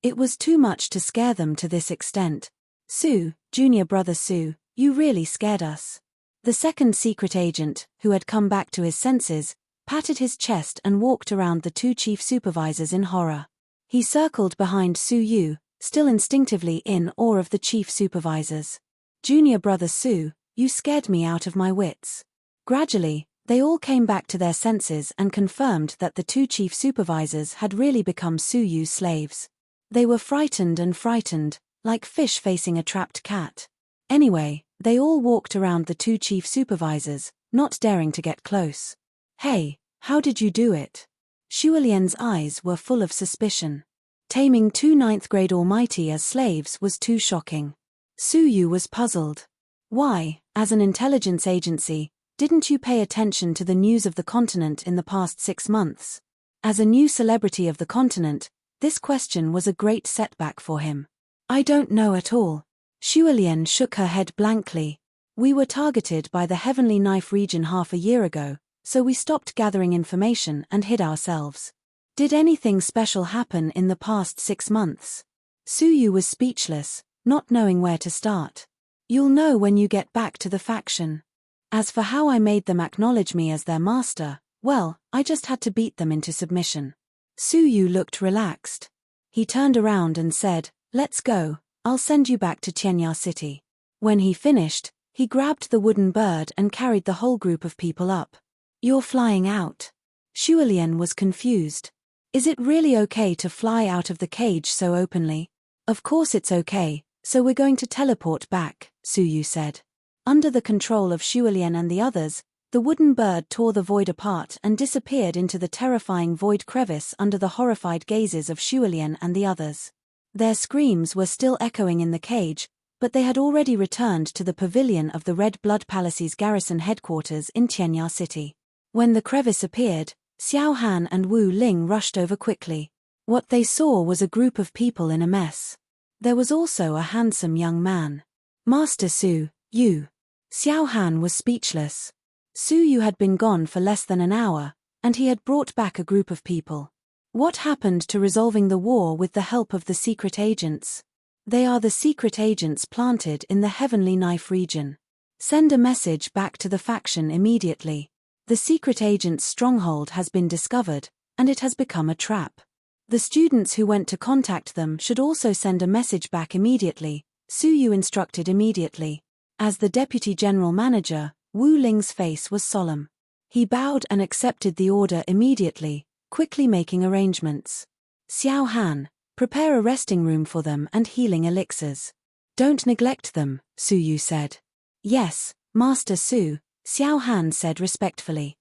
It was too much to scare them to this extent. Su, junior brother Su, you really scared us." The second secret agent, who had come back to his senses, patted his chest and walked around the two chief supervisors in horror. He circled behind Su Yu, still instinctively in awe of the chief supervisors. "Junior brother Su, you scared me out of my wits." Gradually, they all came back to their senses and confirmed that the two chief supervisors had really become Su Yu's slaves. They were frightened and frightened, like fish facing a trapped cat. Anyway, they all walked around the two chief supervisors, not daring to get close. "Hey, how did you do it?" Shualian's eyes were full of suspicion. Taming two 9th grade Almighty as slaves was too shocking. Su Yu was puzzled. Why, as an intelligence agency, didn't you pay attention to the news of the continent in the past 6 months? As a new celebrity of the continent, this question was a great setback for him. "I don't know at all." Shualian shook her head blankly. "We were targeted by the Heavenly Knife region half a year ago, so we stopped gathering information and hid ourselves. Did anything special happen in the past 6 months?" Su Yu was speechless, not knowing where to start. "You'll know when you get back to the faction. As for how I made them acknowledge me as their master, well, I just had to beat them into submission." Su Yu looked relaxed. He turned around and said, "Let's go. I'll send you back to Tianya City." When he finished, he grabbed the wooden bird and carried the whole group of people up. "You're flying out." Shualian was confused. Is it really okay to fly out of the cage so openly? "Of course it's okay, so we're going to teleport back," Su Yu said. Under the control of Shualian and the others, the wooden bird tore the void apart and disappeared into the terrifying void crevice under the horrified gazes of Shualian and the others. Their screams were still echoing in the cage, but they had already returned to the pavilion of the Red Blood Palace's garrison headquarters in Tianya City. When the crevice appeared, Xiao Han and Wu Ling rushed over quickly. What they saw was a group of people in a mess. There was also a handsome young man. "Master Su, you." Xiao Han was speechless. Su Yu had been gone for less than an hour, and he had brought back a group of people. What happened to resolving the war with the help of the secret agents? They are the secret agents planted in the Heavenly Knife region. Send a message back to the faction immediately. The secret agent's stronghold has been discovered, and it has become a trap. The students who went to contact them should also send a message back immediately, Su Yu instructed immediately. As the deputy general manager, Wu Ling's face was solemn. He bowed and accepted the order immediately, quickly making arrangements. "Xiao Han, prepare a resting room for them and healing elixirs. Don't neglect them," Su Yu said. "Yes, Master Su," Xiao Han said respectfully.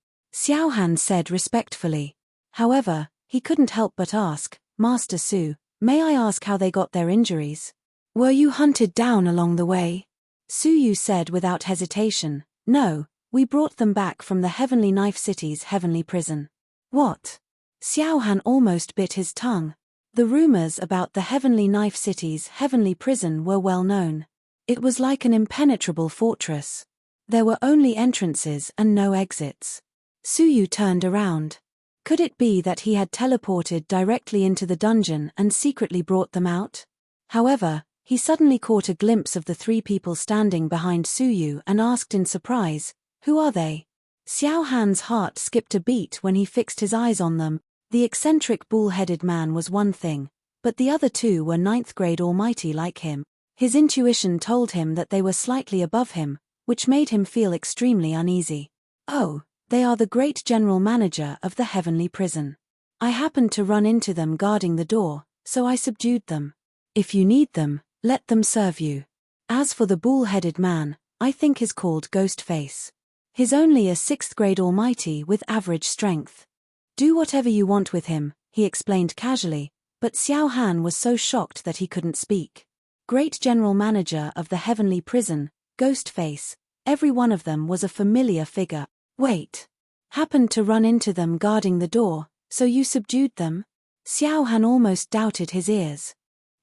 However, he couldn't help but ask, "Master Su, may I ask how they got their injuries? Were you hunted down along the way?" Su Yu said without hesitation, "No, we brought them back from the Heavenly Knife City's heavenly prison." "What?" Xiao Han almost bit his tongue. The rumors about the Heavenly Knife City's heavenly prison were well known. It was like an impenetrable fortress. There were only entrances and no exits. Su Yu turned around. Could it be that he had teleported directly into the dungeon and secretly brought them out? However, he suddenly caught a glimpse of the three people standing behind Su Yu and asked in surprise, "Who are they?" Xiao Han's heart skipped a beat when he fixed his eyes on them. The eccentric bull-headed man was one thing, but the other two were ninth-grade almighty like him. His intuition told him that they were slightly above him, which made him feel extremely uneasy. "Oh, they are the great general manager of the heavenly prison. I happened to run into them guarding the door, so I subdued them. If you need them, let them serve you." As for the bull-headed man, I think he's called Ghostface. He's only a 6th-grade almighty with average strength. "Do whatever you want with him," he explained casually, but Xiao Han was so shocked that he couldn't speak. Great general manager of the heavenly prison, Ghostface, every one of them was a familiar figure. "Wait. Happened to run into them guarding the door, so you subdued them?" Xiao Han almost doubted his ears.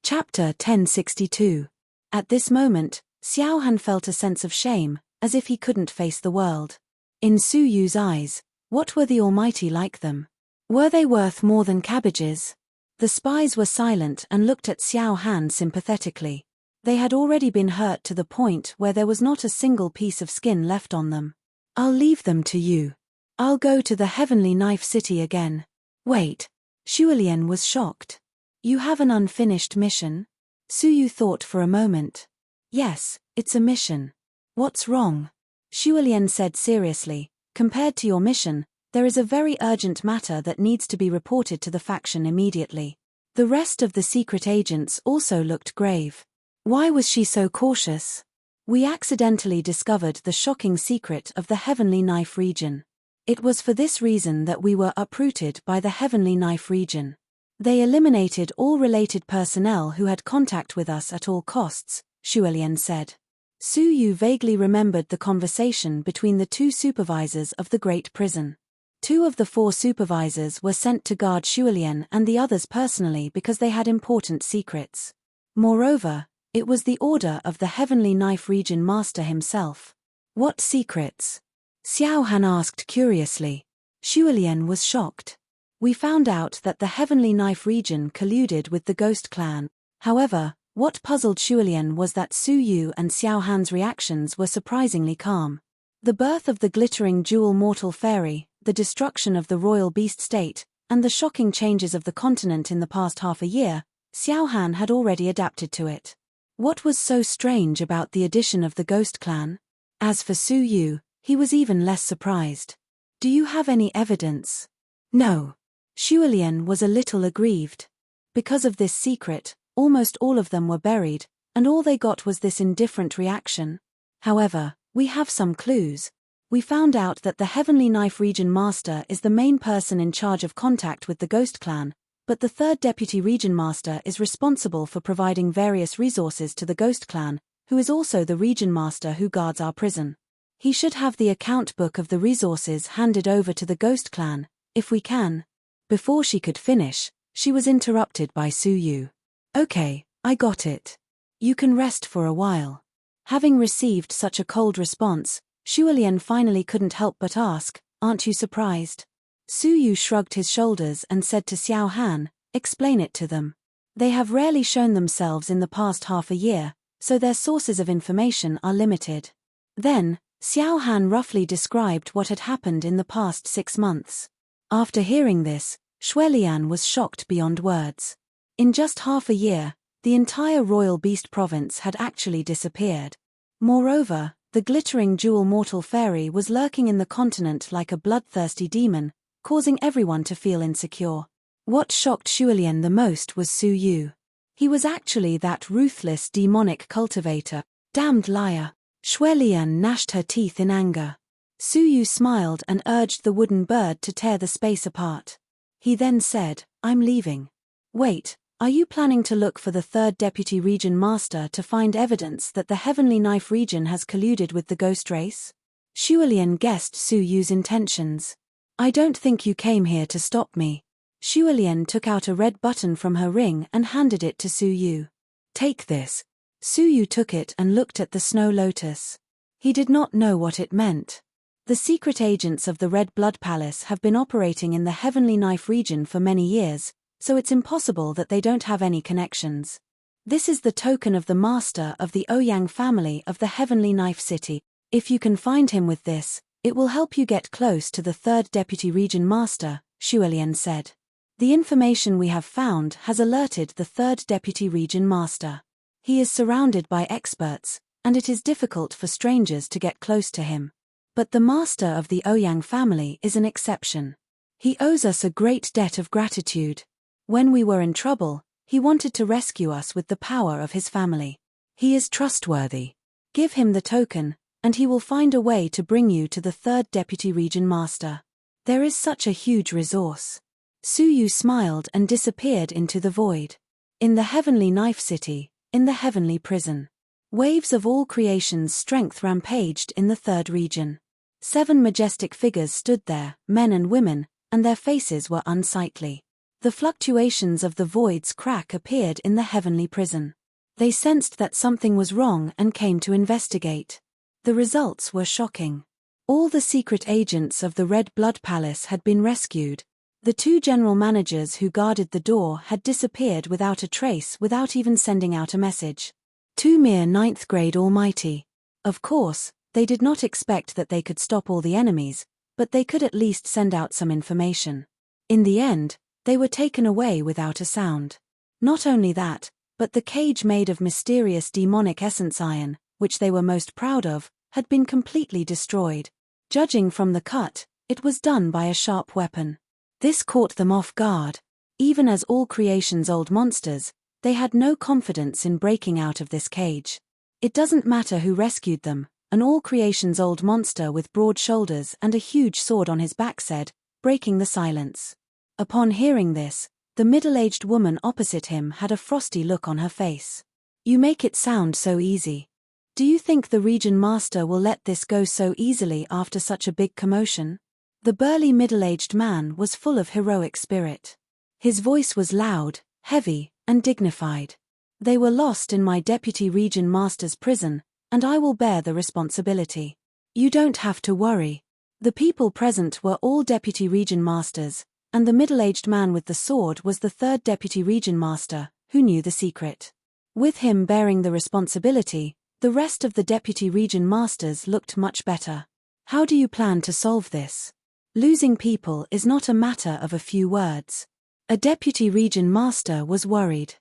Chapter 1062. At this moment, Xiao Han felt a sense of shame, as if he couldn't face the world. In Su Yu's eyes, what were the almighty like them? Were they worth more than cabbages? The spies were silent and looked at Xiao Han sympathetically. They had already been hurt to the point where there was not a single piece of skin left on them. "I'll leave them to you. I'll go to the Heavenly Knife City again." "Wait." Shualian was shocked. "You have an unfinished mission?" Su Yu thought for a moment. "Yes, it's a mission." "What's wrong?" Shualian said seriously, "Compared to your mission, there is a very urgent matter that needs to be reported to the faction immediately." The rest of the secret agents also looked grave. Why was she so cautious? "We accidentally discovered the shocking secret of the Heavenly Knife region. It was for this reason that we were uprooted by the Heavenly Knife region. They eliminated all related personnel who had contact with us at all costs," Shualian said. Su Yu vaguely remembered the conversation between the two supervisors of the Great Prison. 2 of the 4 supervisors were sent to guard Shualian and the others personally because they had important secrets. Moreover, it was the order of the Heavenly Knife Region Master himself. "What secrets?" Xiao Han asked curiously. Shualian was shocked. "We found out that the Heavenly Knife Region colluded with the Ghost Clan." However, what puzzled Shualian was that Su Yu and Xiao Han's reactions were surprisingly calm. The birth of the glittering jewel mortal fairy, the destruction of the royal beast state, and the shocking changes of the continent in the past half a year, Xiao Han had already adapted to it. What was so strange about the addition of the Ghost Clan? As for Su Yu, he was even less surprised. "Do you have any evidence?" "No." Shualian was a little aggrieved. Because of this secret, almost all of them were buried, and all they got was this indifferent reaction. "However, we have some clues. We found out that the Heavenly Knife Region Master is the main person in charge of contact with the Ghost Clan, but the 3rd Deputy Region Master is responsible for providing various resources to the Ghost Clan, who is also the Region Master who guards our prison. He should have the account book of the resources handed over to the Ghost Clan, if we can." Before she could finish, she was interrupted by Su Yu. "Okay, I got it. You can rest for a while." Having received such a cold response, Shualian finally couldn't help but ask, "Aren't you surprised?" Su Yu shrugged his shoulders and said to Xiao Han, "Explain it to them. They have rarely shown themselves in the past half a year, so their sources of information are limited." Then, Xiao Han roughly described what had happened in the past 6 months. After hearing this, Shualian was shocked beyond words. In just half a year, the entire Royal Beast Province had actually disappeared. Moreover, the glittering jewel mortal fairy was lurking in the continent like a bloodthirsty demon, causing everyone to feel insecure. What shocked Shualian the most was Su Yu. He was actually that ruthless demonic cultivator. Damned liar. Shualian gnashed her teeth in anger. Su Yu smiled and urged the wooden bird to tear the space apart. He then said, "I'm leaving." "Wait, are you planning to look for the 3rd Deputy Region Master to find evidence that the Heavenly Knife Region has colluded with the Ghost Race?" Shualian guessed Su Yu's intentions. "I don't think you came here to stop me." Shualian took out a red button from her ring and handed it to Su Yu. "Take this." Su Yu took it and looked at the snow lotus. He did not know what it meant. The secret agents of the Red Blood Palace have been operating in the Heavenly Knife region for many years, so it's impossible that they don't have any connections. This is the token of the master of the Ouyang family of the Heavenly Knife City. If you can find him with this, it will help you get close to the third deputy region master, Shuelian said. The information we have found has alerted the third deputy region master. He is surrounded by experts, and it is difficult for strangers to get close to him. But the master of the Ouyang family is an exception. He owes us a great debt of gratitude. When we were in trouble, he wanted to rescue us with the power of his family. He is trustworthy. Give him the token, and he will find a way to bring you to the third deputy region master. There is such a huge resource. Suyu smiled and disappeared into the void. In the Heavenly Knife City, in the Heavenly Prison, waves of all creation's strength rampaged in the third region. 7 majestic figures stood there, men and women, and their faces were unsightly. The fluctuations of the void's crack appeared in the Heavenly Prison. They sensed that something was wrong and came to investigate. The results were shocking. All the secret agents of the Red Blood Palace had been rescued. The 2 general managers who guarded the door had disappeared without a trace, without even sending out a message. 2 mere 9th grade almighty. Of course, they did not expect that they could stop all the enemies, but they could at least send out some information. In the end, they were taken away without a sound. Not only that, but the cage made of mysterious demonic essence iron, which they were most proud of, had been completely destroyed. Judging from the cut, it was done by a sharp weapon. This caught them off guard. Even as all creation's old monsters, they had no confidence in breaking out of this cage. It doesn't matter who rescued them, an all creation's old monster with broad shoulders and a huge sword on his back said, breaking the silence. Upon hearing this, the middle-aged woman opposite him had a frosty look on her face. You make it sound so easy. Do you think the region master will let this go so easily after such a big commotion? The burly middle-aged man was full of heroic spirit. His voice was loud, heavy, and dignified. They were lost in my deputy region master's prison, and I will bear the responsibility. You don't have to worry. The people present were all deputy region masters, and the middle-aged man with the sword was the third deputy region master, who knew the secret. With him bearing the responsibility, the rest of the deputy region masters looked much better. How do you plan to solve this? Losing people is not a matter of a few words. A deputy region master was worried.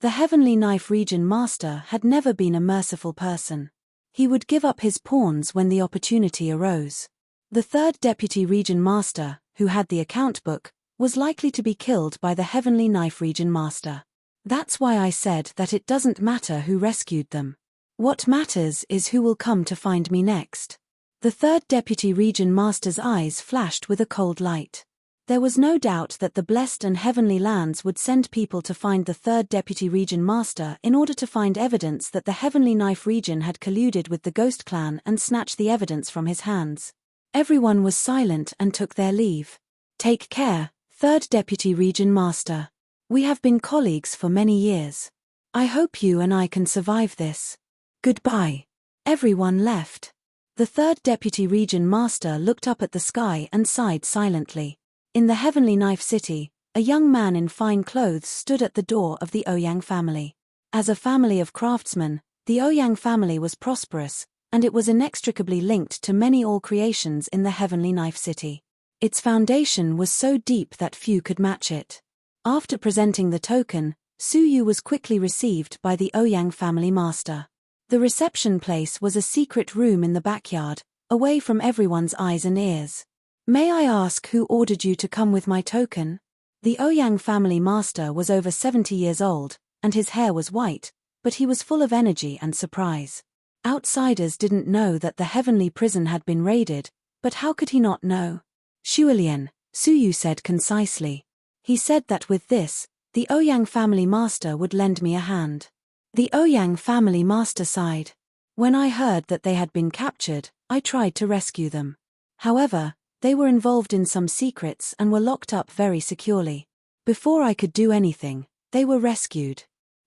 The Heavenly Knife region master had never been a merciful person. He would give up his pawns when the opportunity arose. The third deputy region master, who had the account book, was likely to be killed by the Heavenly Knife region master. That's why I said that it doesn't matter who rescued them. What matters is who will come to find me next. The third deputy region master's eyes flashed with a cold light. There was no doubt that the blessed and heavenly lands would send people to find the third deputy region master in order to find evidence that the Heavenly Knife region had colluded with the Ghost Clan and snatch the evidence from his hands. Everyone was silent and took their leave. Take care, third deputy region master. We have been colleagues for many years. I hope you and I can survive this. Goodbye. Everyone left. The third deputy region master looked up at the sky and sighed silently. In the Heavenly Knife City, a young man in fine clothes stood at the door of the Ouyang family. As a family of craftsmen, the Ouyang family was prosperous, and it was inextricably linked to many all creations in the Heavenly Knife City. Its foundation was so deep that few could match it. After presenting the token, Suyu was quickly received by the Ouyang family master. The reception place was a secret room in the backyard, away from everyone's eyes and ears. May I ask who ordered you to come with my token? The Ouyang family master was over 70 years old, and his hair was white, but he was full of energy and surprise. Outsiders didn't know that the heavenly prison had been raided, but how could he not know? Shuelian, Suyu said concisely. He said that with this, the Ouyang family master would lend me a hand. The Ouyang family master sighed. When I heard that they had been captured, I tried to rescue them. However, they were involved in some secrets and were locked up very securely. Before I could do anything, they were rescued.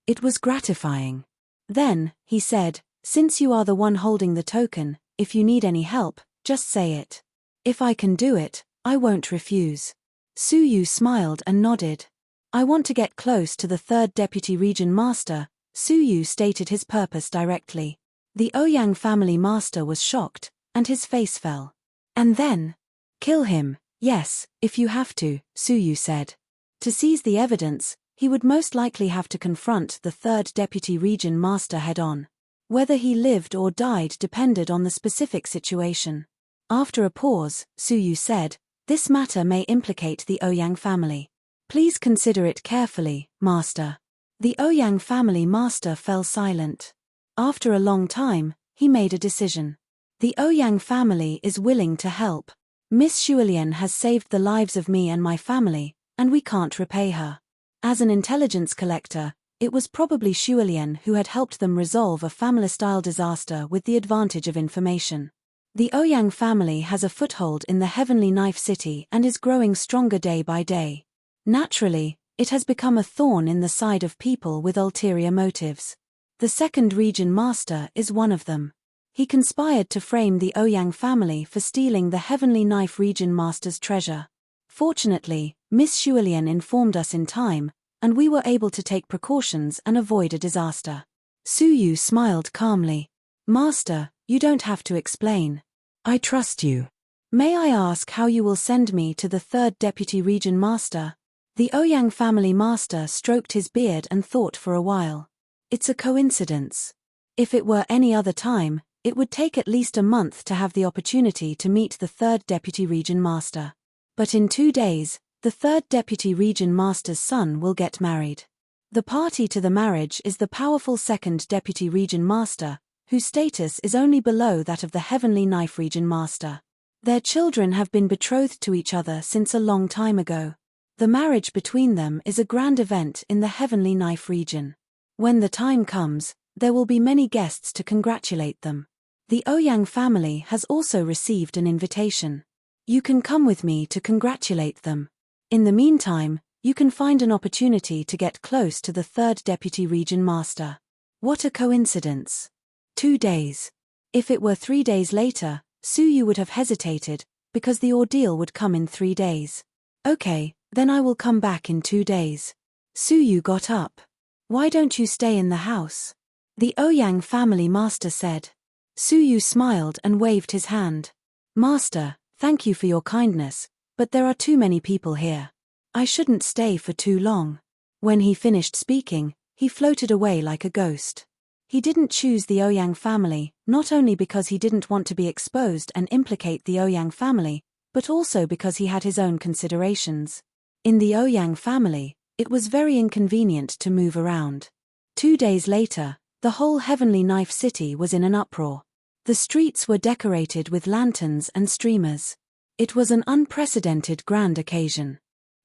It was gratifying. Then, he said, since you are the one holding the token, if you need any help, just say it. If I can do it, I won't refuse. Su Yu smiled and nodded. I want to get close to the third Deputy Region Master, Su Yu stated his purpose directly. The Ouyang family master was shocked, and his face fell. And then? Kill him, yes, if you have to, Su Yu said. To seize the evidence, he would most likely have to confront the third Deputy Region Master head-on. Whether he lived or died depended on the specific situation. After a pause, Su Yu said, this matter may implicate the Ouyang family. Please consider it carefully, Master. The Ouyang family master fell silent. After a long time, he made a decision. The Ouyang family is willing to help. Miss Shuilian has saved the lives of me and my family, and we can't repay her. As an intelligence collector, it was probably Shuilian who had helped them resolve a family-style disaster with the advantage of information. The Ouyang family has a foothold in the Heavenly Knife City and is growing stronger day by day. Naturally, it has become a thorn in the side of people with ulterior motives. The second region master is one of them. He conspired to frame the Ouyang family for stealing the Heavenly Knife region master's treasure. Fortunately, Miss Shuilian informed us in time, and we were able to take precautions and avoid a disaster. Su Yu smiled calmly. Master, you don't have to explain. I trust you. May I ask how you will send me to the third Deputy Region Master? The Ouyang family master stroked his beard and thought for a while. It's a coincidence. If it were any other time, it would take at least a month to have the opportunity to meet the third Deputy Region Master. But in 2 days, the third Deputy Region Master's son will get married. The party to the marriage is the powerful second Deputy Region Master, whose status is only below that of the Heavenly Knife Region Master. Their children have been betrothed to each other since a long time ago. The marriage between them is a grand event in the Heavenly Knife region. When the time comes, there will be many guests to congratulate them. The Ouyang family has also received an invitation. You can come with me to congratulate them. In the meantime, you can find an opportunity to get close to the third Deputy Region Master. What a coincidence. 2 days. If it were 3 days later, Su Yu would have hesitated, because the ordeal would come in 3 days. Okay, then I will come back in 2 days. Su Yu got up. Why don't you stay in the house? The Ouyang family master said. Su Yu smiled and waved his hand. Master, thank you for your kindness, but there are too many people here. I shouldn't stay for too long. When he finished speaking, he floated away like a ghost. He didn't choose the Ouyang family, not only because he didn't want to be exposed and implicate the Ouyang family, but also because he had his own considerations. In the Ouyang family, it was very inconvenient to move around. 2 days later, the whole Heavenly Knife City was in an uproar. The streets were decorated with lanterns and streamers. It was an unprecedented grand occasion.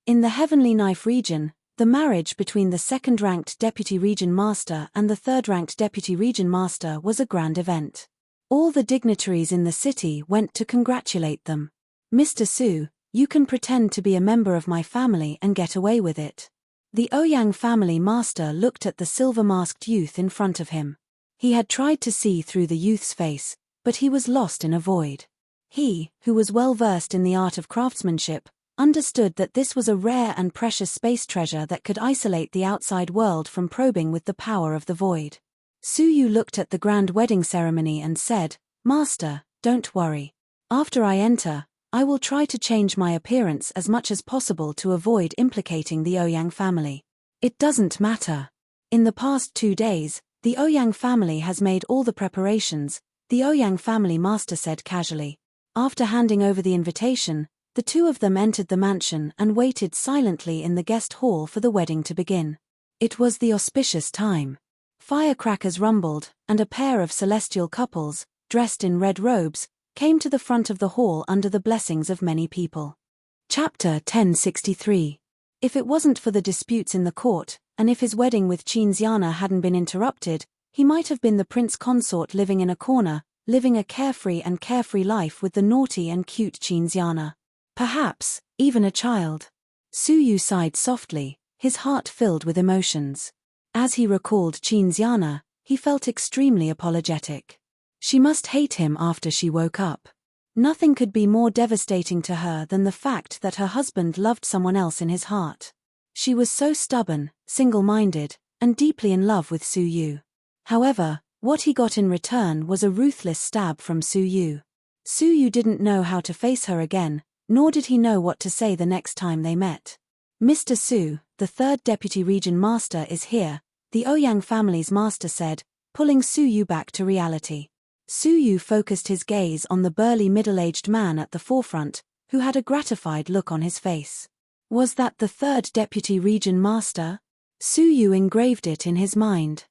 In the Heavenly Knife region, the marriage between the second-ranked Deputy Region Master and the third-ranked Deputy Region Master was a grand event. All the dignitaries in the city went to congratulate them. Mr. Su, you can pretend to be a member of my family and get away with it. The Ouyang family master looked at the silver-masked youth in front of him. He had tried to see through the youth's face, but he was lost in a void. He, who was well versed in the art of craftsmanship, understood that this was a rare and precious space treasure that could isolate the outside world from probing with the power of the void. Su Yu looked at the grand wedding ceremony and said, Master, don't worry. After I enter, I will try to change my appearance as much as possible to avoid implicating the Ouyang family. It doesn't matter. In the past 2 days, the Ouyang family has made all the preparations, the Ouyang family master said casually. After handing over the invitation, the two of them entered the mansion and waited silently in the guest hall for the wedding to begin. It was the auspicious time. Firecrackers rumbled, and a pair of celestial couples, dressed in red robes, came to the front of the hall under the blessings of many people. Chapter 1063. If it wasn't for the disputes in the court, and if his wedding with Qinxiana hadn't been interrupted, he might have been the prince consort living in a corner, living a carefree life with the naughty and cute Qinxiana. Perhaps, even a child. Su Yu sighed softly, his heart filled with emotions. As he recalled Qinxiana, he felt extremely apologetic. She must hate him after she woke up. Nothing could be more devastating to her than the fact that her husband loved someone else in his heart. She was so stubborn, single-minded, and deeply in love with Su Yu. However, what he got in return was a ruthless stab from Su Yu. Su Yu didn't know how to face her again, nor did he know what to say the next time they met. "Mr. Su, the third deputy region master is here," the Ouyang family's master said, pulling Su Yu back to reality. Su Yu focused his gaze on the burly middle-aged man at the forefront, who had a gratified look on his face. Was that the third deputy region master? Su Yu engraved it in his mind.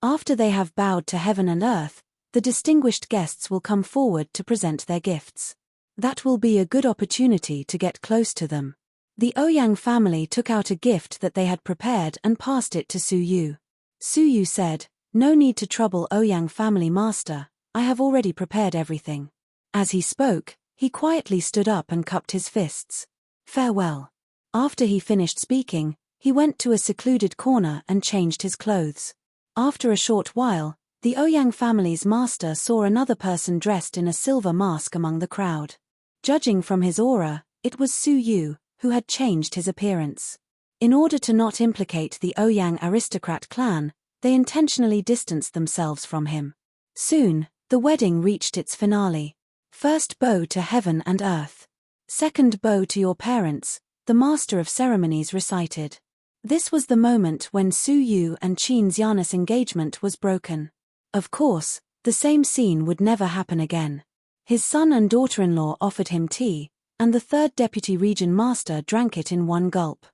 After they have bowed to heaven and earth, the distinguished guests will come forward to present their gifts. That will be a good opportunity to get close to them. The Ouyang family took out a gift that they had prepared and passed it to Su Yu. Su Yu said, "No need to trouble Ouyang family master, I have already prepared everything." As he spoke, he quietly stood up and cupped his fists. "Farewell." After he finished speaking, he went to a secluded corner and changed his clothes. After a short while, the Ouyang family's master saw another person dressed in a silver mask among the crowd. Judging from his aura, it was Su Yu, who had changed his appearance. In order to not implicate the Ouyang aristocrat clan, they intentionally distanced themselves from him. Soon, the wedding reached its finale. "First bow to heaven and earth. Second bow to your parents," the master of ceremonies recited. This was the moment when Su Yu and Qin Xiana's engagement was broken. Of course, the same scene would never happen again. His son and daughter-in-law offered him tea, and the third deputy region master drank it in one gulp.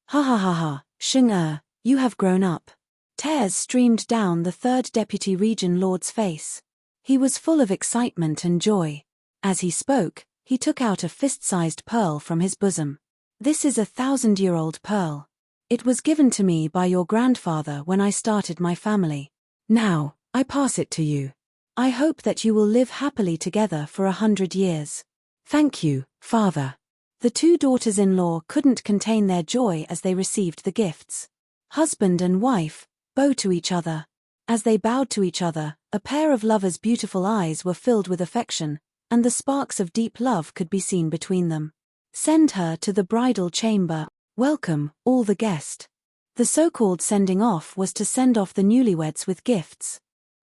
"Ha ha ha ha, Sheng you have grown up." Tears streamed down the third deputy region lord's face. He was full of excitement and joy. As he spoke, he took out a fist-sized pearl from his bosom. "This is a 1,000-year-old pearl. It was given to me by your grandfather when I started my family. Now, I pass it to you. I hope that you will live happily together for 100 years. Thank you, father." The two daughters-in-law couldn't contain their joy as they received the gifts. Husband and wife bow to each other. As they bowed to each other, a pair of lovers' beautiful eyes were filled with affection, and the sparks of deep love could be seen between them. "Send her to the bridal chamber. Welcome, all the guests." The so-called sending off was to send off the newlyweds with gifts.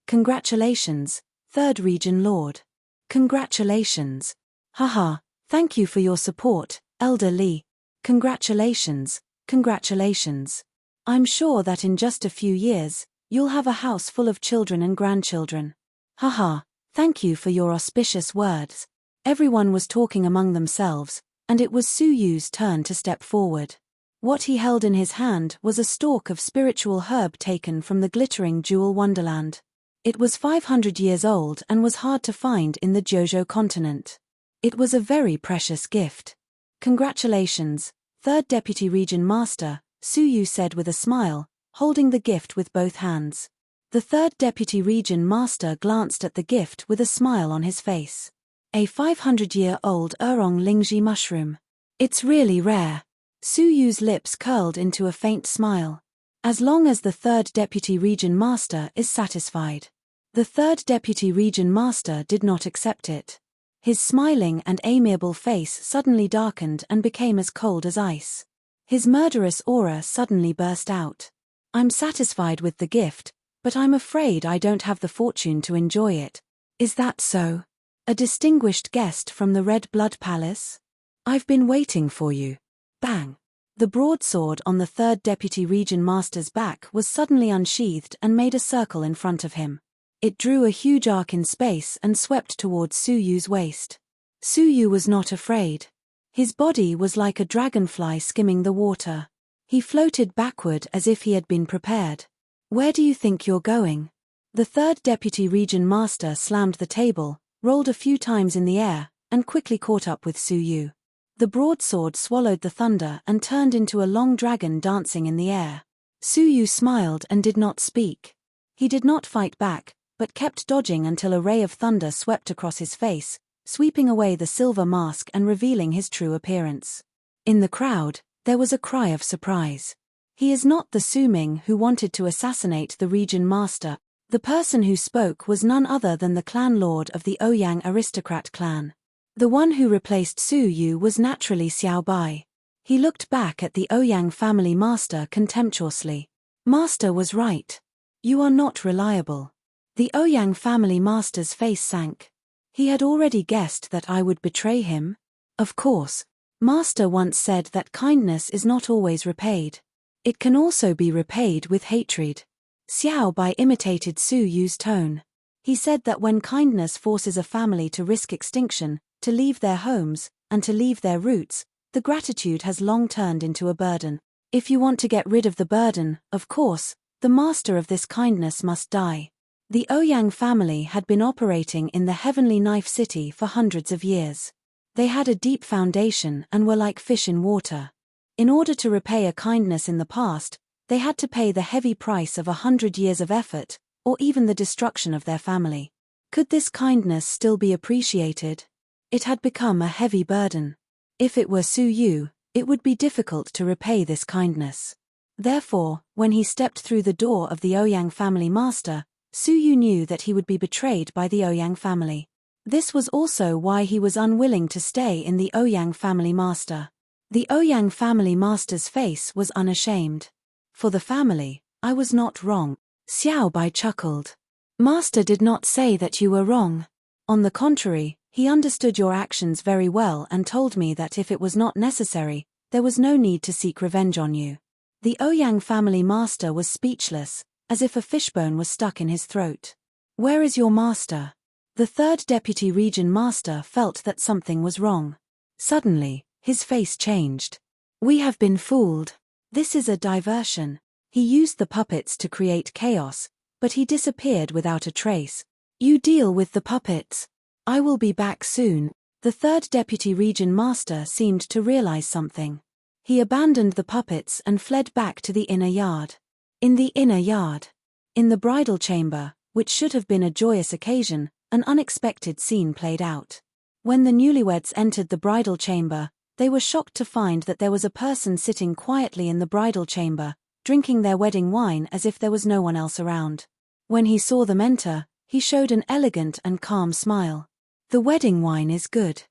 "Congratulations, third region lord. Congratulations. Haha, thank you for your support, Elder Li. Congratulations, congratulations. I'm sure that in just a few years, you'll have a house full of children and grandchildren. Haha, thank you for your auspicious words." Everyone was talking among themselves, and it was Su Yu's turn to step forward. What he held in his hand was a stalk of spiritual herb taken from the glittering jewel wonderland. It was 500 years old and was hard to find in the Jojo continent. It was a very precious gift. "Congratulations, third deputy region master," Su Yu said with a smile, holding the gift with both hands. The third deputy region master glanced at the gift with a smile on his face. "A 500-year-old Oolong Lingji mushroom. It's really rare." Su Yu's lips curled into a faint smile. "As long as the third deputy region master is satisfied." The third deputy region master did not accept it. His smiling and amiable face suddenly darkened and became as cold as ice. His murderous aura suddenly burst out. "I'm satisfied with the gift, but I'm afraid I don't have the fortune to enjoy it." "Is that so? A distinguished guest from the Red Blood Palace? I've been waiting for you." Bang! The broadsword on the third deputy region master's back was suddenly unsheathed and made a circle in front of him. It drew a huge arc in space and swept towards Su Yu's waist. Su Yu was not afraid. His body was like a dragonfly skimming the water. He floated backward as if he had been prepared. "Where do you think you're going?" The third deputy region master slammed the table, rolled a few times in the air, and quickly caught up with Su Yu. The broadsword swallowed the thunder and turned into a long dragon dancing in the air. Su Yu smiled and did not speak. He did not fight back, but kept dodging until a ray of thunder swept across his face, sweeping away the silver mask and revealing his true appearance. In the crowd, there was a cry of surprise. "He is not the Su Ming who wanted to assassinate the region master." The person who spoke was none other than the clan lord of the Ouyang aristocrat clan. The one who replaced Su Yu was naturally Xiao Bai. He looked back at the Ouyang family master contemptuously. Master was right. You are not reliable. The Ouyang family master's face sank. He had already guessed that I would betray him. Of course. Master once said that kindness is not always repaid. It can also be repaid with hatred. Xiao Bai imitated Su Yu's tone. He said that when kindness forces a family to risk extinction, to leave their homes, and to leave their roots, the gratitude has long turned into a burden. If you want to get rid of the burden, of course, the master of this kindness must die. The Ouyang family had been operating in the Heavenly Knife City for hundreds of years. They had a deep foundation and were like fish in water. In order to repay a kindness in the past, they had to pay the heavy price of 100 years of effort, or even the destruction of their family. Could this kindness still be appreciated? It had become a heavy burden. If it were Su Yu, it would be difficult to repay this kindness. Therefore, when he stepped through the door of the Ouyang family master, Su Yu knew that he would be betrayed by the Ouyang family. This was also why he was unwilling to stay in the Ouyang family master. The Ouyang family master's face was unashamed. For the family, I was not wrong. Xiao Bai chuckled. Master did not say that you were wrong. On the contrary, he understood your actions very well and told me that if it was not necessary, there was no need to seek revenge on you. The Ouyang family master was speechless, as if a fishbone was stuck in his throat. Where is your master? The third deputy region master felt that something was wrong. Suddenly, his face changed. We have been fooled. This is a diversion. He used the puppets to create chaos, but he disappeared without a trace. You deal with the puppets. I will be back soon. The third deputy region master seemed to realize something. He abandoned the puppets and fled back to the inner yard. In the inner yard, in the bridal chamber, which should have been a joyous occasion, an unexpected scene played out. When the newlyweds entered the bridal chamber, they were shocked to find that there was a person sitting quietly in the bridal chamber, drinking their wedding wine as if there was no one else around. When he saw them enter, he showed an elegant and calm smile. The wedding wine is good.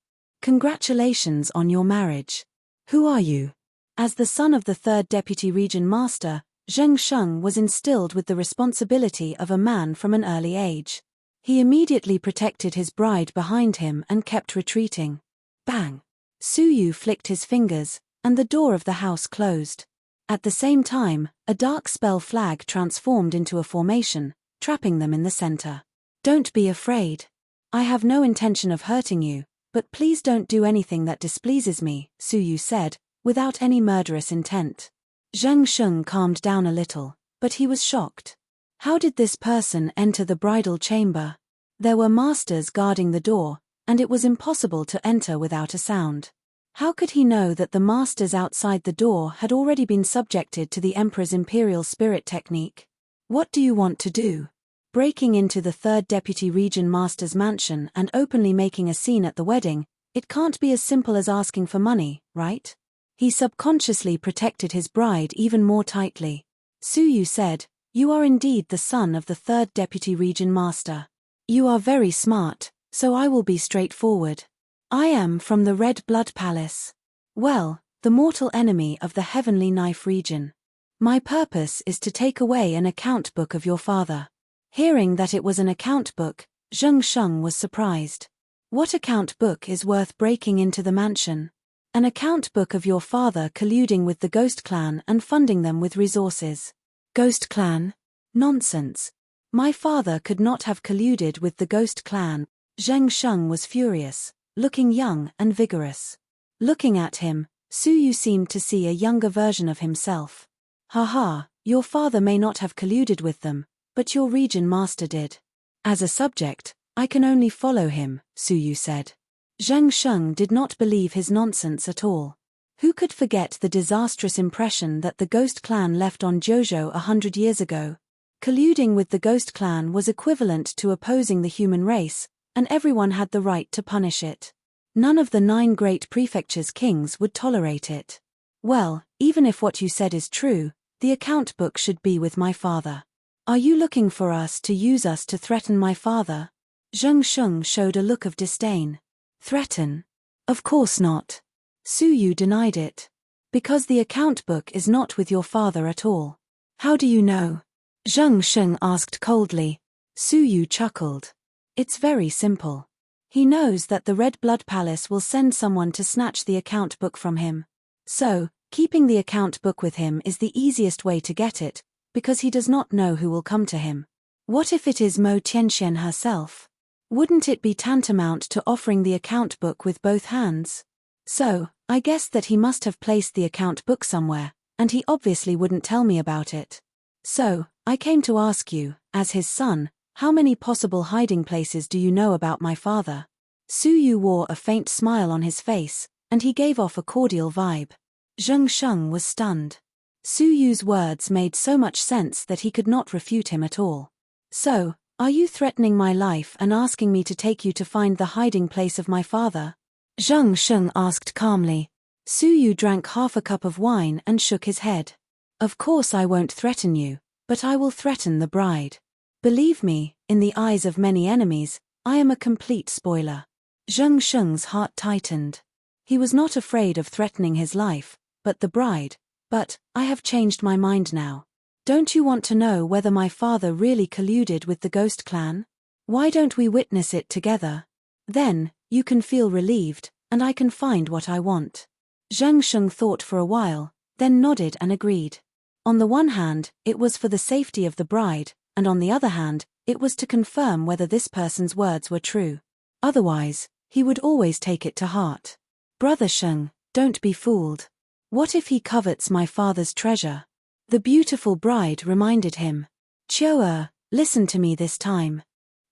Congratulations on your marriage. Who are you? As the son of the third deputy region master, Zheng Sheng was instilled with the responsibility of a man from an early age. He immediately protected his bride behind him and kept retreating. Bang! Su Yu flicked his fingers, and the door of the house closed. At the same time, a dark spell flag transformed into a formation, trapping them in the center. Don't be afraid. I have no intention of hurting you, but please don't do anything that displeases me, Su Yu said, without any murderous intent. Zheng Sheng calmed down a little, but he was shocked. How did this person enter the bridal chamber? There were masters guarding the door, and it was impossible to enter without a sound. How could he know that the masters outside the door had already been subjected to the Emperor's imperial spirit technique? What do you want to do? Breaking into the third deputy region master's mansion and openly making a scene at the wedding, it can't be as simple as asking for money, right? He subconsciously protected his bride even more tightly. Su Yu said, You are indeed the son of the third deputy region master. You are very smart, so I will be straightforward. I am from the Red Blood Palace. Well, the mortal enemy of the Heavenly Knife region. My purpose is to take away an account book of your father. Hearing that it was an account book, Zheng Sheng was surprised. What account book is worth breaking into the mansion? An account book of your father colluding with the Ghost Clan and funding them with resources. Ghost Clan? Nonsense. My father could not have colluded with the Ghost Clan. Zheng Sheng was furious, looking young and vigorous. Looking at him, Su Yu seemed to see a younger version of himself. Haha, your father may not have colluded with them, but your region master did. As a subject, I can only follow him, Su Yu said. Zheng Sheng did not believe his nonsense at all. Who could forget the disastrous impression that the Ghost Clan left on Jojo 100 years ago? Colluding with the Ghost Clan was equivalent to opposing the human race, and everyone had the right to punish it. None of the 9 great prefecture's kings would tolerate it. Well, even if what you said is true, the account book should be with my father. Are you looking for us to threaten my father? Zheng Sheng showed a look of disdain. Threaten? Of course not. Su Yu denied it. Because the account book is not with your father at all. How do you know? Zheng Sheng asked coldly. Su Yu chuckled. It's very simple. He knows that the Red Blood Palace will send someone to snatch the account book from him. So, keeping the account book with him is the easiest way to get it, because he does not know who will come to him. What if it is Mo Tianxian herself? Wouldn't it be tantamount to offering the account book with both hands? So, I guessed that he must have placed the account book somewhere, and he obviously wouldn't tell me about it. So, I came to ask you, as his son, how many possible hiding places do you know about my father? Su Yu wore a faint smile on his face, and he gave off a cordial vibe. Zheng Sheng was stunned. Su Yu's words made so much sense that he could not refute him at all. So, are you threatening my life and asking me to take you to find the hiding place of my father? Zheng Sheng asked calmly. Su Yu drank half a cup of wine and shook his head. Of course I won't threaten you, but I will threaten the bride. Believe me, in the eyes of many enemies, I am a complete spoiler. Zheng Sheng's heart tightened. He was not afraid of threatening his life, but the bride. But, I have changed my mind now. Don't you want to know whether my father really colluded with the Ghost Clan? Why don't we witness it together? Then, you can feel relieved, and I can find what I want. Zheng Sheng thought for a while, then nodded and agreed. On the one hand, it was for the safety of the bride, and on the other hand, it was to confirm whether this person's words were true. Otherwise, he would always take it to heart. Brother Sheng, don't be fooled. What if he covets my father's treasure? The beautiful bride reminded him. Chio'er, listen to me this time.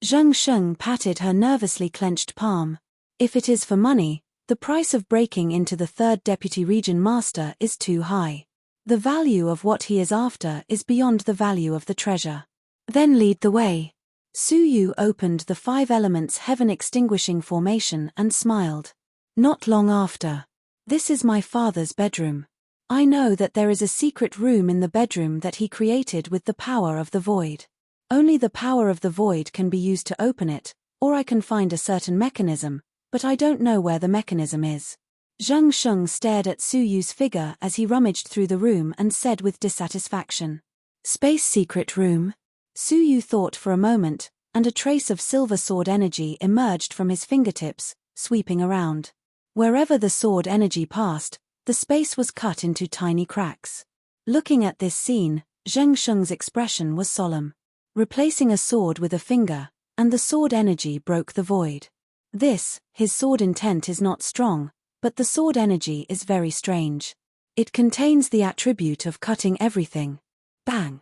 Zheng Sheng patted her nervously clenched palm. If it is for money, the price of breaking into the 3rd Deputy Region Master is too high. The value of what he is after is beyond the value of the treasure. Then lead the way. Su Yu opened the 5 elements heaven extinguishing formation and smiled. Not long after. This is my father's bedroom. I know that there is a secret room in the bedroom that he created with the power of the void. Only the power of the void can be used to open it, or I can find a certain mechanism, but I don't know where the mechanism is. Zheng Sheng stared at Su Yu's figure as he rummaged through the room and said with dissatisfaction. Space secret room? Su Yu thought for a moment, and a trace of silver sword energy emerged from his fingertips, sweeping around. Wherever the sword energy passed, the space was cut into tiny cracks. Looking at this scene, Zheng Sheng's expression was solemn. Replacing a sword with a finger, and the sword energy broke the void. His sword intent is not strong, but the sword energy is very strange. It contains the attribute of cutting everything. Bang!